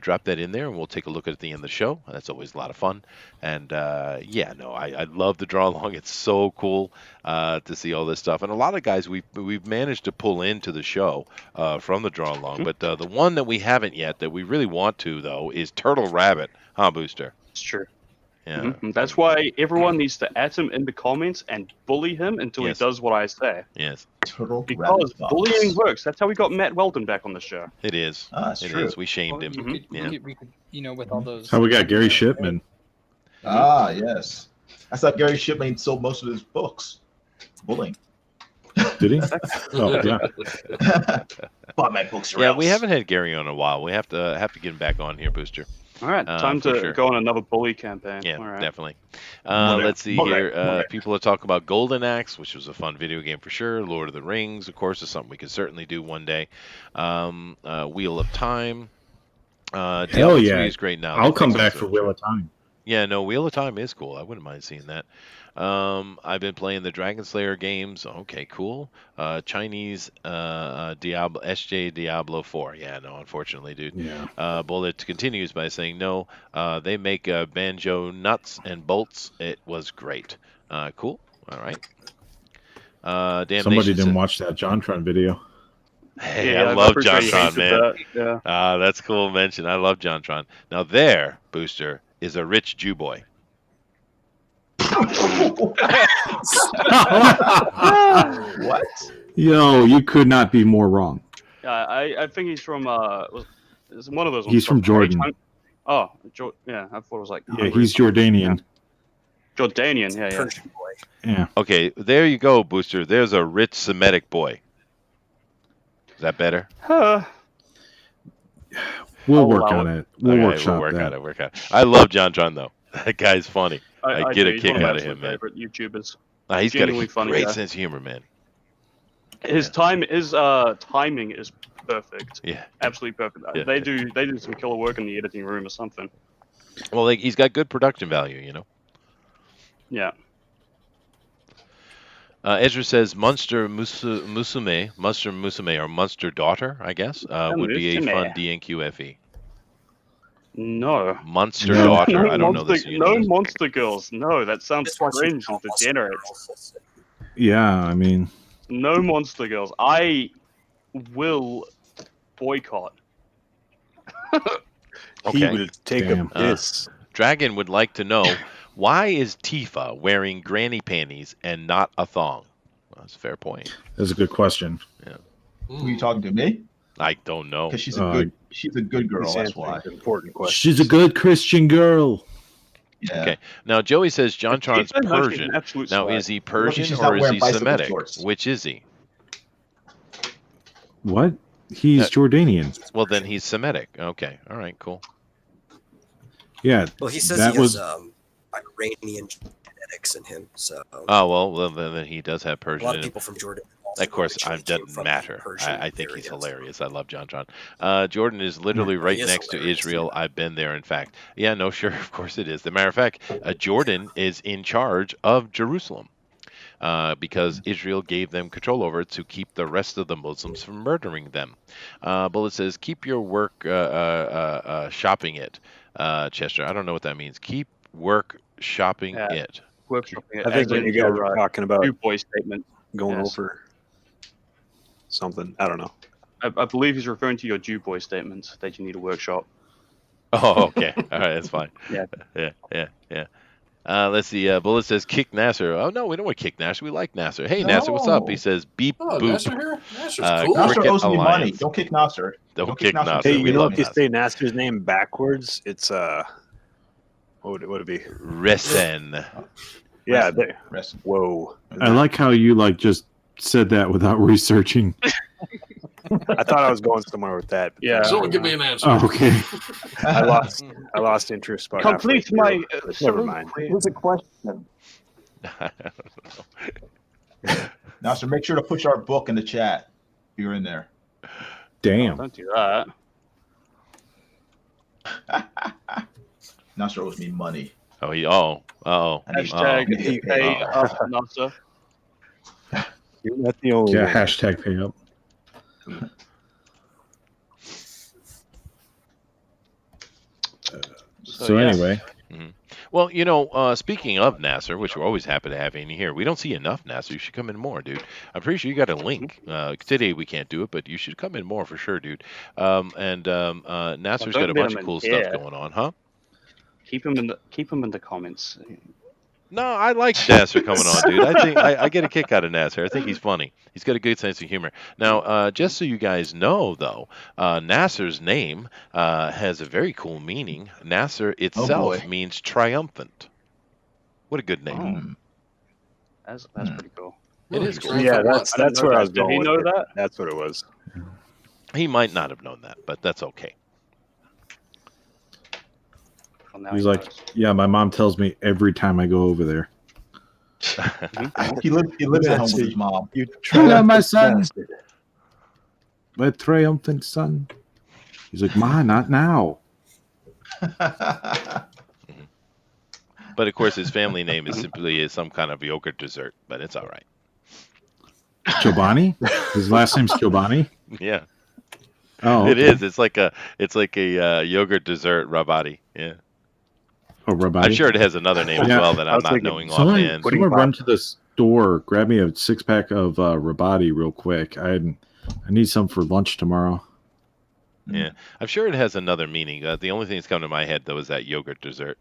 Drop that in there, and we'll take a look at the end of the show. That's always a lot of fun. And I love the draw along. It's so cool to see all this stuff. And a lot of guys we've managed to pull into the show from the draw along. But the one that we haven't yet that we really want to, though, is Turtle Rabbit. Huh, Booster? It's true. Yeah. That's why everyone needs to add him in the comments and bully him until he does what I say. Yes. Because bullying works. That's how we got Matt Weldon back on the show. It is. That's it true. is. We shamed him. We could, with all those. How we got Gary Shipman. Ah, yes. I thought Gary Shipman sold most of his books. Bullying. Did he? Oh, yeah. Bought my books. Yeah, we haven't had Gary on in a while. We have to get him back on here, Booster. All right, time to go on another bully campaign. Yeah, all right. definitely. Let's see here. People are talking about Golden Axe, which was a fun video game for sure. Lord of the Rings, of course, is something we could certainly do one day. Wheel of Time. Hell Diablo yeah. 3 is great now. I'll come back for Wheel of Time. Yeah, no, Wheel of Time is cool. I wouldn't mind seeing that. I've been playing the Dragon Slayer games. Okay, cool. Chinese Diablo SJ Diablo 4. Yeah, no, unfortunately, dude. Yeah. Bullet continues by saying no. They make banjo nuts and bolts. It was great. Cool. All right. Somebody didn't watch that JonTron video. Hey, I love JonTron, man. Yeah. That's cool mention. I love JonTron. Now there, Booster, is a rich Jew boy. What? Yo, you could not be more wrong. I think he's from it's one of those. He's from Jordan. Oh, yeah. I thought it was like. Yeah, he's Jordanian. Yeah. Jordanian, yeah. Yeah. Okay, there you go, Booster. There's a rich Semitic boy. Is that better? We'll work on it. We'll workshop work that. on it. I love JonTron though. That guy's funny. I get a kick out of him, man. Favorite YouTubers. He's got a funny great guy. sense of humor, man. His timing is perfect. Yeah, absolutely perfect. Yeah. They do some killer work in the editing room or something. Well, he's got good production value, you know. Yeah. Ezra says Monster Musume, or Monster Daughter, I guess, would be a fun DNQFE. No. Monster Daughter. I don't know this. No Monster Girls. No, that sounds cringe and degenerate. Yeah, I mean. No Monster Girls. I will boycott. Okay. He would take Damn. a piss. Dragon would like to know, why is Tifa wearing granny panties and not a thong? Well, that's a fair point. That's a good question. Yeah. Who are you talking to, me? I don't know. Because she's a good girl. That's why. Important question. She's a good Christian girl. Yeah. Okay. Now Joey says JonTron's Persian. Now is he Persian or is he Semitic? Which is he? What? He's Jordanian. Well, then he's Semitic. Okay. All right. Cool. Yeah. Well, he says that he was... has Iranian genetics in him. So. Oh well, then he does have Persian. A lot of people from Jordan. Of course, it doesn't matter. I think he's hilarious. I love JonTron. Jordan is literally right next to Israel. I've been there, in fact. Yeah, no, sure, of course it is. As a matter of fact, Jordan is in charge of Jerusalem because Israel gave them control over it to keep the rest of the Muslims from murdering them. Bullet says, keep your work shopping it, Chester. I don't know what that means. Keep work shopping it. Workshopping it. I think when you guys are talking about Jew boy statement. Going over something. I don't know. I believe he's referring to your Jew boy statements that you need a workshop. Oh, okay. All right, that's fine. Yeah. Yeah. Let's see. Bullet says kick Nasser. Oh no, we don't want to kick Nasser. We like Nasser. Hey Nasser, what's up? He says beep boop. Nasser here? Nasser's cool. Nasser owes me money. Don't kick Nasser. Don't kick Nasser. Hey, you know if you say Nasser's name backwards, it's what would it be? Resen. Yeah. Resen. Whoa. I like how you just said that without researching. I thought I was going somewhere with that. Yeah. Someone give me an answer. Oh, okay. I lost interest. Complete my. Never mind. Here's a question. Nasser, make sure to push our book in the chat. You're in there. Damn. Don't do that. Nasser owes me money. Oh, Hashtag he paid us Nasser. You're not the only Yeah, one. hashtag pay up. So anyway. Mm-hmm. Well, speaking of Nasser, which we're always happy to have in here, we don't see enough Nasser. You should come in more, dude. I'm pretty sure you got a link. Today we can't do it, but you should come in more for sure, dude. Nasser's got a bunch of cool stuff going on, huh? Keep him in the comments. No, I like Nasser coming on, dude. I think I get a kick out of Nasser. I think he's funny. He's got a good sense of humor. Now, just so you guys know, though, Nasser's name has a very cool meaning. Nasser itself means triumphant. What a good name. That's pretty cool. It is cool. Yeah, that's where I was Did going. he know with it. that? That's what it was. He might not have known that, but that's okay. Well, He's like, yeah, my mom tells me every time I go over there. He lives at home with his mom. You hello, my son. My triumphant son. He's like, Ma, not now. But of course, his family name is simply some kind of yogurt dessert, but it's all right. Chobani? His last name's Chobani? Yeah. Oh, It is. It's like a yogurt dessert rabadi. Yeah. Oh, Rabadi? I'm sure it has another name as well that I'm not knowing offhand. Someone run to the store, grab me a 6-pack of Rabadi real quick. I need some for lunch tomorrow. Yeah, I'm sure it has another meaning. The only thing that's coming to my head though is that yogurt dessert.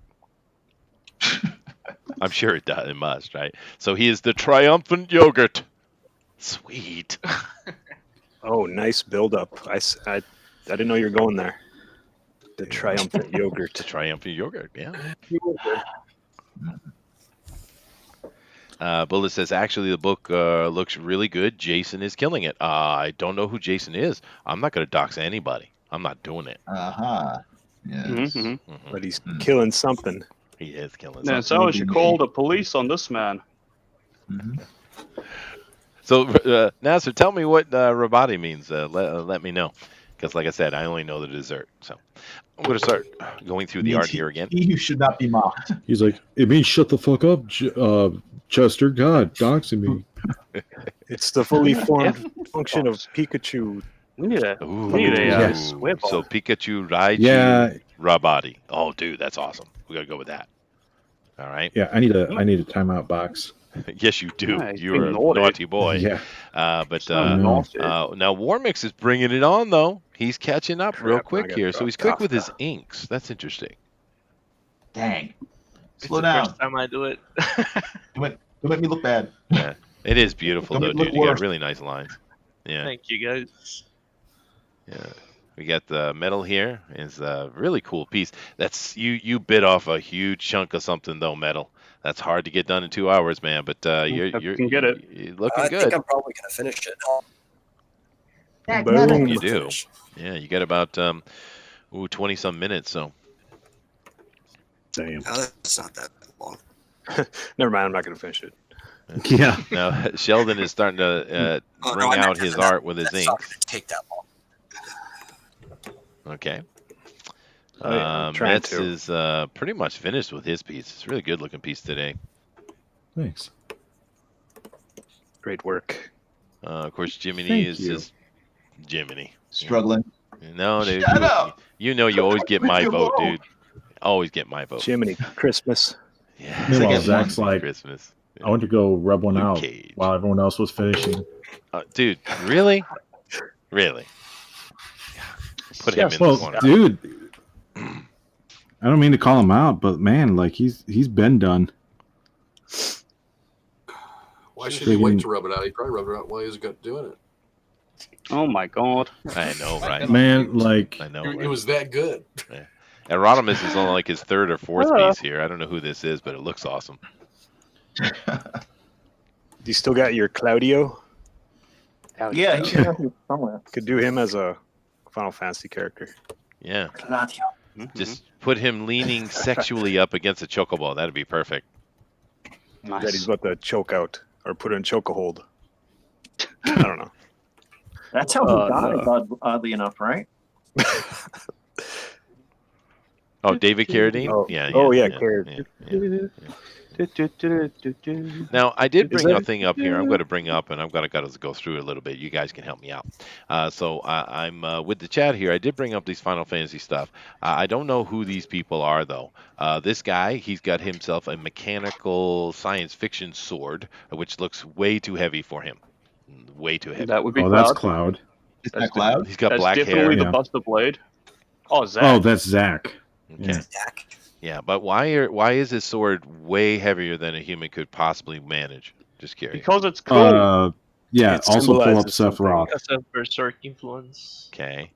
I'm sure it does. It must, right? So he is the triumphant yogurt. Sweet. Oh, nice build-up. I didn't know you were going there. The triumphant yogurt. The triumphant yogurt, yeah. Bullet says, actually, the book looks really good. Jason is killing it. I don't know who Jason is. I'm not going to dox anybody. I'm not doing it. Yes. But he's killing something. He is killing Yeah, something. so I should call the police on this man. So, Nasser, tell me what Rabadi means. Let me know. Because, like I said, I only know the dessert. So I'm going to start going through the art here again. He should not be mocked. He's like, it means shut the fuck up, Chester. God, doxing me. It's the fully formed function of Pikachu. We need a Yes. swear ball. So Pikachu, Raichu, Rabadi. Oh, dude, that's awesome. We got to go with that. All right. Yeah, I need a timeout box. Yes, you do. Yeah, You're a naughty. naughty boy. Yeah. But naughty. now Warmix is bringing it on, though. He's catching up real Crap, I quick got here. So he's quick dropped with off his inks. That's interesting. Dang. It's Slow the down. first time I do it. Don't make me look bad. Yeah. It is beautiful, Don't though, make me dude. look You got worse. really nice lines. Yeah. Thank you, guys. Yeah. We got the metal here. It's a really cool piece. That's you bit off a huge chunk of something, though, metal. That's hard to get done in 2 hours, man. But you're can get it. you're looking I good. think I'm probably gonna finish it. Boom. You do. Yeah, you got about 20 some minutes. So Damn. No, that's not that long. Never mind. I'm not gonna finish it. Yeah. now Sheldon is starting to Oh, bring no, I meant out his that- art with his that's not inks. gonna take that long. Okay. Oh, yeah, I'm trying Metz to. is pretty much finished with his piece. It's a really good looking piece today. Thanks. Great work. Of course, Jiminy Thank is you. just Jiminy. Struggling. No, dude, Shut up. you know you always get Leave my me vote, alone. dude. Always get my vote. Jiminy Christmas. Yeah. Meanwhile, It's like Zach's like, Christmas. I went to go rub one Luke out Cage. while everyone else was finishing. Dude, really? Really? Put him in the Well, corner. dude, I don't mean to call him out, but man, like he's been done. Why should he wait Friggin- to rub it out? He probably rubbed it out while he was doing it. Oh my god. I know, right? Man, like I know. It Right? was that good. Erodimus is only like his third or fourth piece here. I don't know who this is, but it looks awesome. You still got your Claudio? Yeah, he's around here somewhere. Could do him as a Final Fantasy character. Yeah. Claudio. Just put him leaning sexually up against a chocobo. That'd be perfect. That he's about to choke out or put in chokehold. I don't know. That's how he died, oddly enough, right? Oh, David Carradine? Oh, Yeah. Carradine. Yeah. Now, I did bring that- a thing up here. I'm going to bring up, and I'm going to go through it a little bit. You guys can help me out. So I'm with the chat here. I did bring up these Final Fantasy stuff. I don't know who these people are, though. This guy, he's got himself a mechanical science fiction sword, which looks way too heavy for him. Way too heavy. That would be oh, Cloud. that's Cloud. Is that Cloud? He's got That's black hair. definitely the Yeah. Buster Blade. Oh, Zach. Oh, that's Zach. Okay. Zach. Yeah, but why is his sword way heavier than a human could possibly manage? Just curious. Because it's cool. Yeah. It Also pull up symbolizes something. Sephiroth. Because of Berserk influence. Okay.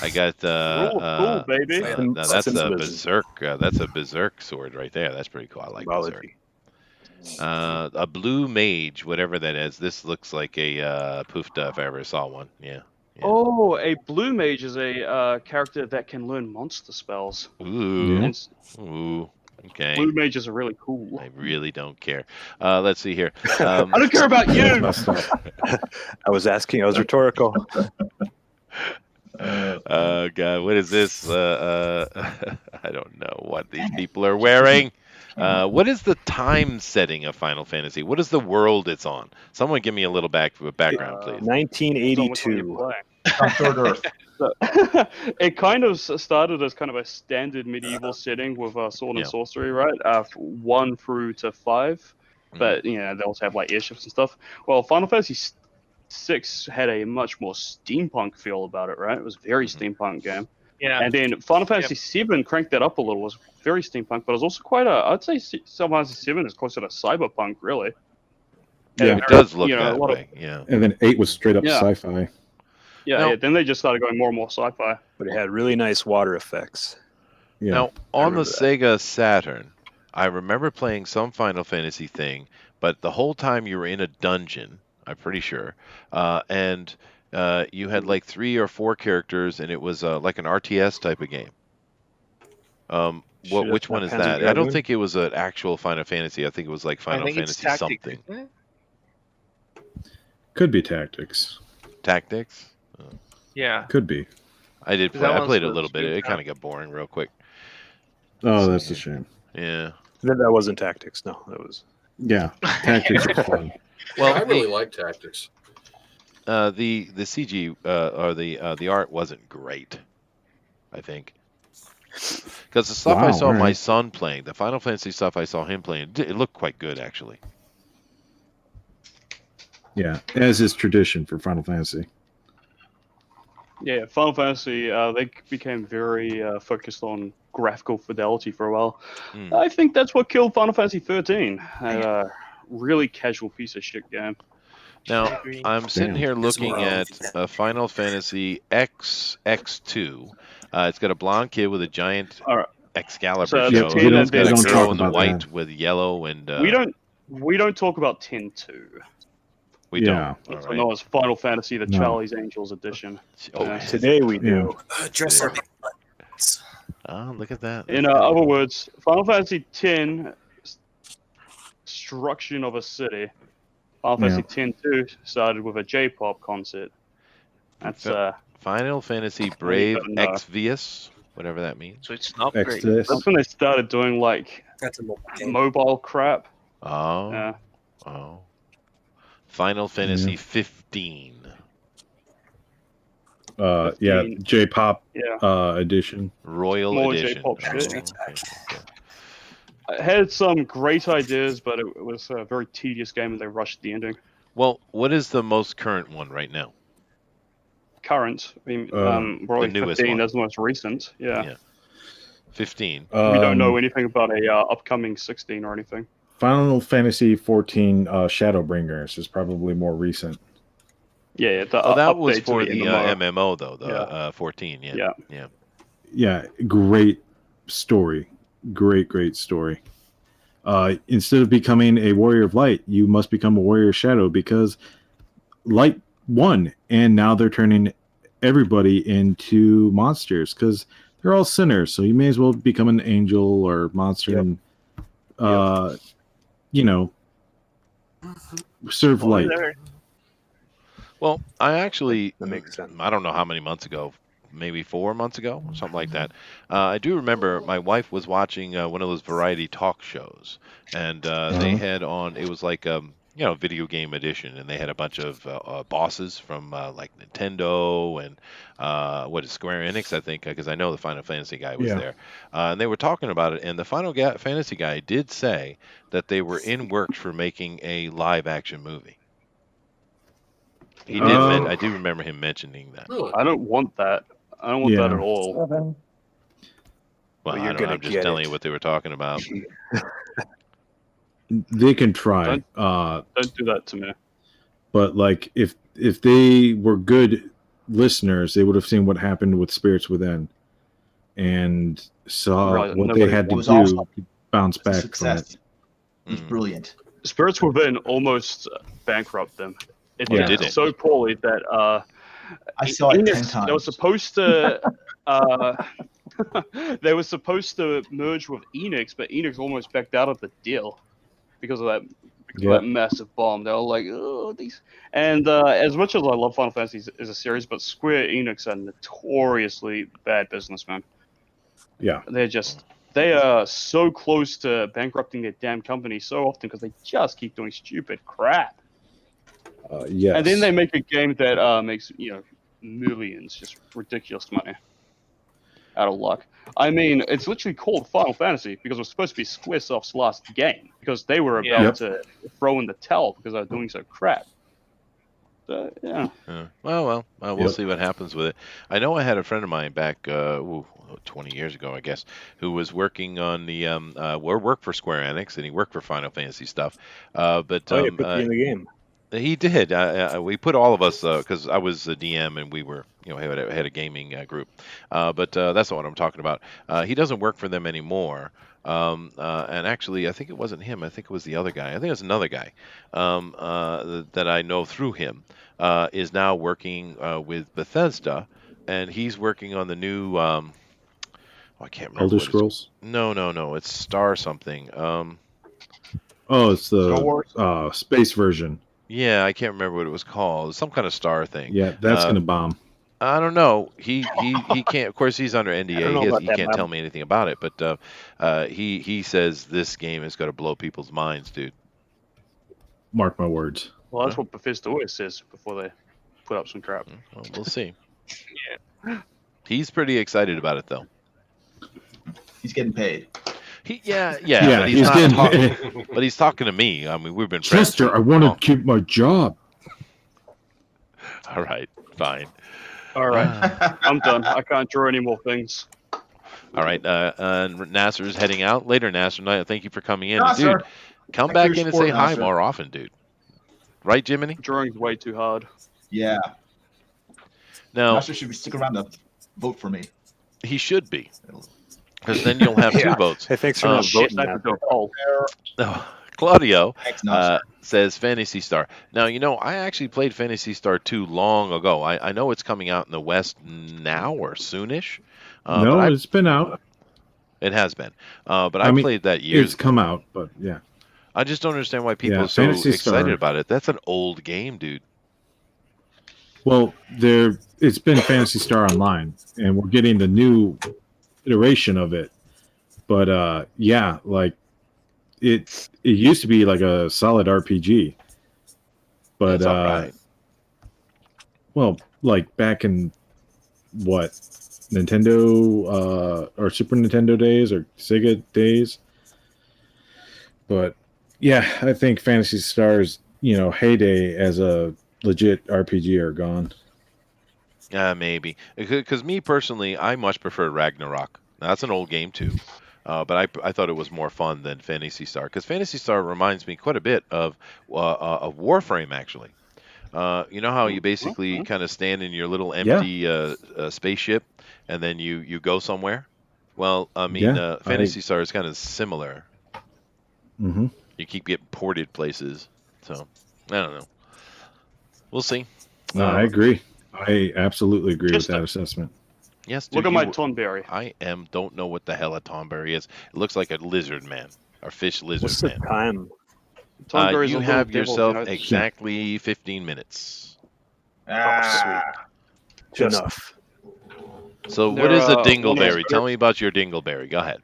I got Rule of cool, baby. now that's a Symbolism. berserk. That's a berserk sword right there. That's pretty cool. I like berserk. Symbology. A blue mage, whatever that is. This looks like a poofda if I ever saw one. Yeah. Oh, a blue mage is a character that can learn monster spells. Ooh. And Ooh. Okay. blue mages are really cool. I really don't care. Let's see here. I don't care about you. I was asking. I was rhetorical. God, what is this? I don't know what these people are wearing. What is the time setting of Final Fantasy? What is the world it's on? Someone give me a little background, please. 1982. Third Earth. It kind of started as kind of a standard medieval setting with sword and sorcery, right? 1 through to 5. But, you know, they also have like airships and stuff. Well, Final Fantasy 6 had a much more steampunk feel about it, right? It was a very steampunk game. Yeah. And then Final Fantasy 7 cranked that up a little. It was very steampunk, but it was also quite I'd say Final Fantasy 7 is closer to cyberpunk, really. Yeah, it does look that way. Yeah. And then 8 was straight up Yeah. sci-fi. Yeah, then they just started going more and more sci-fi. But it had really nice water effects. Yeah. Now, on the Sega Saturn, I remember playing some Final Fantasy thing, but the whole time you were in a dungeon, I'm pretty sure, and you had like 3 or 4 characters, and it was like an RTS type of game. Which one is that? I don't think it was an actual Final Fantasy. I think it was like Final Fantasy something. Could be Tactics. Tactics? Yeah. Could be. I did play. I played a little bit. It kind of got boring real quick. Oh, that's a shame. Yeah. That wasn't Tactics. No, that was. Yeah, Tactics was fun. Well, I really like Tactics. The CG or the art wasn't great, I think. Because the stuff I saw my son playing, the Final Fantasy stuff I saw him playing, it looked quite good actually. Yeah, as is tradition for Final Fantasy. Yeah, Final Fantasy, they became very focused on graphical fidelity for a while. I think that's what killed Final Fantasy 13. A really casual piece of shit game. Now, I'm sitting here looking at Final Fantasy XX2. It's got a blonde kid with a giant Excalibur So show. It's got a girl in the white with yellow and... We don't talk about 10-2. We don't. It's known as Final Fantasy, the Charlie's Angels edition. Today we do. Dress up. Oh, look at that. In other words, Final Fantasy X, Destruction of a City. Final Fantasy X-2 started with a J-pop concert. That's Final Fantasy Brave Exvius, whatever that means. So it's not great. That's when they started doing like mobile crap. Oh. Yeah. Oh. Final Fantasy 15. Yeah, J-pop edition. Royal More edition. J-pop shit. It had some great ideas, but it was a very tedious game, and they rushed the ending. Well, what is the most current one right now? Current, I mean, probably the newest 15. one. That's the most recent. Yeah. 15. We don't know anything about a upcoming 16 or anything. Final Fantasy 14 Shadowbringers is probably more recent. Yeah, that was for the MMO though. The 14. Yeah, great story. Great story. Instead of becoming a warrior of light, you must become a warrior of shadow because light won, and now they're turning everybody into monsters because they're all sinners. So you may as well become an angel or monster and serve light. Well, I actually, that makes sense. I don't know how many months ago, maybe 4 months ago, or something like that. I do remember my wife was watching one of those variety talk shows, and they had on, it was like, video game edition, and they had a bunch of bosses from like Nintendo and Square Enix, I think, because I know the Final Fantasy guy was there. And they were talking about it, and the Final Fantasy guy did say that they were in works for making a live action movie. He did. I do remember him mentioning that. I don't want that. I don't want that at all. Well, you're gonna I'm just get telling it. you what they were talking about. They can try. Don't do that to me. But like, if they were good listeners, they would have seen what happened with Spirits Within, and saw Right, what they had to was do awesome. to bounce It was a back from it. success. It was brilliant. Spirits Within almost bankrupt them. It Yeah. did so poorly that I saw it 10 Enix, times. they were supposed to they were supposed to merge with Enix, but Enix almost backed out of the deal because of that massive bomb. They were like, oh, these. And as much as I love Final Fantasy as a series, but Square Enix are notoriously bad businessmen. Yeah. They are so close to bankrupting their damn company so often because they just keep doing stupid crap. Yes. And then they make a game that makes millions, just ridiculous money. Out of luck. I mean, it's literally called Final Fantasy because it was supposed to be Squaresoft's last game because they were about to throw in the towel because they were doing so crap. So, yeah. Well, we'll see what happens with it. I know I had a friend of mine back 20 years ago, I guess, who was working on the worked for Square Enix, and he worked for Final Fantasy stuff. But you put me in the game. He did. We put all of us because I was a DM and we were, had a gaming group. But that's not what I'm talking about. He doesn't work for them anymore. And actually, I think it wasn't him. I think it was the other guy. I think it was another guy that I know through him is now working with Bethesda, and he's working on the new. I can't remember. Elder Scrolls? No. It's Star something. It's the space version. Yeah, I can't remember what it was called. Some kind of star thing. Yeah, that's gonna bomb. I don't know. He can't. Of course, he's under NDA. He can't tell me anything about it. But he says this game is going to blow people's minds, dude. Mark my words. Well, that's what Bethesda always says before they put up some crap. Well, we'll see. He's pretty excited about it, though. He's getting paid. Yeah, but he's not talking. But he's talking to me. I mean, we've been friends. Chester, I want to keep my job. All right, fine. All right, I'm done. I can't draw any more things. All right, Nasser's heading out later. Nasser, thank you for coming in, Nasser, dude. Come back in and say hi more often, dude. Right, Jiminy? Drawing's way too hard. Yeah. Now, Nasser should stick around to vote for me. He should be. Because then you'll have two votes. Hey, thanks for not voting. Claudio Thanks, says Phantasy Star. Now, I actually played Phantasy Star 2 long ago. I know it's coming out in the West now or soonish. No, it's been out. It has been. But I played that years It's come out, but yeah. I just don't understand why people are so Phantasy excited Star. about it. That's an old game, dude. Well, it's been Phantasy Star Online, and we're getting the new iteration of it. But like it used to be like a solid RPG. But well, like back in what, Nintendo or Super Nintendo days or Sega days. But yeah, I think Phantasy Star's heyday as a legit RPG are gone. Maybe. Because me personally, I much prefer Ragnarok. Now, that's an old game too. But I thought it was more fun than Phantasy Star. Because Phantasy Star reminds me quite a bit of Warframe, actually. You know how you basically kind of stand in your little empty spaceship and then you go somewhere? Well, I mean, Phantasy Star is kind of similar. Mm-hmm. You keep getting ported places. So, I don't know. We'll see. No, I agree. I absolutely agree with that assessment. Yes, dude, Look at my Tonberry. I don't know what the hell a Tonberry is. It looks like a lizard man, or fish lizard What's man. the time? You have yourself exactly 15 minutes. Sweet. Just enough. So what is a dingleberry? Tell me about your dingleberry. Go ahead.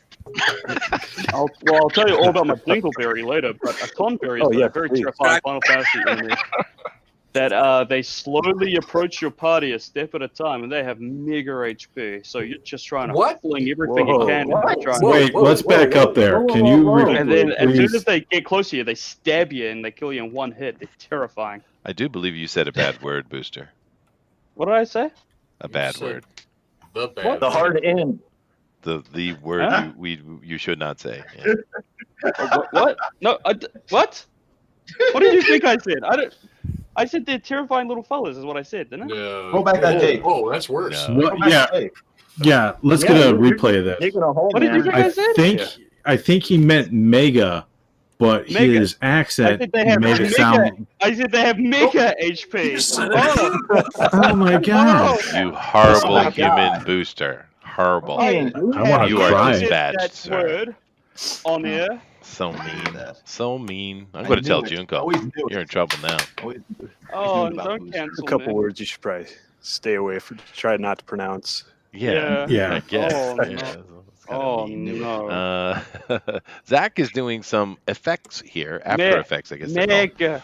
I'll tell you all about my dingleberry later, but a tonberry is a very terrifying Final Fantasy enemy. That they slowly approach your party a step at a time, and they have mega HP. So you're just trying to fling everything you can. Wait, let's back up there. Can you? And then as soon as they get close to you, they stab you and they kill you in one hit. They're terrifying. I do believe you said a bad word, Booster. What did I say? A bad word. The hard end. the word Huh? you should not say. Yeah. What? No, what? What did you think I said? I said they're terrifying little fellas, is what I said, didn't I? No. Roll back that tape. Oh, that's worse. No. What? Roll back Yeah, that tape. yeah. Let's Yeah, get a you're replay of this. digging a hole, What did you man. think I said? I think he meant mega, but Mega. his I accent said they have made it mega. sound. I said they have mega HP. Oh my god! You horrible Oh, human God. booster. Horrible. Hey, I want You to are cry. dispatched, that sir. word on air. So mean. So mean. I'm I going to tell knew it. Junko. Always knew it. You're in trouble now. Always Oh, knew about don't Booster. A cancel couple me. words you should probably stay away from. Try not to pronounce. Yeah. Yeah. I guess. Oh, Yeah, no. it's kinda Oh, mean. no. Zach is doing some effects here. After Effects, I guess they're called. Mega.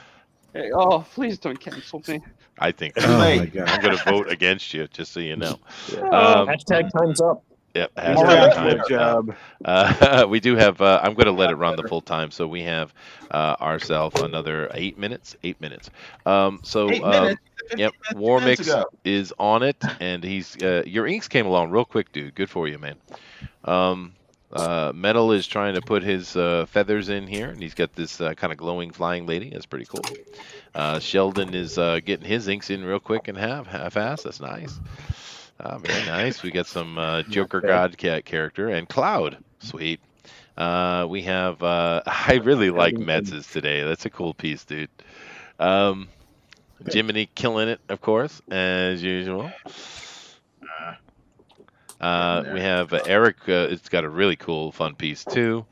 Hey, oh, please don't cancel me. I think Too Oh late. my god! I'm going to vote against you, just so you know. Oh, Hashtag time's up. Yep. Good Hashtag job. time's up. We do have. I'm going to let it run the full time, so we have ourselves another 8 minutes. 8 minutes. 8 minutes. Yep. 15 War minutes Mix ago. is on it, and he's. Your inks came along real quick, dude. Good for you, man. Metal is trying to put his feathers in here, and he's got this kind of glowing flying lady. That's pretty cool. Sheldon is getting his inks in real quick and half-assed. That's nice. Very nice. We got some Joker God character and Cloud. Sweet. We have. I really like Metz's today. That's a cool piece, dude. Jiminy killing it, of course, as usual. We have Eric. It's got a really cool, fun piece too.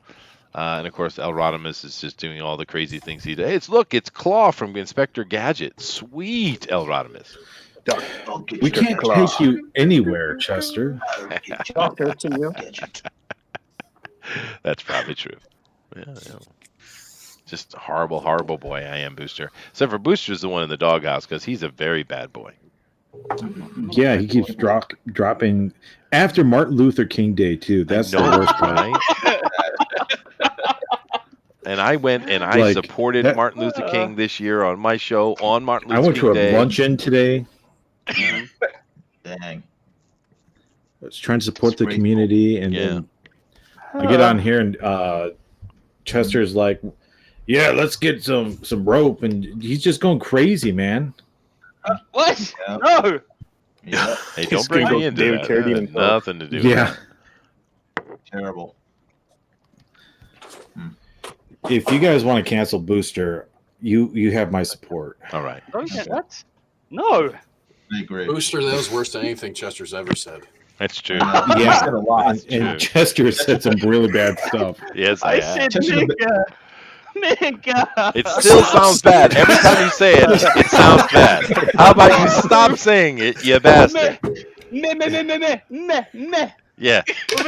And of course, El Rodimus is just doing all the crazy things he does. It's Claw from Inspector Gadget. Sweet, El Rodimus. We can't take you anywhere, Chester. Doctor to you. That's probably true. Yeah. Just horrible, horrible boy I am, Booster. Except for Booster's the one in the doghouse because he's a very bad boy. Yeah, he keeps dropping after Martin Luther King Day too. That's the worst part. Right? And I went and I supported Martin Luther King this year on my show on Martin Luther King Day. I went to a luncheon today. Dang. I was trying to support the community, and then I get on here, and Chester's like, "Yeah, let's get some rope," and he's just going crazy, man. What? No. Yeah. Hey, don't bring me into David that. Carradine That has nothing to do with that. Terrible. If you guys want to cancel Booster, you have my support. All right. What? No. I agree. Booster, that was worse than anything Chester's ever said. That's true. Yeah, said a lot. and Chester said some really bad stuff. Yes, I have. said mega. Mega. It still sounds bad. Every time you say it, it sounds bad. How about you stop saying it, you bastard? Meh. Yeah,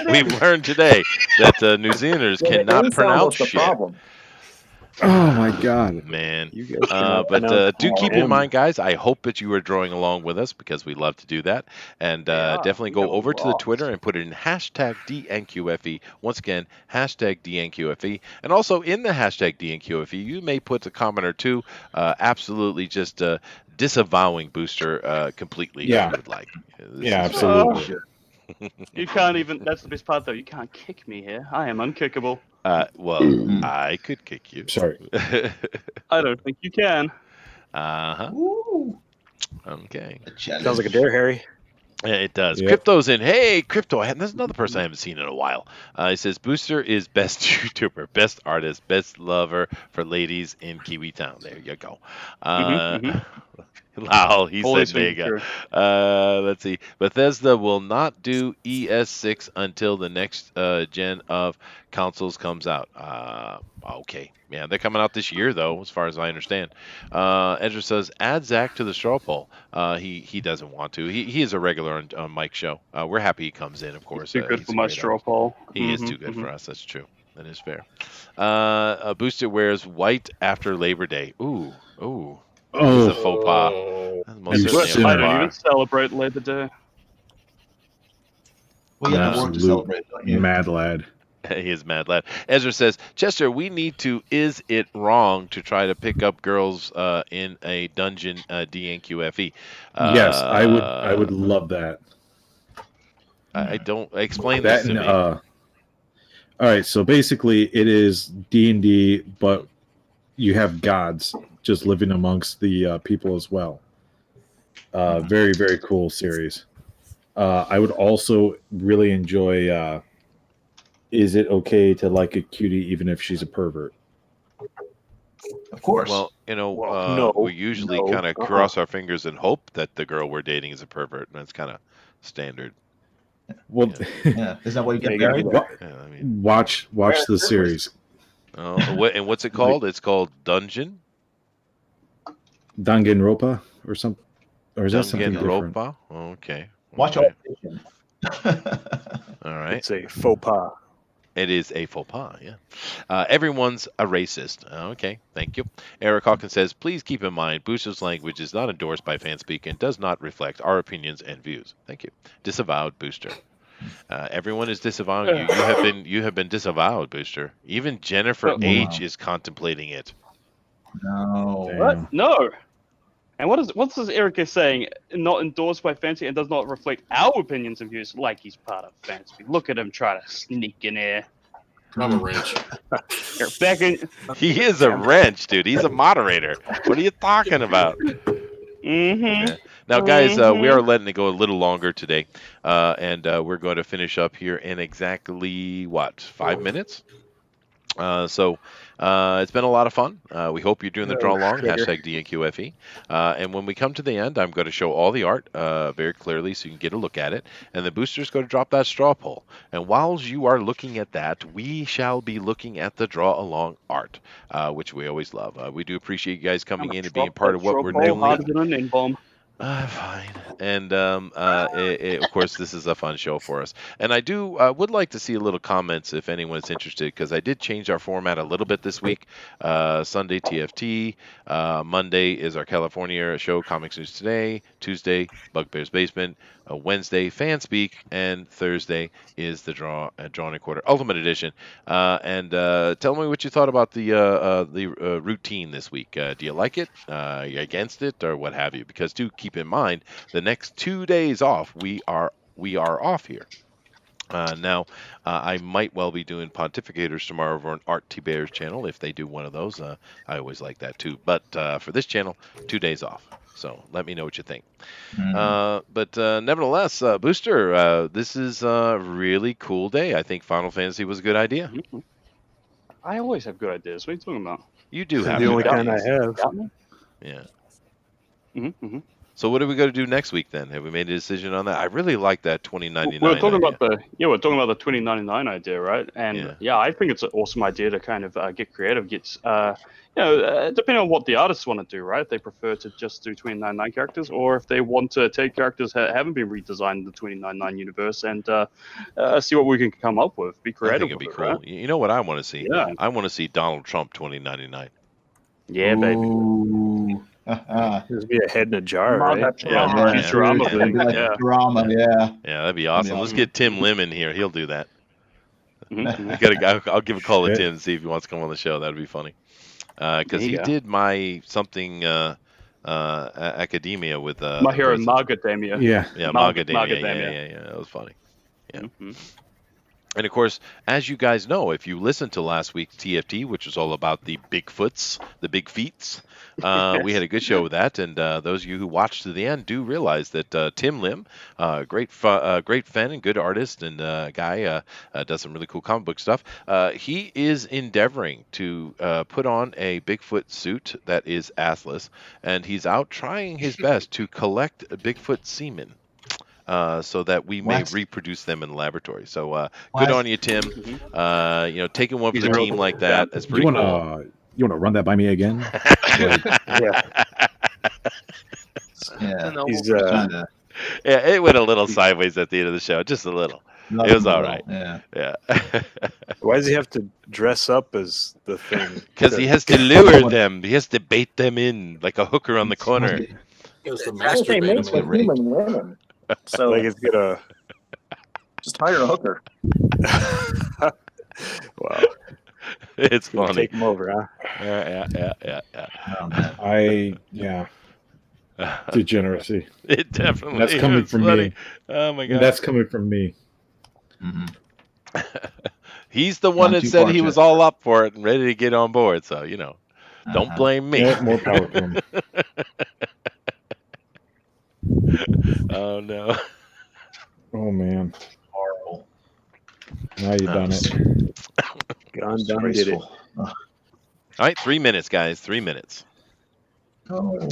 we've learned today that New Zealanders cannot pronounce the shit. problem. Oh my god, man! You guys cannot But pronounce do keep in M. mind, guys. I hope that you are drawing along with us because we love to do that. And definitely go over to the Twitter and put it in hashtag DNQFE. Once again, hashtag DNQFE. And also in the hashtag DNQFE, you may put a comment or two, absolutely just disavowing Booster completely if you would like. Yeah, absolutely. You can't even. That's the best part, though. You can't kick me here. I am unkickable. Well, I could kick you. Sorry. I don't think you can. Okay. Sounds like a dare, Harry. Yeah, it does. Yep. Crypto's in. Hey, Crypto. There's another person I haven't seen in a while. He says, Booster is best YouTuber, best artist, best lover for ladies in Kiwi Town. There you go. Lol, he Always said been mega. true. Let's see. Bethesda will not do ES6 until the next gen of consoles comes out. Okay. Yeah, they're coming out this year, though, as far as I understand. Ezra says, add Zach to the straw poll. He doesn't want to. He is a regular on Mike's show. We're happy he comes in, of course. Too good He's for a my great straw artist. poll. He is too good for us. That's true. That is fair. Booster wears white after Labor Day. Ooh. This is a faux pas. That's most You certainly a sinner. I faux don't pas. even celebrate Labor Day. Well, you have to work to Absolute celebrate, don't you? mad lad. He is mad lad. Ezra says, Chester, we need to. Is it wrong to try to pick up girls in a dungeon DNQFE? Yes, I would love that. I don't explain That this to and me. all right, so basically it is D&D, but you have gods just living amongst the people as well. Very, very cool series. I would also really enjoy Is It Okay to Like a Cutie Even If She's a Pervert? Of course. Well, no, we usually kind of cross our fingers and hope that the girl we're dating is a pervert, and that's kind of standard. Well, Yeah, is that why you get married? I mean, watch the series. Oh, and what's it called? It's called Dungeon. Danganronpa or something, or is that something different? Danganronpa? Okay. Watch Okay. all. All right. It's a faux pas. It is a faux pas, yeah. Everyone's a racist. Okay, thank you. Eric Hawkins says, please keep in mind, Booster's language is not endorsed by Fanspeak and does not reflect our opinions and views. Thank you. Disavowed, Booster. Everyone is disavowing you. You have been disavowed, Booster. Even Jennifer H is contemplating it. No. What? No. And what's this Eric is saying? Not endorsed by Fancy and does not reflect our opinions and views, like he's part of Fancy. Look at him try to sneak in here. I'm a wrench. You're back in. He is a wrench, dude. He's a moderator. What are you talking about? Mm-hmm. Yeah. Now, guys, we are letting it go a little longer today, and we're going to finish up here in exactly, 5 minutes? So it's been a lot of fun. We hope you're doing the draw along, hashtag DNQFE. And when we come to the end, I'm going to show all the art very clearly so you can get a look at it. And the booster's going to drop that straw poll. And while you are looking at that, we shall be looking at the draw along art, which we always love. We do appreciate you guys coming in and being part of what we're doing. Fine. And of course, this is a fun show for us. And I would like to see a little comments if anyone's interested, because I did change our format a little bit this week. Sunday TFT, Monday is our California show, Comics News Today. Tuesday, Bugbear's Basement. Wednesday, Fanspeak, and Thursday is the Draw and Quarter Ultimate Edition. And tell me what you thought about the routine this week. Do you like it? Are you against it, or what have you? Because do keep in mind, the next 2 days off, we are off here. Now, I might well be doing Pontificators tomorrow over on Art T Bear's channel if they do one of those. I always like that too. But for this channel, 2 days off. So let me know what you think. But nevertheless, Booster, this is a really cool day. I think Final Fantasy was a good idea. I always have good ideas. What are you talking about? You do have the good only kind I ideas. have. Yeah. Mm-hmm. So what are we going to do next week then? Have we made a decision on that? I really like that 2099. We're talking about the 2099 idea, right? And yeah, I think it's an awesome idea to kind of get creative, depending on what the artists want to do, right? If they prefer to just do 2099 characters, or if they want to take characters that haven't been redesigned in the 2099 universe and see what we can come up with. Be creative. I think it'd be cool. Right? You know what I want to see? Yeah. I want to see Donald Trump 2099. Yeah, baby. There's be a head in a jar, right? Drama thing. Drama, yeah. Yeah, that'd be awesome. Let's get Tim Lim in here. He'll do that. Mm-hmm. I'll give a call to Tim and see if he wants to come on the show. That'd be funny. Because he did my something academia with My Hero Magadamia. Yeah, Magadamia. Yeah. That was funny. Yeah. Mm-hmm. And of course, as you guys know, if you listened to last week's TFT, which was all about the Bigfoots, the big feats, we had a good show with that. And those of you who watched to the end do realize that Tim Lim, great fan and good artist and guy, does some really cool comic book stuff. He is endeavoring to put on a Bigfoot suit that is assless, and he's out trying his best to collect Bigfoot semen. So that we may reproduce them in the laboratory. So good on you, Tim. Taking one for the team like that is pretty cool. You want to run that by me again? It went a little sideways at the end of the show, just a little. It was all right. Yeah. Why does he have to dress up as the thing? Because he has to lure them. He has to bait them in like a hooker on the corner. It was the human women. So like it's gonna just hire a hooker. Wow, it's funny. Take him over, huh? Yeah. Degeneracy. It definitely That's coming is from funny. me. Oh my And god. that's coming from me. He's the one Gone that too said far, he was Chester. all up for it and ready to get on board. So, don't blame me. Yeah, more power to him. Oh no. Oh man. Horrible. Now you done it. Gone done did it. Disgraceful. All right, 3 minutes, guys. 3 minutes. Oh.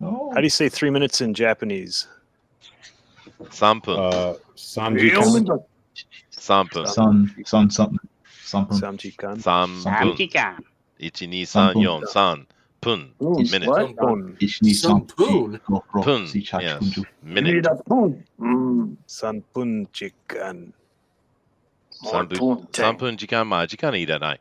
How do you say 3 minutes in Japanese? Sampun. Sanjikan. Sampun. Sun something. Something. Samjikan. Sampun. Ichi-ni-san-yon. San. Pun. Minute. Sanpun. Sampoon. Pun. Yes. Minute. Sanpun chikan. Sampun jikan ma jikan iranai.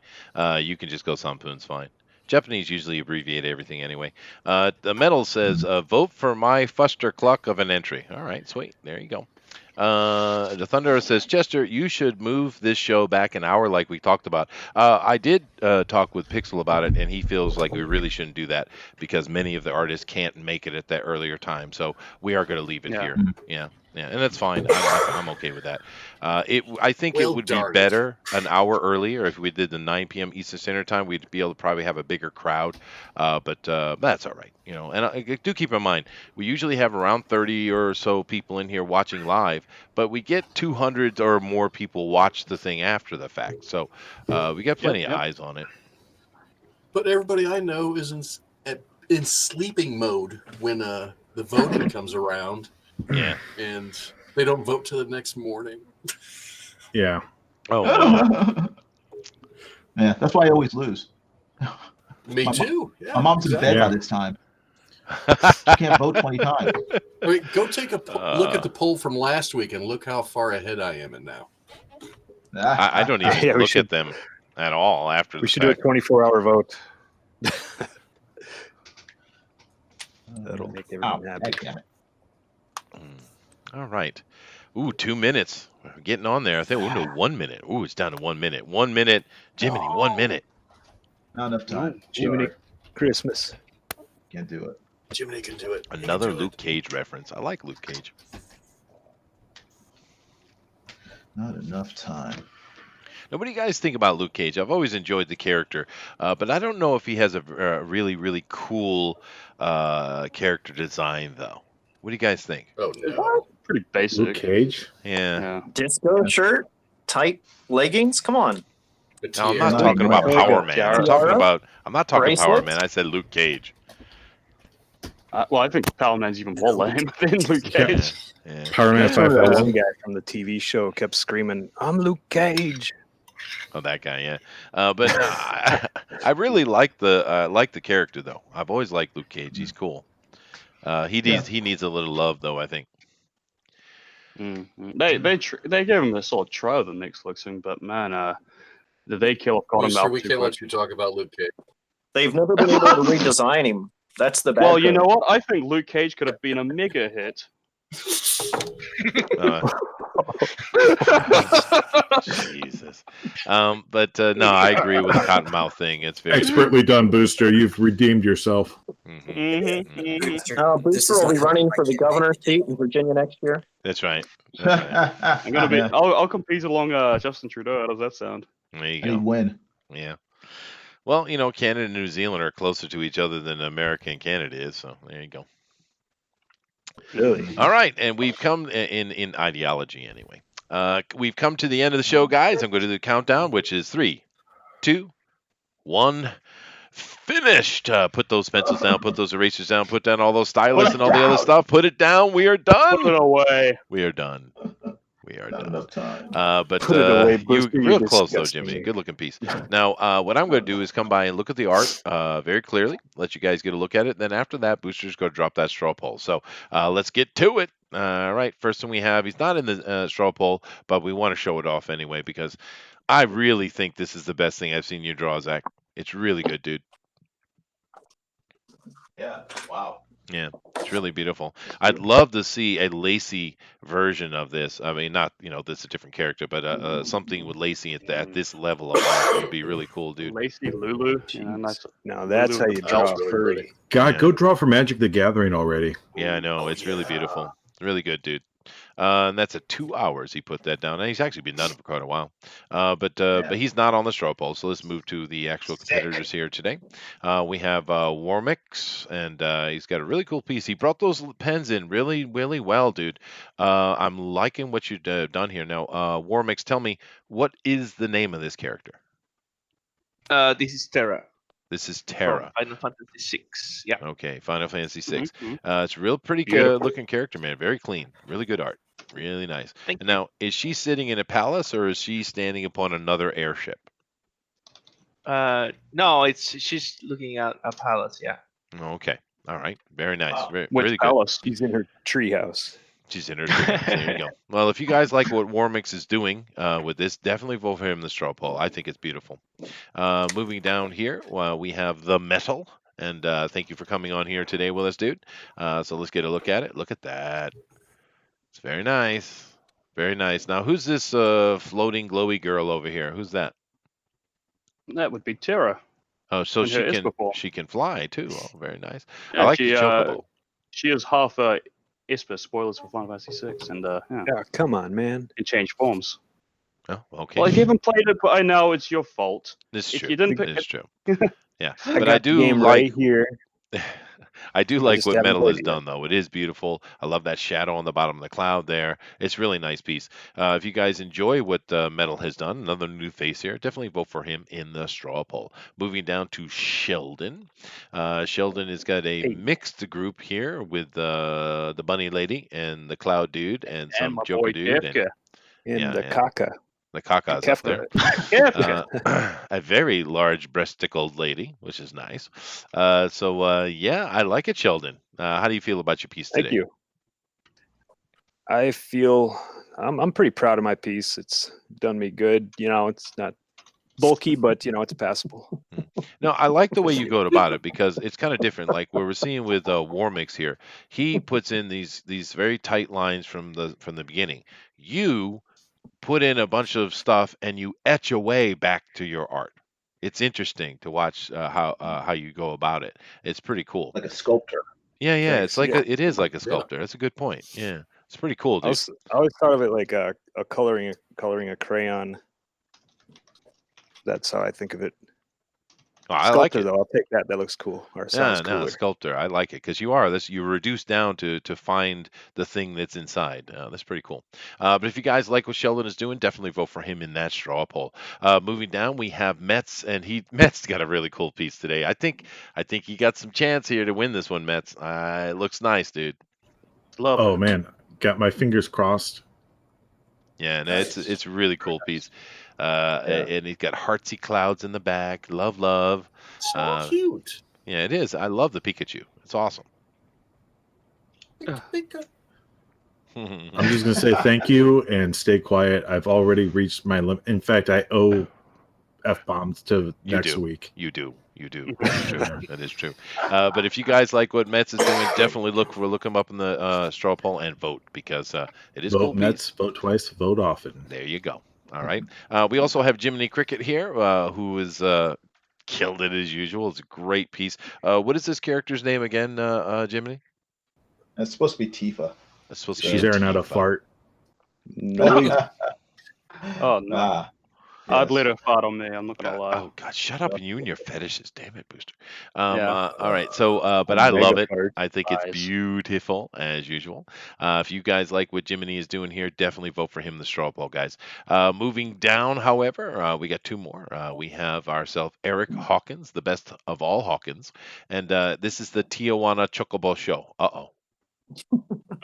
You can just go sampun's fine. Japanese usually abbreviate everything anyway. The medal says, vote for my fuster cluck of an entry. All right, sweet. There you go. The Thunderer says, Chester, you should move this show back an hour like we talked about. I did talk with Pixel about it, and he feels like we really shouldn't do that because many of the artists can't make it at that earlier time. So we are going to leave it here. Yeah, and that's fine. I'm okay with that. I think it would be better an hour earlier if we did the 9 p.m. Eastern Standard Time. We'd be able to probably have a bigger crowd, but that's all right. And do keep in mind, we usually have around 30 or so people in here watching live, but we get 200 or more people watch the thing after the fact. So we got plenty of eyes on it. But everybody I know is in sleeping mode when the voting comes around. Yeah. And they don't vote till the next morning. Yeah. Oh, wow. Yeah, that's why I always lose. Me too. Yeah, my mom's in bed by this time. She can't vote 20 times. I mean, go take a look at the poll from last week and look how far ahead I am in now. I don't even look at them at all after the We should fact. do a 24-hour vote. That'll make everyone happy. All right. Ooh, 2 minutes. We're getting on there. I think we'll do 1 minute. Ooh, it's down to 1 minute. 1 minute. Jiminy, 1 minute. Not enough time. Jiminy Christmas. Can't do it. Jiminy can do it. Another Luke Cage reference. I like Luke Cage. Not enough time. Now, what do you guys think about Luke Cage? I've always enjoyed the character, but I don't know if he has a really, really cool character design, though. What do you guys think? Oh, no. Pretty basic. Luke Cage? Yeah. Disco shirt, tight leggings. Come on. No, I'm not talking about Power Man. I'm not talking Power Bracelets? Man. I said Luke Cage. Well, I think Power Man's even more lame than Luke Cage. Yeah. Power Man That 5000. one guy from the TV show kept screaming, "I'm Luke Cage." Oh, that guy, yeah. But I really like the character though. I've always liked Luke Cage. He's cool. He needs a little love though, I think. They gave him a sort of try of the next looking, but man, did they kill off Cottonmouth? We can't let you talk about Luke Cage. They've never been able to redesign him. That's the bad Well, you thing. know what? I think Luke Cage could have been a mega hit. Jesus. But no, I agree with the Cottonmouth thing. It's very Expertly done, Booster. You've redeemed yourself. Booster will be running for the governor's seat in Virginia next year. That's right. I'm gonna be. I'll compete along Justin Trudeau. How does that sound? There you I go. need win. Yeah. Well, Canada and New Zealand are closer to each other than America and Canada is, so there you go. Really? All right, and we've come in ideology anyway. We've come to the end of the show, guys. I'm going to do the countdown, which is 3, 2, 1. Finished. Put those pencils down. Put those erasers down. Put down all those stylus and all the other stuff. Put it down. We are done. Put it away. We are done. We are Not done. enough time. But Put it away, you Booster, real you close though, disgust Jimmy. me. Good looking piece. Now, what I'm going to do is come by and look at the art very clearly. Let you guys get a look at it. Then after that, Booster's going to drop that straw poll. So let's get to it. All right. First one we have. He's not in the straw poll, but we want to show it off anyway because I really think this is the best thing I've seen you draw, Zach. It's really good, dude. Yeah. Wow. Yeah, it's really beautiful. I'd love to see a Lacey version of this. I mean, not this is a different character, but something with Lacey at this level of art would be really cool, dude. Lacey, Lulu, nice. Now that's how Lulu you draw a really furry. pretty. God, Yeah. go draw for Magic the Gathering already. Yeah, I know. Oh, It's really yeah. beautiful. Really good, dude. And that's at 2 hours. He put that down, and he's actually been done it for quite a while. But he's not on the straw poll. So let's move to the actual competitors here today. We have Warmix, and he's got a really cool piece. He brought those pens in really, really well, dude. I'm liking what you've done here. Now, Warmix, tell me, what is the name of this character? This is Terra. This is From Terra. Final Fantasy VI. Yeah. Okay, Final Fantasy VI. Mhm. It's a real pretty Beautiful. looking character, man. Very clean, really good art, really nice. Thank And now, is she sitting in a palace or is she standing upon another airship? No, she's looking at a palace. Yeah. Okay, all right, very nice, Which really good. palace? She's in her treehouse. She's in her treehouse. There you go. Well, if you guys like what Warmix is doing with this, definitely vote for him in the straw poll. I think it's beautiful. Moving down here, we have the metal. And thank you for coming on here today with us, dude. So let's get a look at it. Look at that. It's very nice. Very nice. Now, who's this floating glowy girl over here? Who's that? That would be Terra. Oh, so And her she can fly too. Oh, very nice. Yeah, I like the chocobo. She is half Esper. Spoilers for Final Fantasy VI, and yeah, Oh, come on, man. can change forms. Oh, okay. Well, if you haven't played it, but I know it's your fault. This is If true. you didn't This pick is true. Yeah, I but got I the do game like. right here. I do like just what haven't Metal played has it done, though. It is beautiful. I love that shadow on the bottom of the cloud there. It's really nice piece. If you guys enjoy what Metal has done, another new face here, definitely vote for him in the straw poll. Moving down to Sheldon. Sheldon has got a mixed group here with the bunny lady and the cloud dude and And some my Joker boy dude Kefka. And the caca. the Kaka's up there. A very large breasticled lady, which is nice. Yeah, I like it, Sheldon. How do you feel about your piece today? Thank you. I feel I'm pretty proud of my piece. It's done me good. It's not bulky, but it's passable. No, I like the way you go about it because it's kind of different. Like what we're seeing with Warmix here, he puts in these very tight lines from the beginning. You put in a bunch of stuff and you etch away back to your art. It's interesting to watch how you go about it. It's pretty cool. Like a sculptor. Yeah, Thanks. it's like Yeah. it is like a Yeah. sculptor. That's a good point. Yeah, it's pretty cool, I dude. always thought of it like a coloring a crayon. That's how I think of it. Oh, I Sculptor, like it. though, I'll take that. That looks cool. Or sounds Yeah, no, cooler. sculptor. I like it because you reduce down to find the thing that's inside. That's pretty cool. But if you guys like what Sheldon is doing, definitely vote for him in that straw poll. Moving down, we have Metz, and Metz got a really cool piece today. I think he got some chance here to win this one, Metz. It looks nice, dude. Love Oh it. man, got my fingers crossed. Yeah, no, it's a really cool piece. And he's got heartsy clouds in the back. Love. So cute. Yeah, it is. I love the Pikachu. It's awesome. I'm just gonna say thank you and stay quiet. I've already reached my limit. In fact, I owe F-bombs to next week. You do. That's true. That is true. But if you guys like what Metz is doing, definitely look him up in the straw poll and vote because it is Vote cool. Mets, vote twice, vote often. There you go. All right. We also have Jiminy Cricket here, who is killed it as usual. It's a great piece. What is this character's name again, Jiminy? It's supposed to be Tifa. It's supposed to She's be airing out a fart. No. Oh no. Ah, I'd yes. let her fart on me. I'm not gonna lie. Oh God, shut up! You and your fetishes, damn it, Booster. Yeah. All right, so but I love it. Megapart. I think it's Nice. beautiful as usual. If you guys like what Jiminy is doing here, definitely vote for him in the straw poll, guys. Moving down, however, we got two more. We have ourselves Eric Hawkins, the best of all Hawkins, and this is the Tijuana Chocobo Show.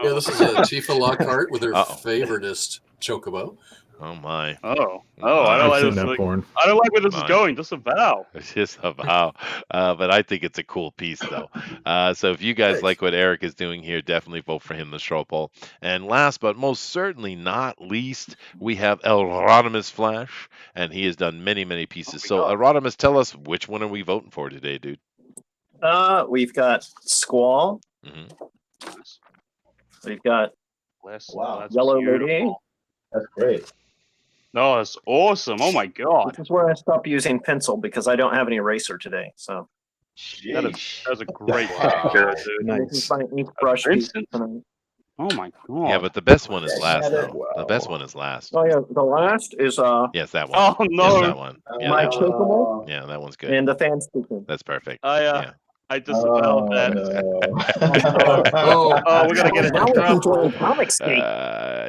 Yeah, this is a Tifa Lockhart with her favoritist chocobo. Oh my. Oh, My. I don't I've like seen this. that porn. I don't like where this is My. going. Just a vow. It's just a vow. But I think it's a cool piece, though. So if you guys Thanks. like what Eric is doing here, definitely vote for him in the straw poll. And last but most certainly not least, we have Erodimus Flash, and he has done many, many pieces. So Erodimus, tell us which one are we voting for today, dude? We've got Squall, We've got Wow. Yellow Lady. That's great. No, that's awesome. Oh my god. This is where I stopped using pencil because I don't have any eraser today. So that is a great Wow. picture, dude. This is my ink brush piece tonight. Oh my god. Yeah, but the best one is last, though. The best one is last. Oh yeah, the last is Yes, that one. Oh no. Yes, that one. Yeah, my that one. chocobo. Yeah, that one's good. And the fan speaking. That's perfect. I disavowed that. No. We're gonna get into trouble.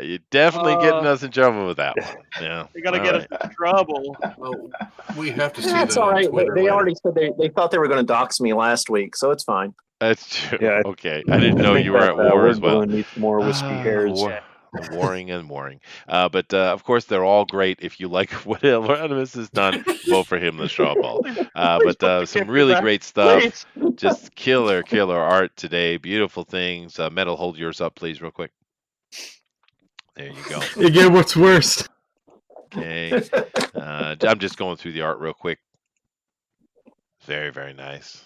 You're definitely getting us in trouble with that one. Yeah. We're gonna get us in trouble. Well, we have to see That's that all on right. Twitter They later. already said they thought they were going to dox me last week, so it's fine. That's true. Yeah, Okay. I didn't know think you were that, at war word as well. balloon needs more wispy hairs. Warring and warring. But of course, they're all great. If you like what Anonymous has done, vote for him, the straw ball. But some really great stuff. Just killer art today. Beautiful things. Metal, hold yours up, please, real quick. There you go. Again, what's worse? Okay. I'm just going through the art real quick. Very, very nice.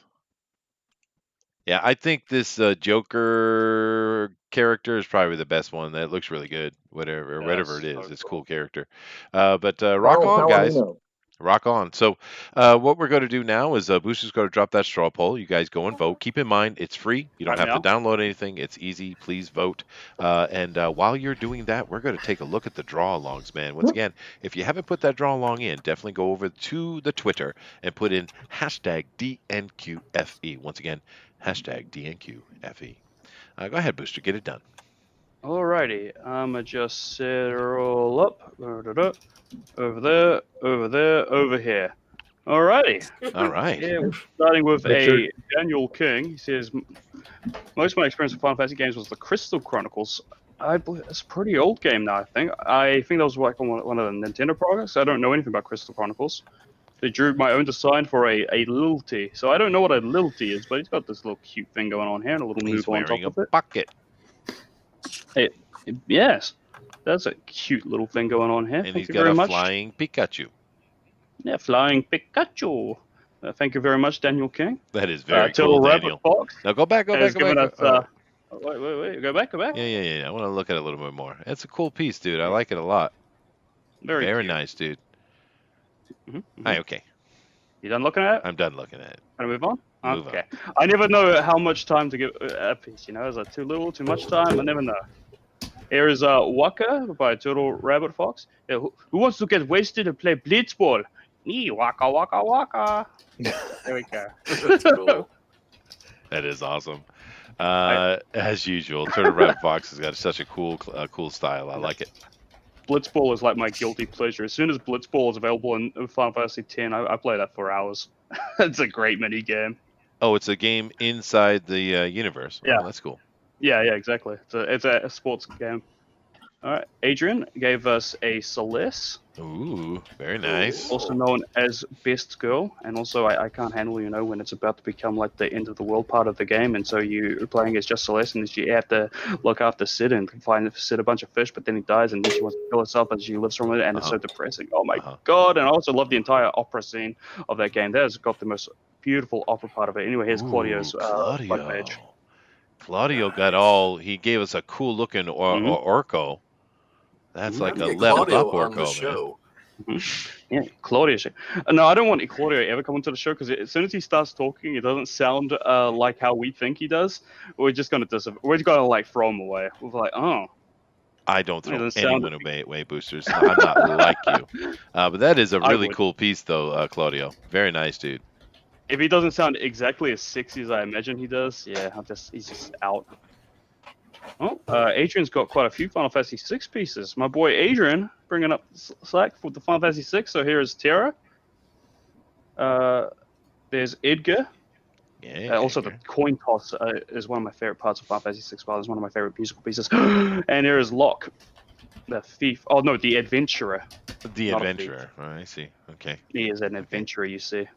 Yeah, I think this Joker character is probably the best one. That looks really good. Whatever it is, it's a cool character. But rock on, guys. Rock on. So what we're going to do now is Booster's going to drop that straw poll. You guys go and vote. Keep in mind, it's free. You don't have to download anything. It's easy. Please vote. And while you're doing that, we're going to take a look at the draw-alongs, man. Once again, if you haven't put that draw-along in, definitely go over to the Twitter and put in hashtag DNQFE. Once again, hashtag DNQFE. Go ahead, Booster. Get it done. Alrighty. I'm going to just set it all up. Over there, over here. Alrighty. All right. Yeah, we're starting with a Daniel King. He says, most of my experience with Final Fantasy games was the Crystal Chronicles. I believe it's a pretty old game now, I think that was like one of the Nintendo products. I don't know anything about Crystal Chronicles. They drew my own design for a Little T. So I don't know what a Little T is, but he's got this little cute thing going on here and a little He's noob on top wearing of a it. bucket. Yes. That's a cute little thing going on here. And Thank he's you got very a much. flying Pikachu. Yeah, flying Pikachu. Thank you very much, Daniel King. That is very Turtle cool, Rabbit Daniel. Fox. Now go back. Wait. Go back. Yeah. I want to look at it a little bit more. It's a cool piece, dude. I like it a lot. Very cute. Nice, dude. Mm-hmm. Hi, okay. You done looking at it? I'm done looking at it. Can I move on? Move okay. I never know how much time to give a piece. Is it too little, too much time? I never know. Here is Waka by Turtle Rabbit Fox. Yeah, who wants to get wasted and play Blitzball? Me, Waka, Waka, Waka. There we go. That's cool. That is awesome. As usual, Turtle Rabbit Fox has got such a cool style. I like it. Blitzball is like my guilty pleasure. As soon as Blitzball is available in Final Fantasy X, I play that for hours. It's a great mini game. Oh, it's a game inside the universe. Yeah, that's cool. Yeah, exactly. It's a sports game. All right, Adrian gave us a Celeste. Ooh, very nice. Also known as Best Girl, and also I can't handle when it's about to become like the end of the world part of the game, and so you're playing as just Celeste, and you have to look after Sid and find Sid a bunch of fish, but then he dies, and then she wants to kill herself, and she lives from it, and it's so depressing. Oh my god! And I also love the entire opera scene of that game. That has got the most beautiful opera part of it. Anyway, here's Claudio's front page. Claudio got all. He gave us a cool looking Orko. That's like a leveled up Orko, man. Yeah, Claudio. No, I don't want Claudio ever come into the show because as soon as he starts talking, it doesn't sound like how we think he does. We're just gonna like throw him away. We're like, oh. I don't throw anyone away, Boosters. I'm not like you. But that is a really cool piece, though, Claudio. Very nice, dude. If he doesn't sound exactly as sexy as I imagine he does, yeah, he's just out. Oh, Adrian's got quite a few Final Fantasy VI pieces. My boy Adrian bringing up slack for the Final Fantasy VI. So here is Terra. There's Edgar. Yeah. Also, the coin toss is one of my favorite parts of Final Fantasy VI. It's one of my favorite musical pieces. And here is Locke, the thief. Oh no, the adventurer. The adventurer. Oh, I see. Okay. He is an adventurer, you see.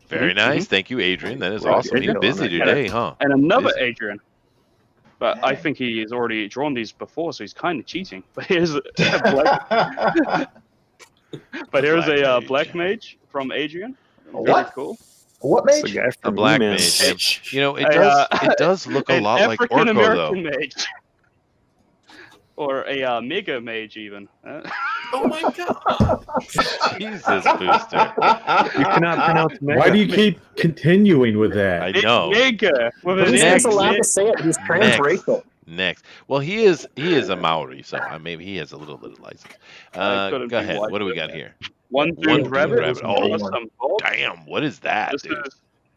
Very nice. Thank you, Adrian. That is awesome. You're busy today, huh? And another Adrian. But I think he has already drawn these before, so he's kind of cheating. But here's a black. Black mage from Adrian. Very cool. What It's the mage? guy A from black E-Man. mage. Yeah. You know, A, it does look a an lot like African Orko though. American mage, or a mega mage even. Oh my god! Jesus, Booster. You cannot pronounce mega. Why do you keep continuing with that? I It's know. mega with an He's Next. allowed to say it. He's transracial. Next. Well, he is a Maori, so maybe he has a little bit of license. couldn't Go be ahead. white, What do we but got here? One One doomed rabbit. rabbit. Oh, Awesome. Oh, damn! What is that, this dude?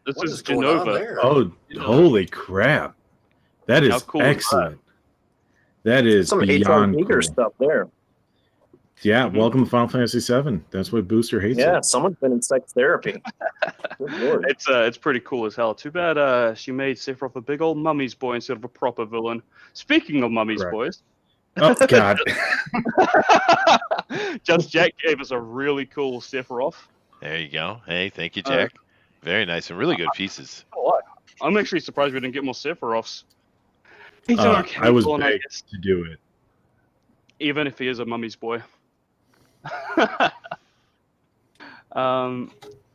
this What is is going on Genova. there? Oh, holy crap! That How is cool is that? excellent. That is Some beyond H.R. cool. stuff there. Yeah, welcome to Final Fantasy VII. That's why Booster hates Yeah, it. someone's been in sex therapy. Good lord. It's pretty cool as hell. Too bad she made Sephiroth a big old mummy's boy instead of a proper villain. Speaking of mummy's Correct. boys, Oh God! Just Jack gave us a really cool Sephiroth. There you go. Hey, thank you, Jack. Very nice and really good pieces. I'm actually surprised we didn't get more Sephiroths. He's an okay I was villain, I begged guess, to do it. even if he is a mummy's boy.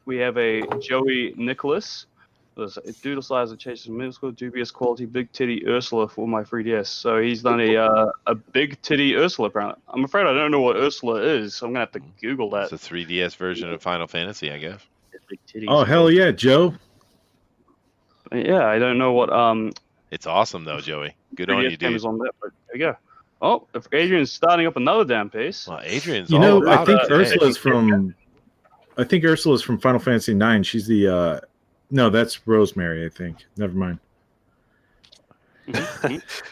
We have a Joey Nicholas. There's a doodle size that changes middle school, dubious quality, big titty Ursula for my 3DS. So he's done a big titty Ursula. Apparently, I'm afraid I don't know what Ursula is, so I'm gonna have to Google that. It's a 3DS version of Final Fantasy, I guess. Big titties. Oh hell yeah, Joe! Yeah, I don't know what It's awesome though, Joey. Good on 3DS you, game dude. is on that, but there you go. Oh, if Adrian's starting up another damn piece. Well, Adrian's You all know, about I think it today. Ursula's from. I think Ursula's from Final Fantasy IX. She's the. No, that's Rosemary. I think. Never mind.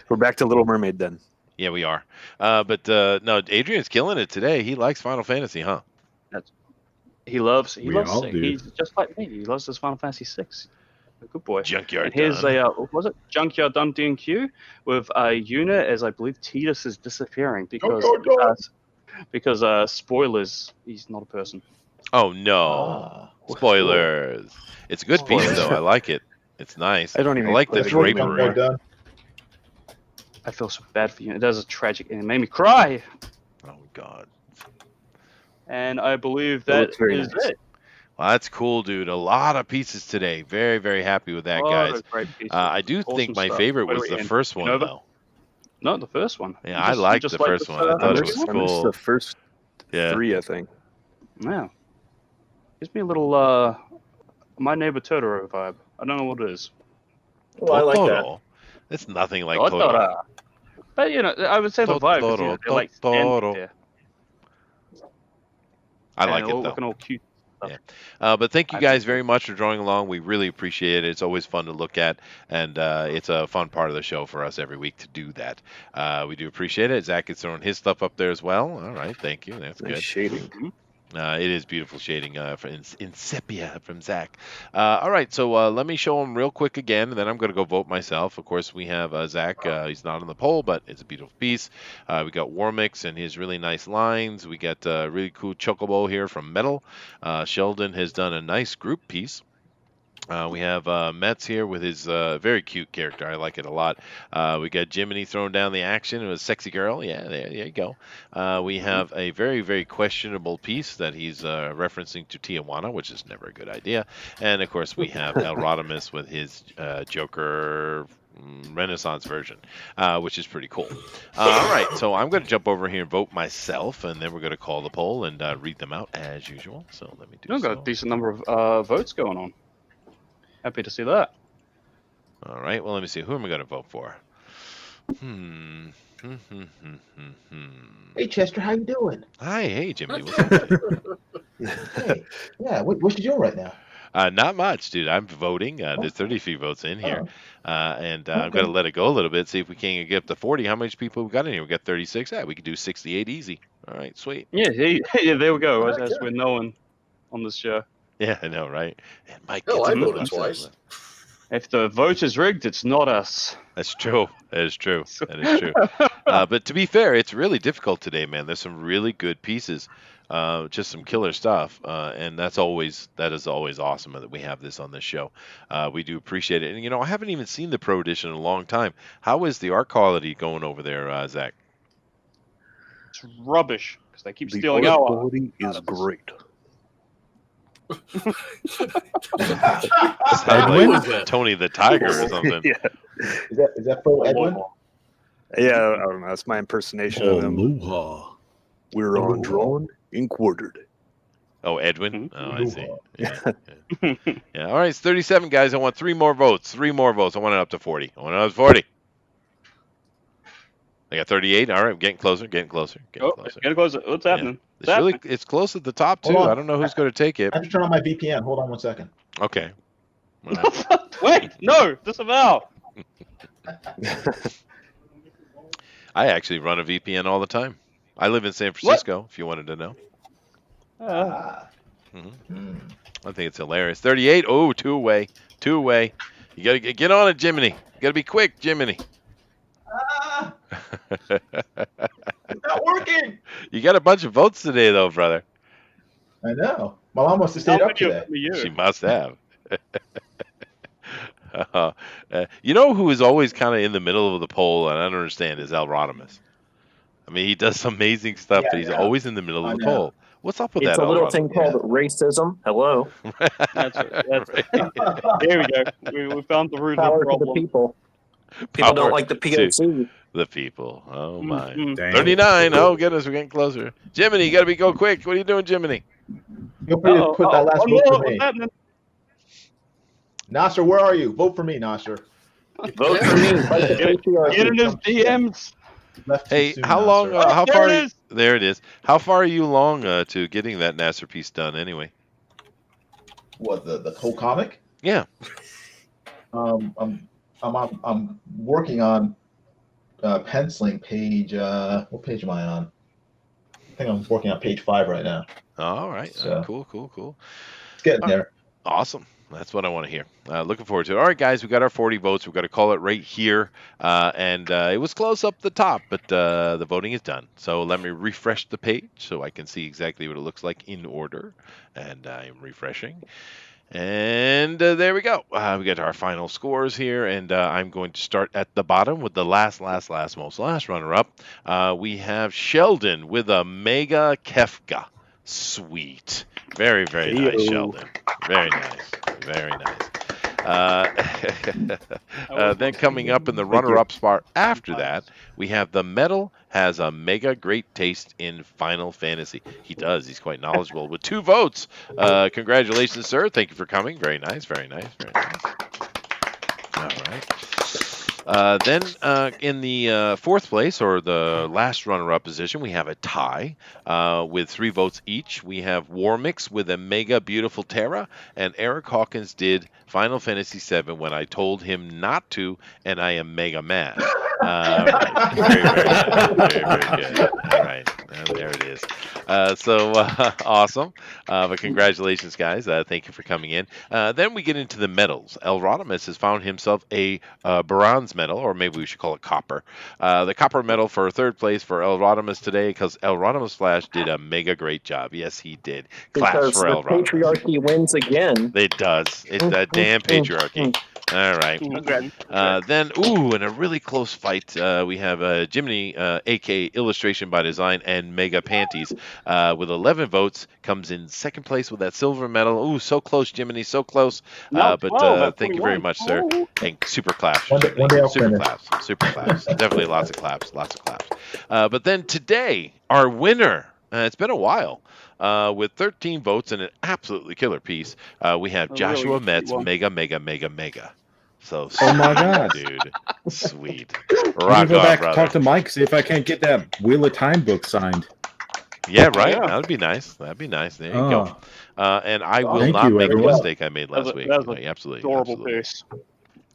We're back to Little Mermaid then. Yeah, we are. But no, Adrian's killing it today. He likes Final Fantasy, huh? He loves. We all do. He's just like me. He loves his Final Fantasy 6. A good boy. Junkyard And here's Dun. what was it? Junkyard Dun DNQ with a unit, as I believe Tidus is disappearing because spoilers. He's not a person. Oh no! Spoilers. It's a good piece though. I like it. It's nice. I don't even like play the the game drapery. I feel so bad for you. It does a tragic, and it made me cry. Oh God. And I believe That that looks very is nice. it. Well, that's cool, dude. A lot of pieces today. Very, very happy with that, Lot guys. of great pieces. I do Awesome think my stuff. favorite Wait, was wait, the and first one, Nova? though. No, the first one. Yeah, You I just- liked you just the like first this, one. I thought it first was one? I missed cool. the first Yeah. 3, I think. Yeah. Gives me a little My Neighbor Totoro vibe. I don't know what it is. Well, I like that. Totoro. It's nothing like Totoro. Totoro. But I would say the vibe because Totoro, they're like Totoro. standing there. I and like they're it though. looking all cute. But thank you guys very much for drawing along. We really appreciate it. It's always fun to look at, and it's a fun part of the show for us every week to do that. We do appreciate it. Zach is throwing his stuff up there as well. All right, thank you. That's Nice good. shading. It is beautiful shading in sepia from Zach. All right, so let me show them real quick again, and then I'm going to go vote myself. Of course, we have Zach. He's not on the poll, but it's a beautiful piece. We got Warmix and his really nice lines. We got really cool Chocobo here from Metal. Sheldon has done a nice group piece. We have Metz here with his very cute character. I like it a lot. We got Jiminy throwing down the action. It was Sexy Girl. Yeah, there you go. We have a very, very questionable piece that he's referencing to Tijuana, which is never a good idea. And, of course, we have El Rodimus with his Joker Renaissance version, which is pretty cool. All right, so I'm going to jump over here and vote myself, and then we're going to call the poll and read them out as usual. So let me do You've got a decent number of votes going on. Happy to see that. All right, well, let me see. Who am I going to vote for? Hey Chester, how you doing? Hi, hey Jimmy. What's up, dude? Hey, yeah, what you doing right now? Not much, dude. I'm voting. There's 33 votes in here, and I'm Okay. going to let it go a little bit. See if we can get up to 40. How much people we got in here? We got 36. Yeah, we could do 68 easy. All right, sweet. Yeah, yeah, there we go. As we're known on this show. Yeah, I know, right? And Mike Hell, gets I a vote voted himself. twice. If the vote is rigged, it's not us. That's true. That is true. That is true. But to be fair, it's really difficult today, man. There's some really good pieces, just some killer stuff, and that is always awesome that we have this on this show. We do appreciate it, and I haven't even seen the Pro Edition in a long time. How is the art quality going over there, Zach? It's rubbish because they keep The stealing art our. quality is great. Edwin? Like Tony the Tiger or something. Yeah, Is that for Edwin? yeah. I don't know. That's my impersonation of him. Aloha. We're on drawn and quartered. Oh, Edwin? Oh, I see. Yeah. Yeah. All right, it's 37, guys. I want 3 more votes. 3 more votes. I want it up to 40. I want it up to 40. I got 38. All right, I'm getting closer, getting closer, getting closer. Getting closer. What's happening? Yeah. It's close at the top, too. Hold on. I don't know who's going to take it. I have to turn on my VPN. Hold on one second. Okay. All right. Wait, no, disavow. I actually run a VPN all the time. I live in San Francisco, if you wanted to know. I think it's hilarious. 38. Oh, 2 away. 2 away. You got to get on it, Jiminy. You got to be quick, Jiminy. It's not working. You got a bunch of votes today, though, brother. I know. My mom must have stayed up today. She must have. You know who is always kind of in the middle of the poll, and I don't understand, is Al Rodimus. I mean, he does some amazing stuff, but he's always in the middle of the poll. What's up with it's that? It's a little thing called racism. Hello. That's there we go. We found the root Power of the to the problem. people. People don't like the POC. The people. Oh, my. Dang. 39. Oh, goodness, we're getting closer. Jiminy, you got to go quick. What are you doing, Jiminy? Feel free to put that last vote for me. Nasser, where are you? Vote for me, Nasser. Vote for me. Get in his DMs. Hey, how long? How far? There it is. How far are you along to getting that Nasser piece done, anyway? What, the whole comic? Yeah. I'm working on penciling page. What page am I on? I think I'm working on page 5 right now. All right. So, cool. It's getting there. Awesome. That's what I want to hear. Looking forward to it. All right, guys, we got our 40 votes. We've got to call it right here. And it was close up the top, but the voting is done. So let me refresh the page so I can see exactly what it looks like in order. And I'm refreshing. And there we go. We got our final scores here, and I'm going to start at the bottom with the last runner-up. We have Sheldon with a Mega Kefka. Sweet. Very, very nice, Sheldon. Very nice. Very nice. Then coming up in the runner-up spot after that, we have the Metal has a mega great taste in Final Fantasy. He does. He's quite knowledgeable with 2 votes. Congratulations, sir. Thank you for coming. Very nice. Very nice. Very nice. All right. Then in the 4th place, or the last runner-up position, we have a tie with 3 votes each. We have Warmix with a Mega Beautiful Terra, and Eric Hawkins did Final Fantasy VII when I told him not to, and I am mega mad. Right. Very, very good. All right. There it is. Awesome. But congratulations, guys. Thank you for coming in. Then we get into the medals. El Rodimus has found himself a bronze medal, or maybe we should call it copper. The copper medal for 3rd place for El Rodimus today, because El Rodimus Flash did a mega great job. Yes, he did. Claps for El Rodimus. Patriarchy wins again. It does. It's that damn patriarchy. All right. Then, in a really close fight, we have Jiminy, a.k.a. Illustration by Design, and Mega Panties, with 11 votes, comes in 2nd place with that silver medal. Ooh, so close, Jiminy, so close. But thank you very much, sir. And super claps. Super claps. Definitely lots of claps. But then today, our winner, it's been a while. With 13 votes and an absolutely killer piece, we have Joshua Metz, Mega. So, oh my God, dude, sweet. Rock on, back, brother. Talk to Mike, see if I can't get that Wheel of Time book signed. Yeah, right. Yeah. That'd be nice. There you go. And I will not make the mistake I made last week. Absolutely. Adorable piece.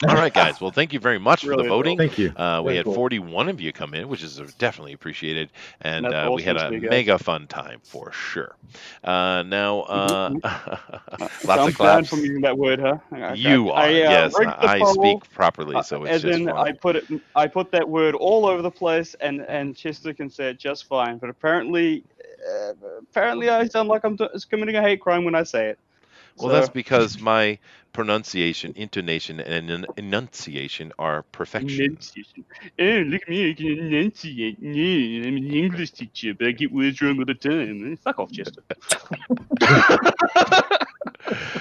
All right, guys. Well, thank you very much for the voting. Thank you. We had 41 of you come in, which is definitely appreciated, and we had a mega fun time for sure. Now, lots of claps. From using that word, huh? You are. Yes, I speak properly, so it's just fun. I put that word all over the place, and Chester can say it just fine. But apparently I sound like I'm committing a hate crime when I say it. Well, that's because my pronunciation, intonation, and enunciation are perfection. Oh, look at me, I can enunciate. Yeah, I'm an English teacher, but I get words wrong all the time. Fuck off, Chester.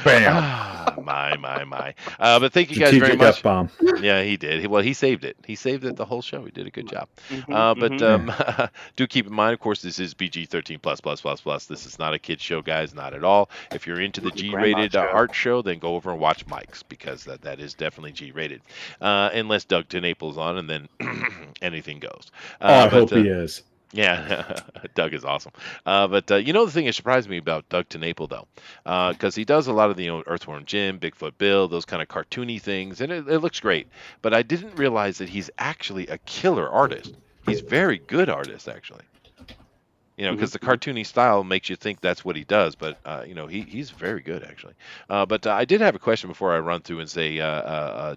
Bam. My. But thank you guys very Strategic much. F-bomb. Yeah, he did. Well, he saved it. He saved it the whole show. He did a good job. But do keep in mind, of course, this is PG-13 plus. This is not a kids show, guys. Not at all. If you're into the G-rated art show, then go over and watch Mike's, because that is definitely G-rated. Unless Doug Naples on, and then anything goes. I hope he is. Yeah, Doug is awesome. But you know, the thing that surprised me about Doug Naples, though, because he does a lot of the Earthworm Jim, Bigfoot Bill, those kind of cartoony things, and it looks great. But I didn't realize that he's actually a killer artist. He's very good artist, actually. You know, because the cartoony style makes you think that's what he does, but you know, he's very good, actually. But I did have a question before I run through and say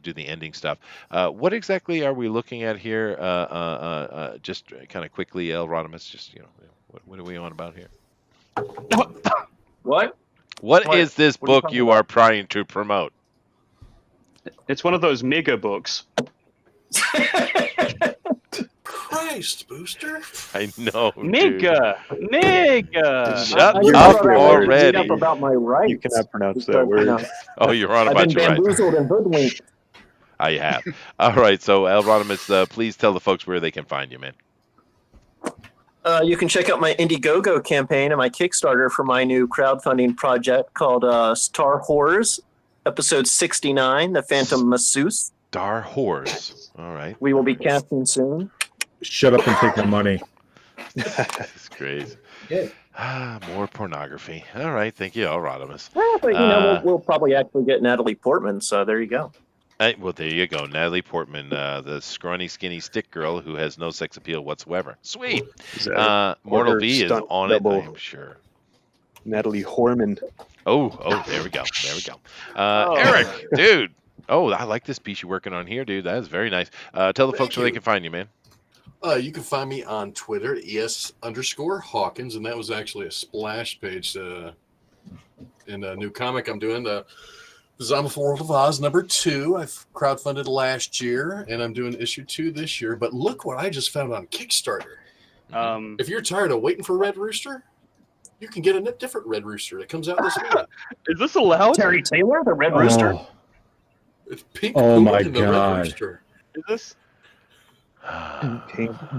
do the ending stuff. What exactly are we looking at here? Just kind of quickly, El Rodimus, just, you know, what are we on about here? What is this book you are trying to promote? It's one of those mega books. Christ, Booster. I know. Mega. Shut up already. Up about my rights. You cannot pronounce that word. Oh, you're on about your rights. I've been bamboozled and hoodwinked. I have. All right. So, El Rodimus, please tell the folks where they can find you, man. You can check out my Indiegogo campaign and my Kickstarter for my new crowdfunding project called Star Horrors, episode 69, The Phantom Masseuse. Star Horrors. All right. We will be casting soon. Shut up and take my money. That's crazy. More pornography. All right. Thank you, El Rodimus. Well, but, you know, we'll probably actually get Natalie Portman, so there you go. Well, there you go. Natalie Portman, the scrawny, skinny stick girl who has no sex appeal whatsoever. Sweet. Mortal V is on it, I'm sure. Natalie Horman. Oh, there we go. Eric, dude. Oh, I like this piece you're working on here, dude. That is very nice. Tell the folks where they can find you, man. You can find me on Twitter, ES_Hawkins, and that was actually a splash page in a new comic I'm doing. Zombie World of Oz #2. I've crowdfunded last year, and I'm doing issue 2 this year. But look what I just found on Kickstarter. If you're tired of waiting for Red Rooster, you can get a different Red Rooster that comes out this month. Is this allowed? Terry Taylor, the Red Rooster? It's pink. Oh my and the Red God. Rooster. Is this?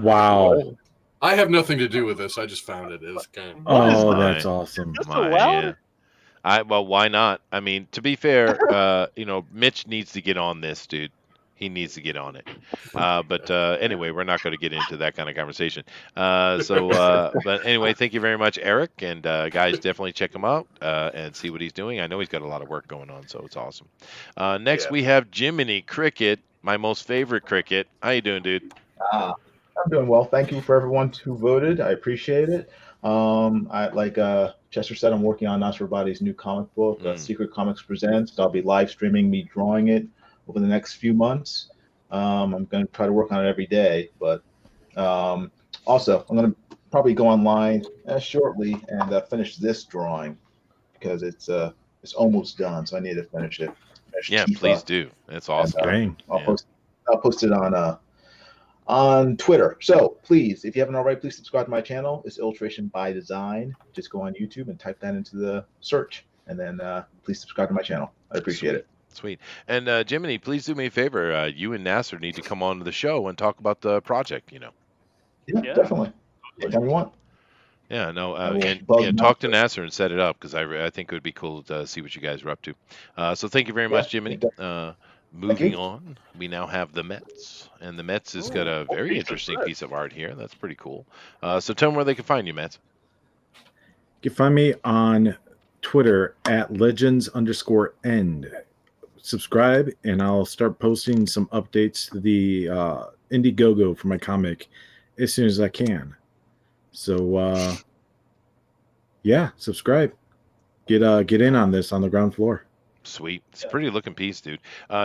Wow. I have nothing to do with this. I just found it. It's kind of... Oh, that's awesome. Well, why not? I mean, to be fair, you know, Mitch needs to get on this, dude. He needs to get on it. But anyway, we're not going to get into that kind of conversation. But anyway, thank you very much, Eric. And guys, definitely check him out and see what he's doing. I know he's got a lot of work going on, so it's awesome. Next, we have Jiminy Cricket, my most favorite cricket. How you doing, dude? I'm doing well. Thank you for everyone who voted. I appreciate it. I like Chester said, I'm working on Nasser Badi's new comic book, Secret Comics Presents. I'll be live streaming me drawing it over the next few months. I'm going to try to work on it every day, but also I'm going to probably go online shortly and finish this drawing because it's almost done, so I need to finish it. Yeah, please do. That's awesome. And, I'll post it on Twitter. So please, if you haven't already, please subscribe to my channel. It's Illustration by Design. Just go on YouTube and type that into the search, and then please subscribe to my channel. I appreciate it. Sweet. And Jiminy, please do me a favor. You and Nasser need to come on to the show and talk about the project. You know. Yeah. Definitely. Anytime you want. Yeah, no, and talk to Nasser and set it up because I think it would be cool to see what you guys are up to. So thank you very much, Jiminy. Moving on, we now have the Mets, and the Mets has got a very interesting piece of art here. That's pretty cool. So tell them where they can find you, Mets. You can find me on Twitter at legends_end. Subscribe, and I'll start posting some updates to the Indiegogo for my comic as soon as I can. So, yeah, subscribe. Get in on this on the ground floor. Sweet. It's a pretty looking piece, dude.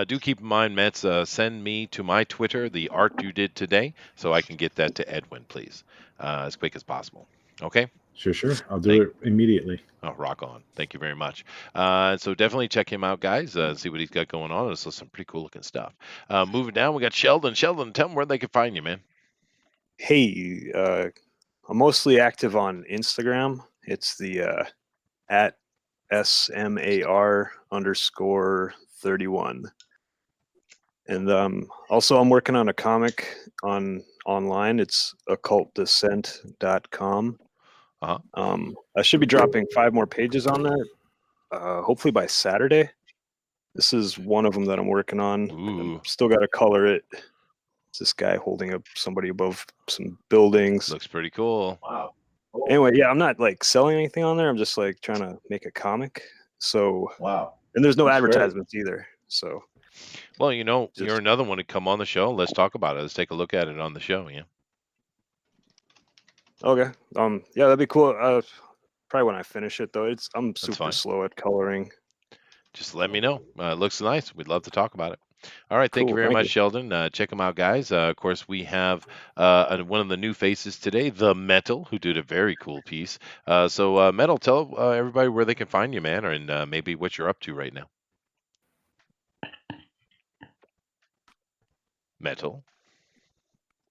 Do keep in mind, Mets, send me to my Twitter the art you did today so I can get that to Edwin, please, as quick as possible. Okay? Sure. I'll do it immediately. Oh, rock on. Thank you very much. So definitely check him out, guys. See what he's got going on. There's some pretty cool looking stuff. Moving down, we got Sheldon. Sheldon, tell them where they can find you, man. Hey, I'm mostly active on Instagram. It's the at SMAR_31. And also, I'm working on a comic online. It's occultdescent.com. I should be dropping 5 more pages on that, hopefully by Saturday. This is one of them that I'm working on. Ooh. Still got to color it. It's this guy holding up somebody above some buildings. Looks pretty cool. Wow. Anyway, yeah, I'm not like selling anything on there. I'm just like trying to make a comic. So wow. And there's no That's great. advertisements either. So Well, you know, Just- you're another one to come on the show. Let's talk about it. Let's take a look at it on the show. Yeah. okay. Yeah, that'd be cool. Probably when I finish it though. I'm That's super fine. slow at coloring. Just let me know. It looks nice. We'd love to talk about it. All right. Thank you Cool, very thank much, you. Sheldon. Check them out, guys. Of course, we have one of the new faces today, The Metal, who did a very cool piece. So, Metal, tell everybody where they can find you, man, and maybe what you're up to right now. Metal.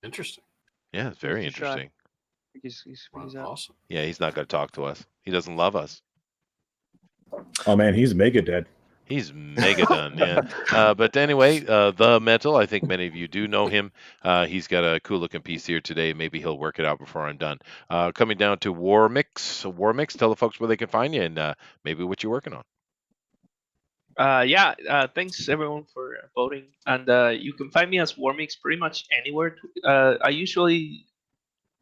Interesting. Yeah, it's very He's shy. interesting. He's Awesome. Yeah, he's not going to talk to us. He doesn't love us. Oh man, he's mega dead. He's mega done, yeah. But anyway, The Metal, I think many of you do know him. He's got a cool looking piece here today. Maybe he'll work it out before I'm done. Coming down to Warmix. Warmix, tell the folks where they can find you and maybe what you're working on. Thanks everyone for voting. And you can find me as Warmix pretty much anywhere. I usually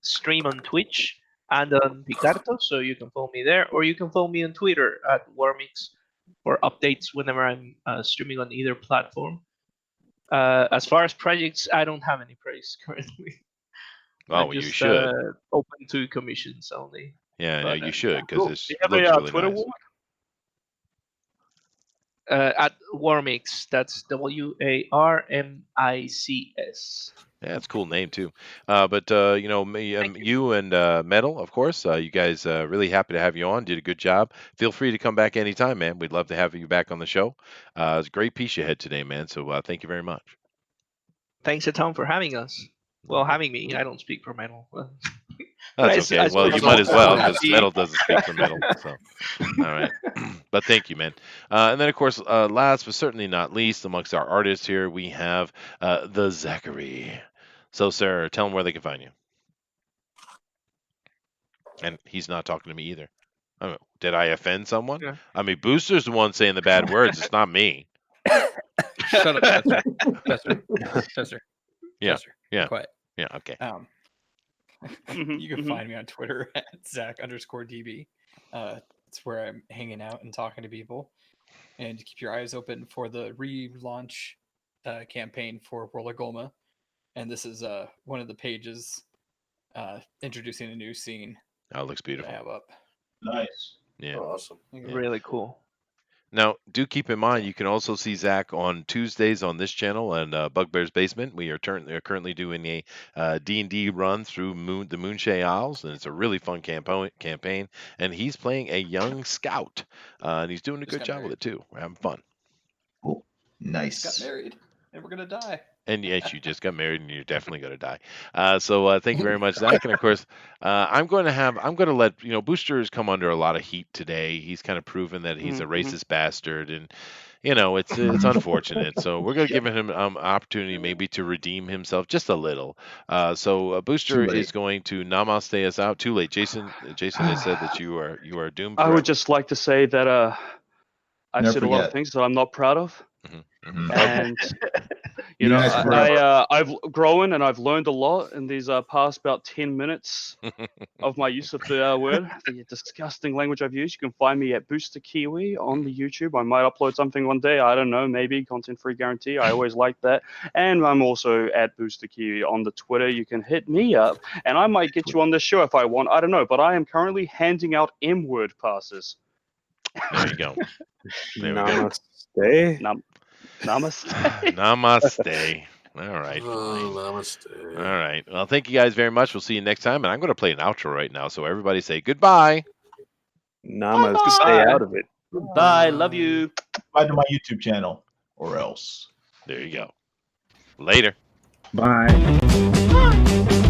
stream on Twitch and on Picarto, so you can follow me there, or you can follow me on Twitter at Warmix for updates whenever I'm streaming on either platform. As far as projects, I don't have any projects currently. Oh, I'm you just should. open to commissions only. Yeah, no, But, you should because Cool. this Do you have looks a really Twitter nice. war? At Warmix, that's WARMICS. Yeah, it's a cool name too. But you know, you and Metal, of course, you guys really happy to have you on. Did a good job. Feel free to come back anytime, man. We'd love to have you back on the show. It's a great piece you had today, man. So thank you very much. Thanks a ton for having us. Well, having me. I don't speak for Metal. That's okay. Well, you might as well because Metal doesn't speak for Metal. So, all right. But thank you, man. And then, of course, last but certainly not least, amongst our artists here, we have the Zachary. So, sir, tell them where they can find you. And he's not talking to me either. I mean, did I offend someone? Yeah. I mean, Booster's the one saying the bad words. It's not me. Shut up, Chester. Chester. Yeah. Chester. Yeah. Quiet. Yeah. Okay. You can find me on Twitter at Zach_DB. It's where I'm hanging out and talking to people. And keep your eyes open for the relaunch campaign for World of Golma. And this is one of the pages introducing a new scene. Oh, it looks beautiful. I have up. Nice. Yeah. Awesome. Really cool. Now, do keep in mind you can also see Zach on Tuesdays on this channel and Bugbear's Basement. We are currently doing a D&D run through the Moonshay Isles, and it's a really fun campaign. And he's playing a young scout, and he's doing a good job with it too. We're having fun. Cool. Nice. Got married, and we're gonna die. And yes, you just got married, and you're definitely going to die. So thank you very much, Zach. And of course, I'm going to let Booster's come under a lot of heat today. He's kind of proven that he's a racist bastard, and it's unfortunate. So we're going to give him an opportunity maybe to redeem himself just a little. So Booster is going to namaste us out. Too late, Jason. Jason has said that you are doomed. I forever. would just like to say that I've Never said a lot of forget. things that I'm not proud of, and You guys forever. I've grown and I've learned a lot in these past about 10 minutes of my use of the word, the disgusting language I've used. You can find me at Booster Kiwi on the YouTube. I might upload something one day. I don't know, maybe content free guarantee. I always like that. And I'm also at Booster Kiwi on the Twitter. You can hit me up and I might get you on the show if I want. I don't know, but I am currently handing out M-word passes. There you go. There we go. Namaste. Namaste. All right. Namaste. All right. Well, thank you guys very much. We'll see you next time. And I'm going to play an outro right now. So everybody say goodbye. Namaste. Stay out of it. Bye. Love you. Subscribe to my YouTube channel, or else. There you go. Later. Bye.